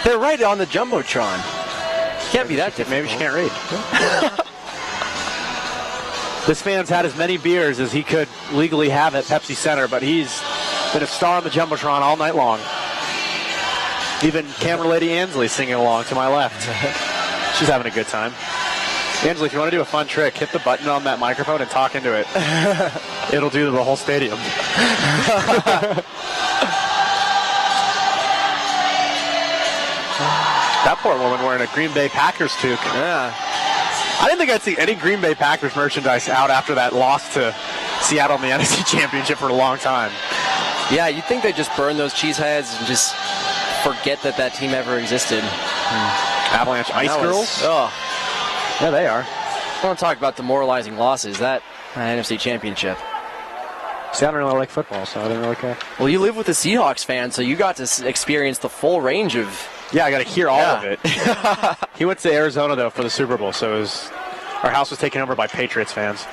They're right on the Jumbotron. Can't be that difficult. Maybe she can't read. This fan's had as many beers as he could legally have at Pepsi Center, but he's been a star on the Jumbotron all night long. Even camera lady Ansley singing along to my left. She's having a good time. Ansley, if you want to do a fun trick, hit the button on that microphone and talk into it. It'll do the whole stadium. That poor woman wearing a Green Bay Packers toque. Yeah. I didn't think I'd see any Green Bay Packers merchandise out after that loss to Seattle in the NFC Championship for a long time. Yeah, you'd think they'd just burn those cheese heads and just forget that team ever existed. Avalanche Ice Girls? Yeah, they are. I want to talk about demoralizing losses. That NFC Championship. See, I don't really like football, so I didn't really care. Well, you live with a Seahawks fan, so you got to experience the full range of... Yeah, I got to hear all of it. He went to Arizona, though, for the Super Bowl, so our house was taken over by Patriots fans.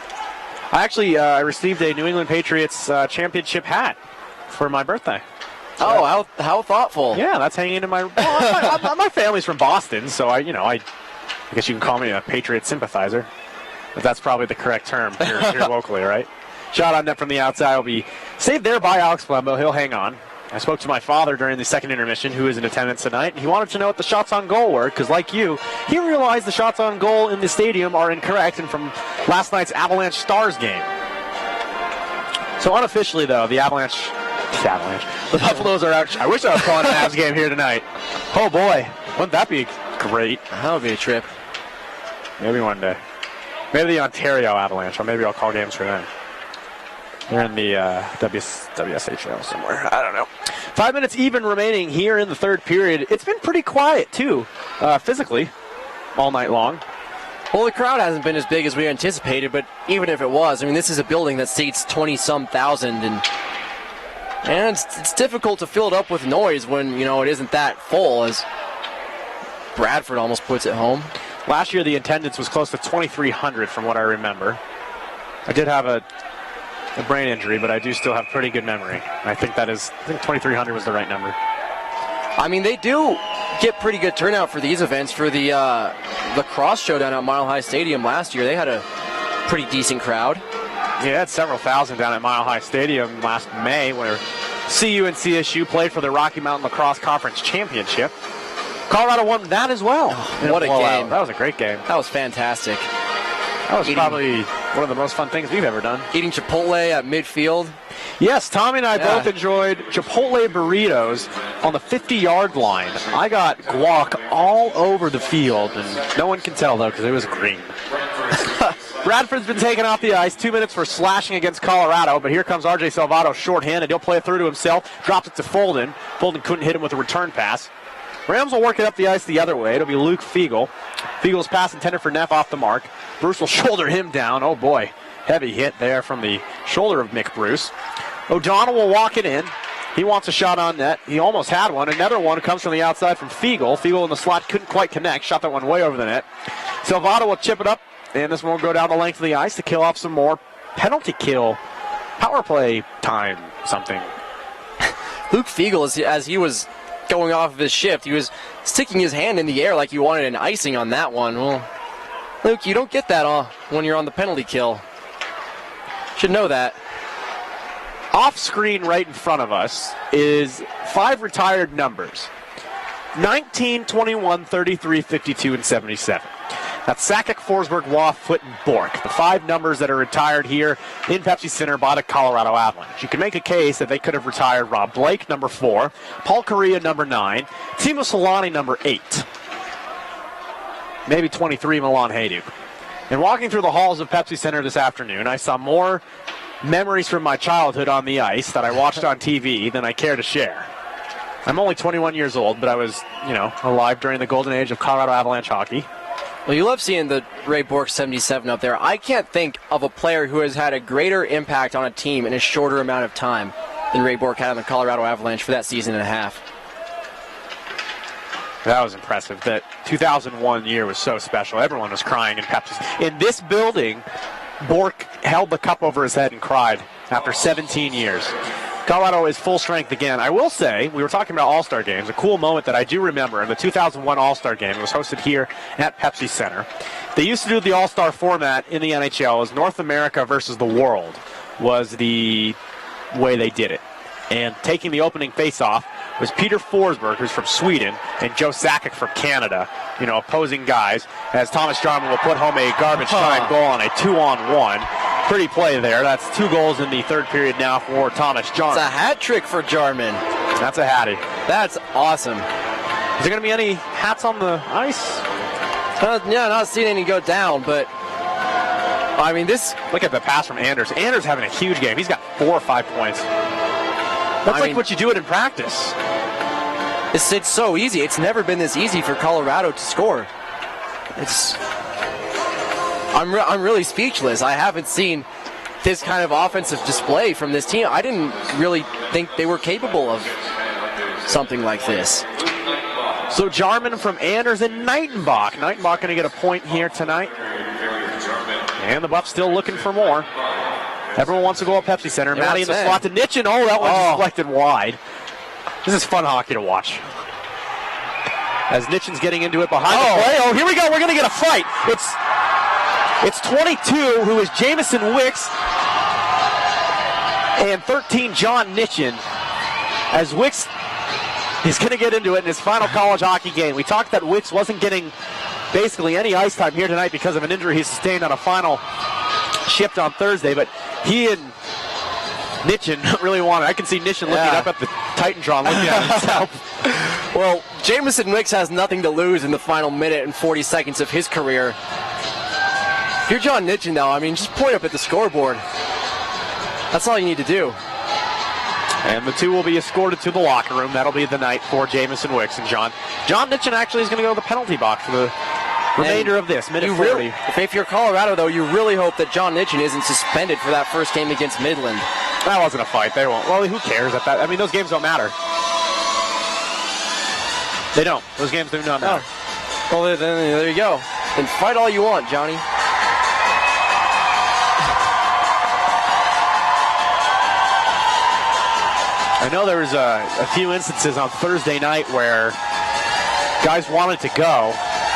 I actually received a New England Patriots championship hat for my birthday. Oh, how thoughtful. Yeah, that's hanging in my... Well, my family's from Boston, so I guess you can call me a Patriot sympathizer. But that's probably the correct term here locally, right? Shot on net from the outside will be saved there by Alex Flembo. He'll hang on. I spoke to my father during the second intermission, who is in attendance tonight. He wanted to know what the shots on goal were, because like you, he realized the shots on goal in the stadium are incorrect and from last night's Avalanche Stars game. So unofficially, though, the Buffaloes are out. I wish I was calling an Avs game here tonight. Oh, boy. Wouldn't that be great? That would be a trip. Maybe one day. Maybe the Ontario Avalanche, or maybe I'll call games for them. They're in the WSHL somewhere. I don't know. 5 minutes even remaining here in the third period. It's been pretty quiet, too, physically, all night long. Well, the crowd hasn't been as big as we anticipated, but even if it was, I mean, this is a building that seats 20-some thousand, and it's difficult to fill it up with noise when, it isn't that full, as Bradford almost puts it home. Last year, the attendance was close to 2,300 from what I remember. I did have a brain injury, but I do still have pretty good memory. I think 2,300 was the right number. I mean, they do get pretty good turnout for these events. For the lacrosse showdown at Mile High Stadium last year, they had a pretty decent crowd. Yeah, they had several thousand down at Mile High Stadium last May, where CU and CSU played for the Rocky Mountain Lacrosse Conference Championship. Colorado won that as well. What a game. That was a great game. That was fantastic. That was probably one of the most fun things we've ever done. Eating Chipotle at midfield. Yes, Tommy and I both enjoyed Chipotle burritos on the 50-yard line. I got guac all over the field, and no one can tell, though, because it was green. Bradford's been taken off the ice. 2 minutes for slashing against Colorado, but here comes R.J. Salvato shorthanded. He'll play it through to himself, drops it to Folden. Folden couldn't hit him with a return pass. Rams will work it up the ice the other way. It'll be Luke Fiegel. Fiegel's pass intended for Neff off the mark. Bruce will shoulder him down. Oh, boy. Heavy hit there from the shoulder of Mick Bruce. O'Donnell will walk it in. He wants a shot on net. He almost had one. Another one comes from the outside from Fiegel. Fiegel in the slot couldn't quite connect. Shot that one way over the net. Salvato will chip it up, and this one will go down the length of the ice to kill off some more penalty kill. Power play time something. Luke Fiegel, as he was going off of his shift, he was sticking his hand in the air like he wanted an icing on that one. Well, Luke, you don't get that when you're on the penalty kill. Should know that. Off screen right in front of us is 5 retired numbers. 19, 21, 33, 52, and 77. That's Sakic, Forsberg, Waugh, Foote, and Bork. The 5 numbers that are retired here in Pepsi Center by the Colorado Avalanche. You can make a case that they could have retired Rob Blake, number 4, Paul Correa, number 9, Timo Solani, number 8, maybe 23, Milan Hajduk. And walking through the halls of Pepsi Center this afternoon, I saw more memories from my childhood on the ice that I watched on TV than I care to share. I'm only 21 years old, but I was, alive during the golden age of Colorado Avalanche hockey. Well, you love seeing the Ray Bourque 77 up there. I can't think of a player who has had a greater impact on a team in a shorter amount of time than Ray Bourque had on the Colorado Avalanche for that season and a half. That was impressive. That 2001 year was so special. Everyone was crying in Pepsi. In this building, Bourque held the cup over his head and cried after 17 years. Colorado is full strength again. I will say, we were talking about All-Star games. A cool moment that I do remember in the 2001 All-Star game. It was hosted here at Pepsi Center. They used to do the All-Star format in the NHL as North America versus the world was the way they did it. And taking the opening face-off was Peter Forsberg, who's from Sweden, and Joe Sakic from Canada, opposing guys, as Thomas Jarman will put home a garbage time goal on a 2-on-1. Pretty play there. That's 2 goals in the third period now for Thomas Jarman. It's a hat trick for Jarman. That's a hattie. That's awesome. Is there going to be any hats on the ice? Not seeing any go down, but I mean, this. Look at the pass from Anders. Anders having a huge game. He's got 4 or 5 points. That's like what you do it in practice. It's so easy. It's never been this easy for Colorado to score. I'm really speechless. I haven't seen this kind of offensive display from this team. I didn't really think they were capable of something like this. So Jarman from Anders and Nightenbach. Nightenbach going to get a point here tonight. And the Buffs still looking for more. Everyone wants to go at Pepsi Center. Matty in the slot to Nitchin. Oh, that one deflected wide. This is fun hockey to watch. As Nitchin's getting into it behind the play. Oh, here we go. We're going to get a fight. It's 22, who is Jamison Wicks, and 13, John Nitchin. As Wicks is going to get into it in his final college hockey game. We talked that Wicks wasn't getting basically any ice time here tonight because of an injury he sustained on a final shift on Thursday, but he and Nitchin really wanted. I can see Nitchin looking up at the Titantron, looking at himself. Well, Jamison Wicks has nothing to lose in the final minute and 40 seconds of his career. If you're John Nitchin, though, I mean, just point up at the scoreboard. That's all you need to do. And the 2 will be escorted to the locker room. That'll be the night for Jamison Wicks and John. John Nitchin actually is going to go to the penalty box for the remainder of this, minute 40. If you're Colorado, though, you really hope that John Nitchin isn't suspended for that first game against Midland. That wasn't a fight. They won't. Well, who cares? I mean, those games don't matter. They don't. Those games do not matter. Well, then there you go. Then fight all you want, Johnny. I know there was a few instances on Thursday night where guys wanted to go,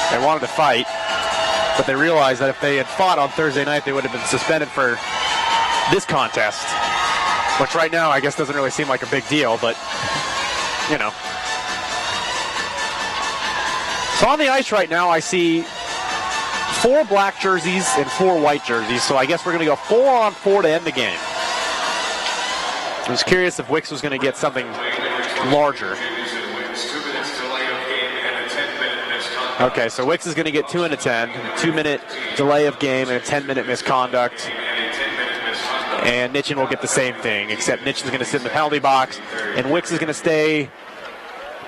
they wanted to fight, but they realized that if they had fought on Thursday night, they would have been suspended for this contest, which right now I guess doesn't really seem like a big deal, but, So on the ice right now, I see 4 black jerseys and 4 white jerseys, so I guess we're going to go 4-on-4 to end the game. I was curious if Wicks was going to get something larger. Okay, so Wicks is going to get 2 and a 10, 2-minute delay of game and a 10-minute misconduct. And Nitchin will get the same thing, except Nitchin's going to sit in the penalty box, and Wicks is going to stay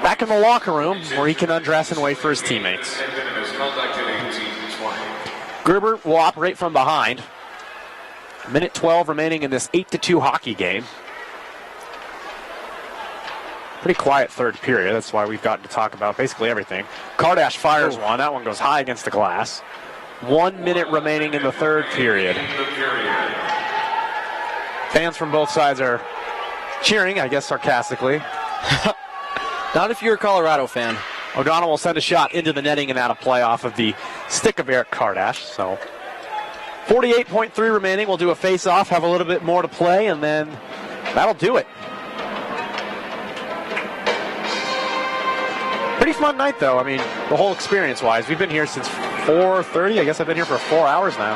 back in the locker room where he can undress and wait for his teammates. Gerber will operate from behind. Minute 12 remaining in this 8-2 hockey game. Pretty quiet third period. That's why we've gotten to talk about basically everything. Kardash fires one. That one goes high against the glass. 1 minute remaining in the third period. Fans from both sides are cheering, I guess sarcastically. Not if you're a Colorado fan. O'Donnell will send a shot into the netting and out of play off of the stick of Eric Kardash. So 48.3 remaining. We'll do a face-off, have a little bit more to play, and then that'll do it. Pretty fun night, though. I mean, the whole experience-wise. We've been here since 4:30. I guess I've been here for 4 hours now.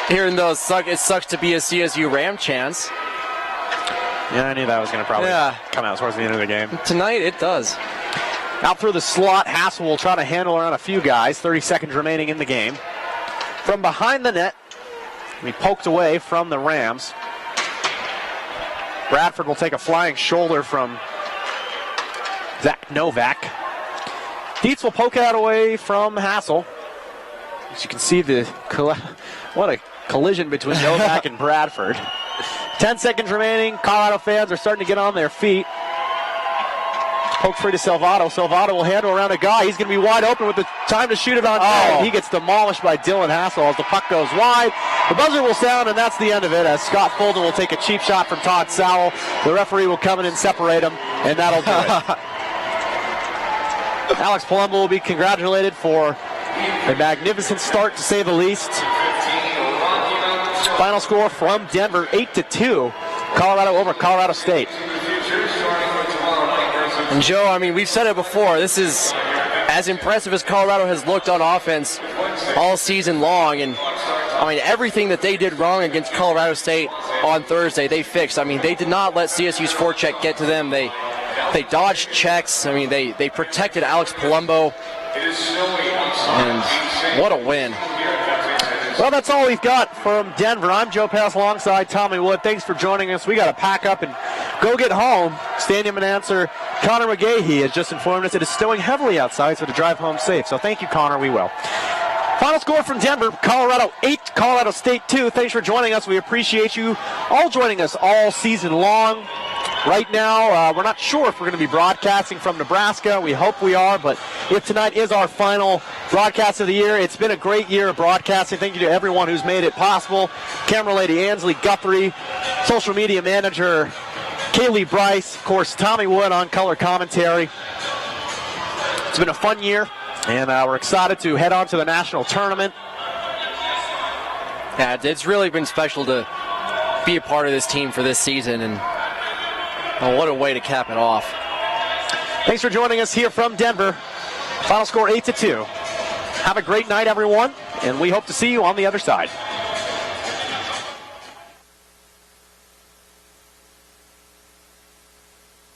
Hearing those, it sucks to be a CSU Ram chance. Yeah, I knew that was going to probably come out towards the end of the game. Tonight, it does. Out through the slot, Hassel will try to handle around a few guys. 30 seconds remaining in the game. From behind the net, he poked away from the Rams. Bradford will take a flying shoulder from Zach Novak. Dietz will poke out away from Hassel. As you can see, what a collision between Novak and Bradford. 10 seconds remaining. Colorado fans are starting to get on their feet. Poke free to Salvato. Salvato will handle around a guy. He's going to be wide open with the time to shoot it on net. He gets demolished by Dylan Hassel as the puck goes wide. The buzzer will sound, and that's the end of it, as Scott Fulton will take a cheap shot from Todd Sowell. The referee will come in and separate them, and that'll do it. Alex Palumbo will be congratulated for a magnificent start, to say the least. Final score from Denver, 8-2. Colorado over Colorado State. And Joe, I mean, we've said it before. This is as impressive as Colorado has looked on offense all season long. And, I mean, everything that they did wrong against Colorado State on Thursday, they fixed. I mean, they did not let CSU's forecheck get to them. They dodged checks. I mean, they protected Alex Palumbo. And what a win. Well, that's all we've got from Denver. I'm Joe Pass alongside Tommy Wood. Thanks for joining us. We got to pack up and go get home. Stadium announcer Connor McGahee has just informed us it is snowing heavily outside, so to drive home safe. So thank you, Connor. We will. Final score from Denver, Colorado 8, Colorado State 2. Thanks for joining us. We appreciate you all joining us all season long. Right now, we're not sure if we're going to be broadcasting from Nebraska. We hope we are, but if tonight is our final broadcast of the year, it's been a great year of broadcasting. Thank you to everyone who's made it possible. Camera lady Ansley Guthrie, social media manager Kaylee Bryce, of course, Tommy Wood on color commentary. It's been a fun year, and we're excited to head on to the national tournament. Yeah, it's really been special to be a part of this team for this season, and what a way to cap it off. Thanks for joining us here from Denver. Final score 8-2. Have a great night, everyone, and we hope to see you on the other side.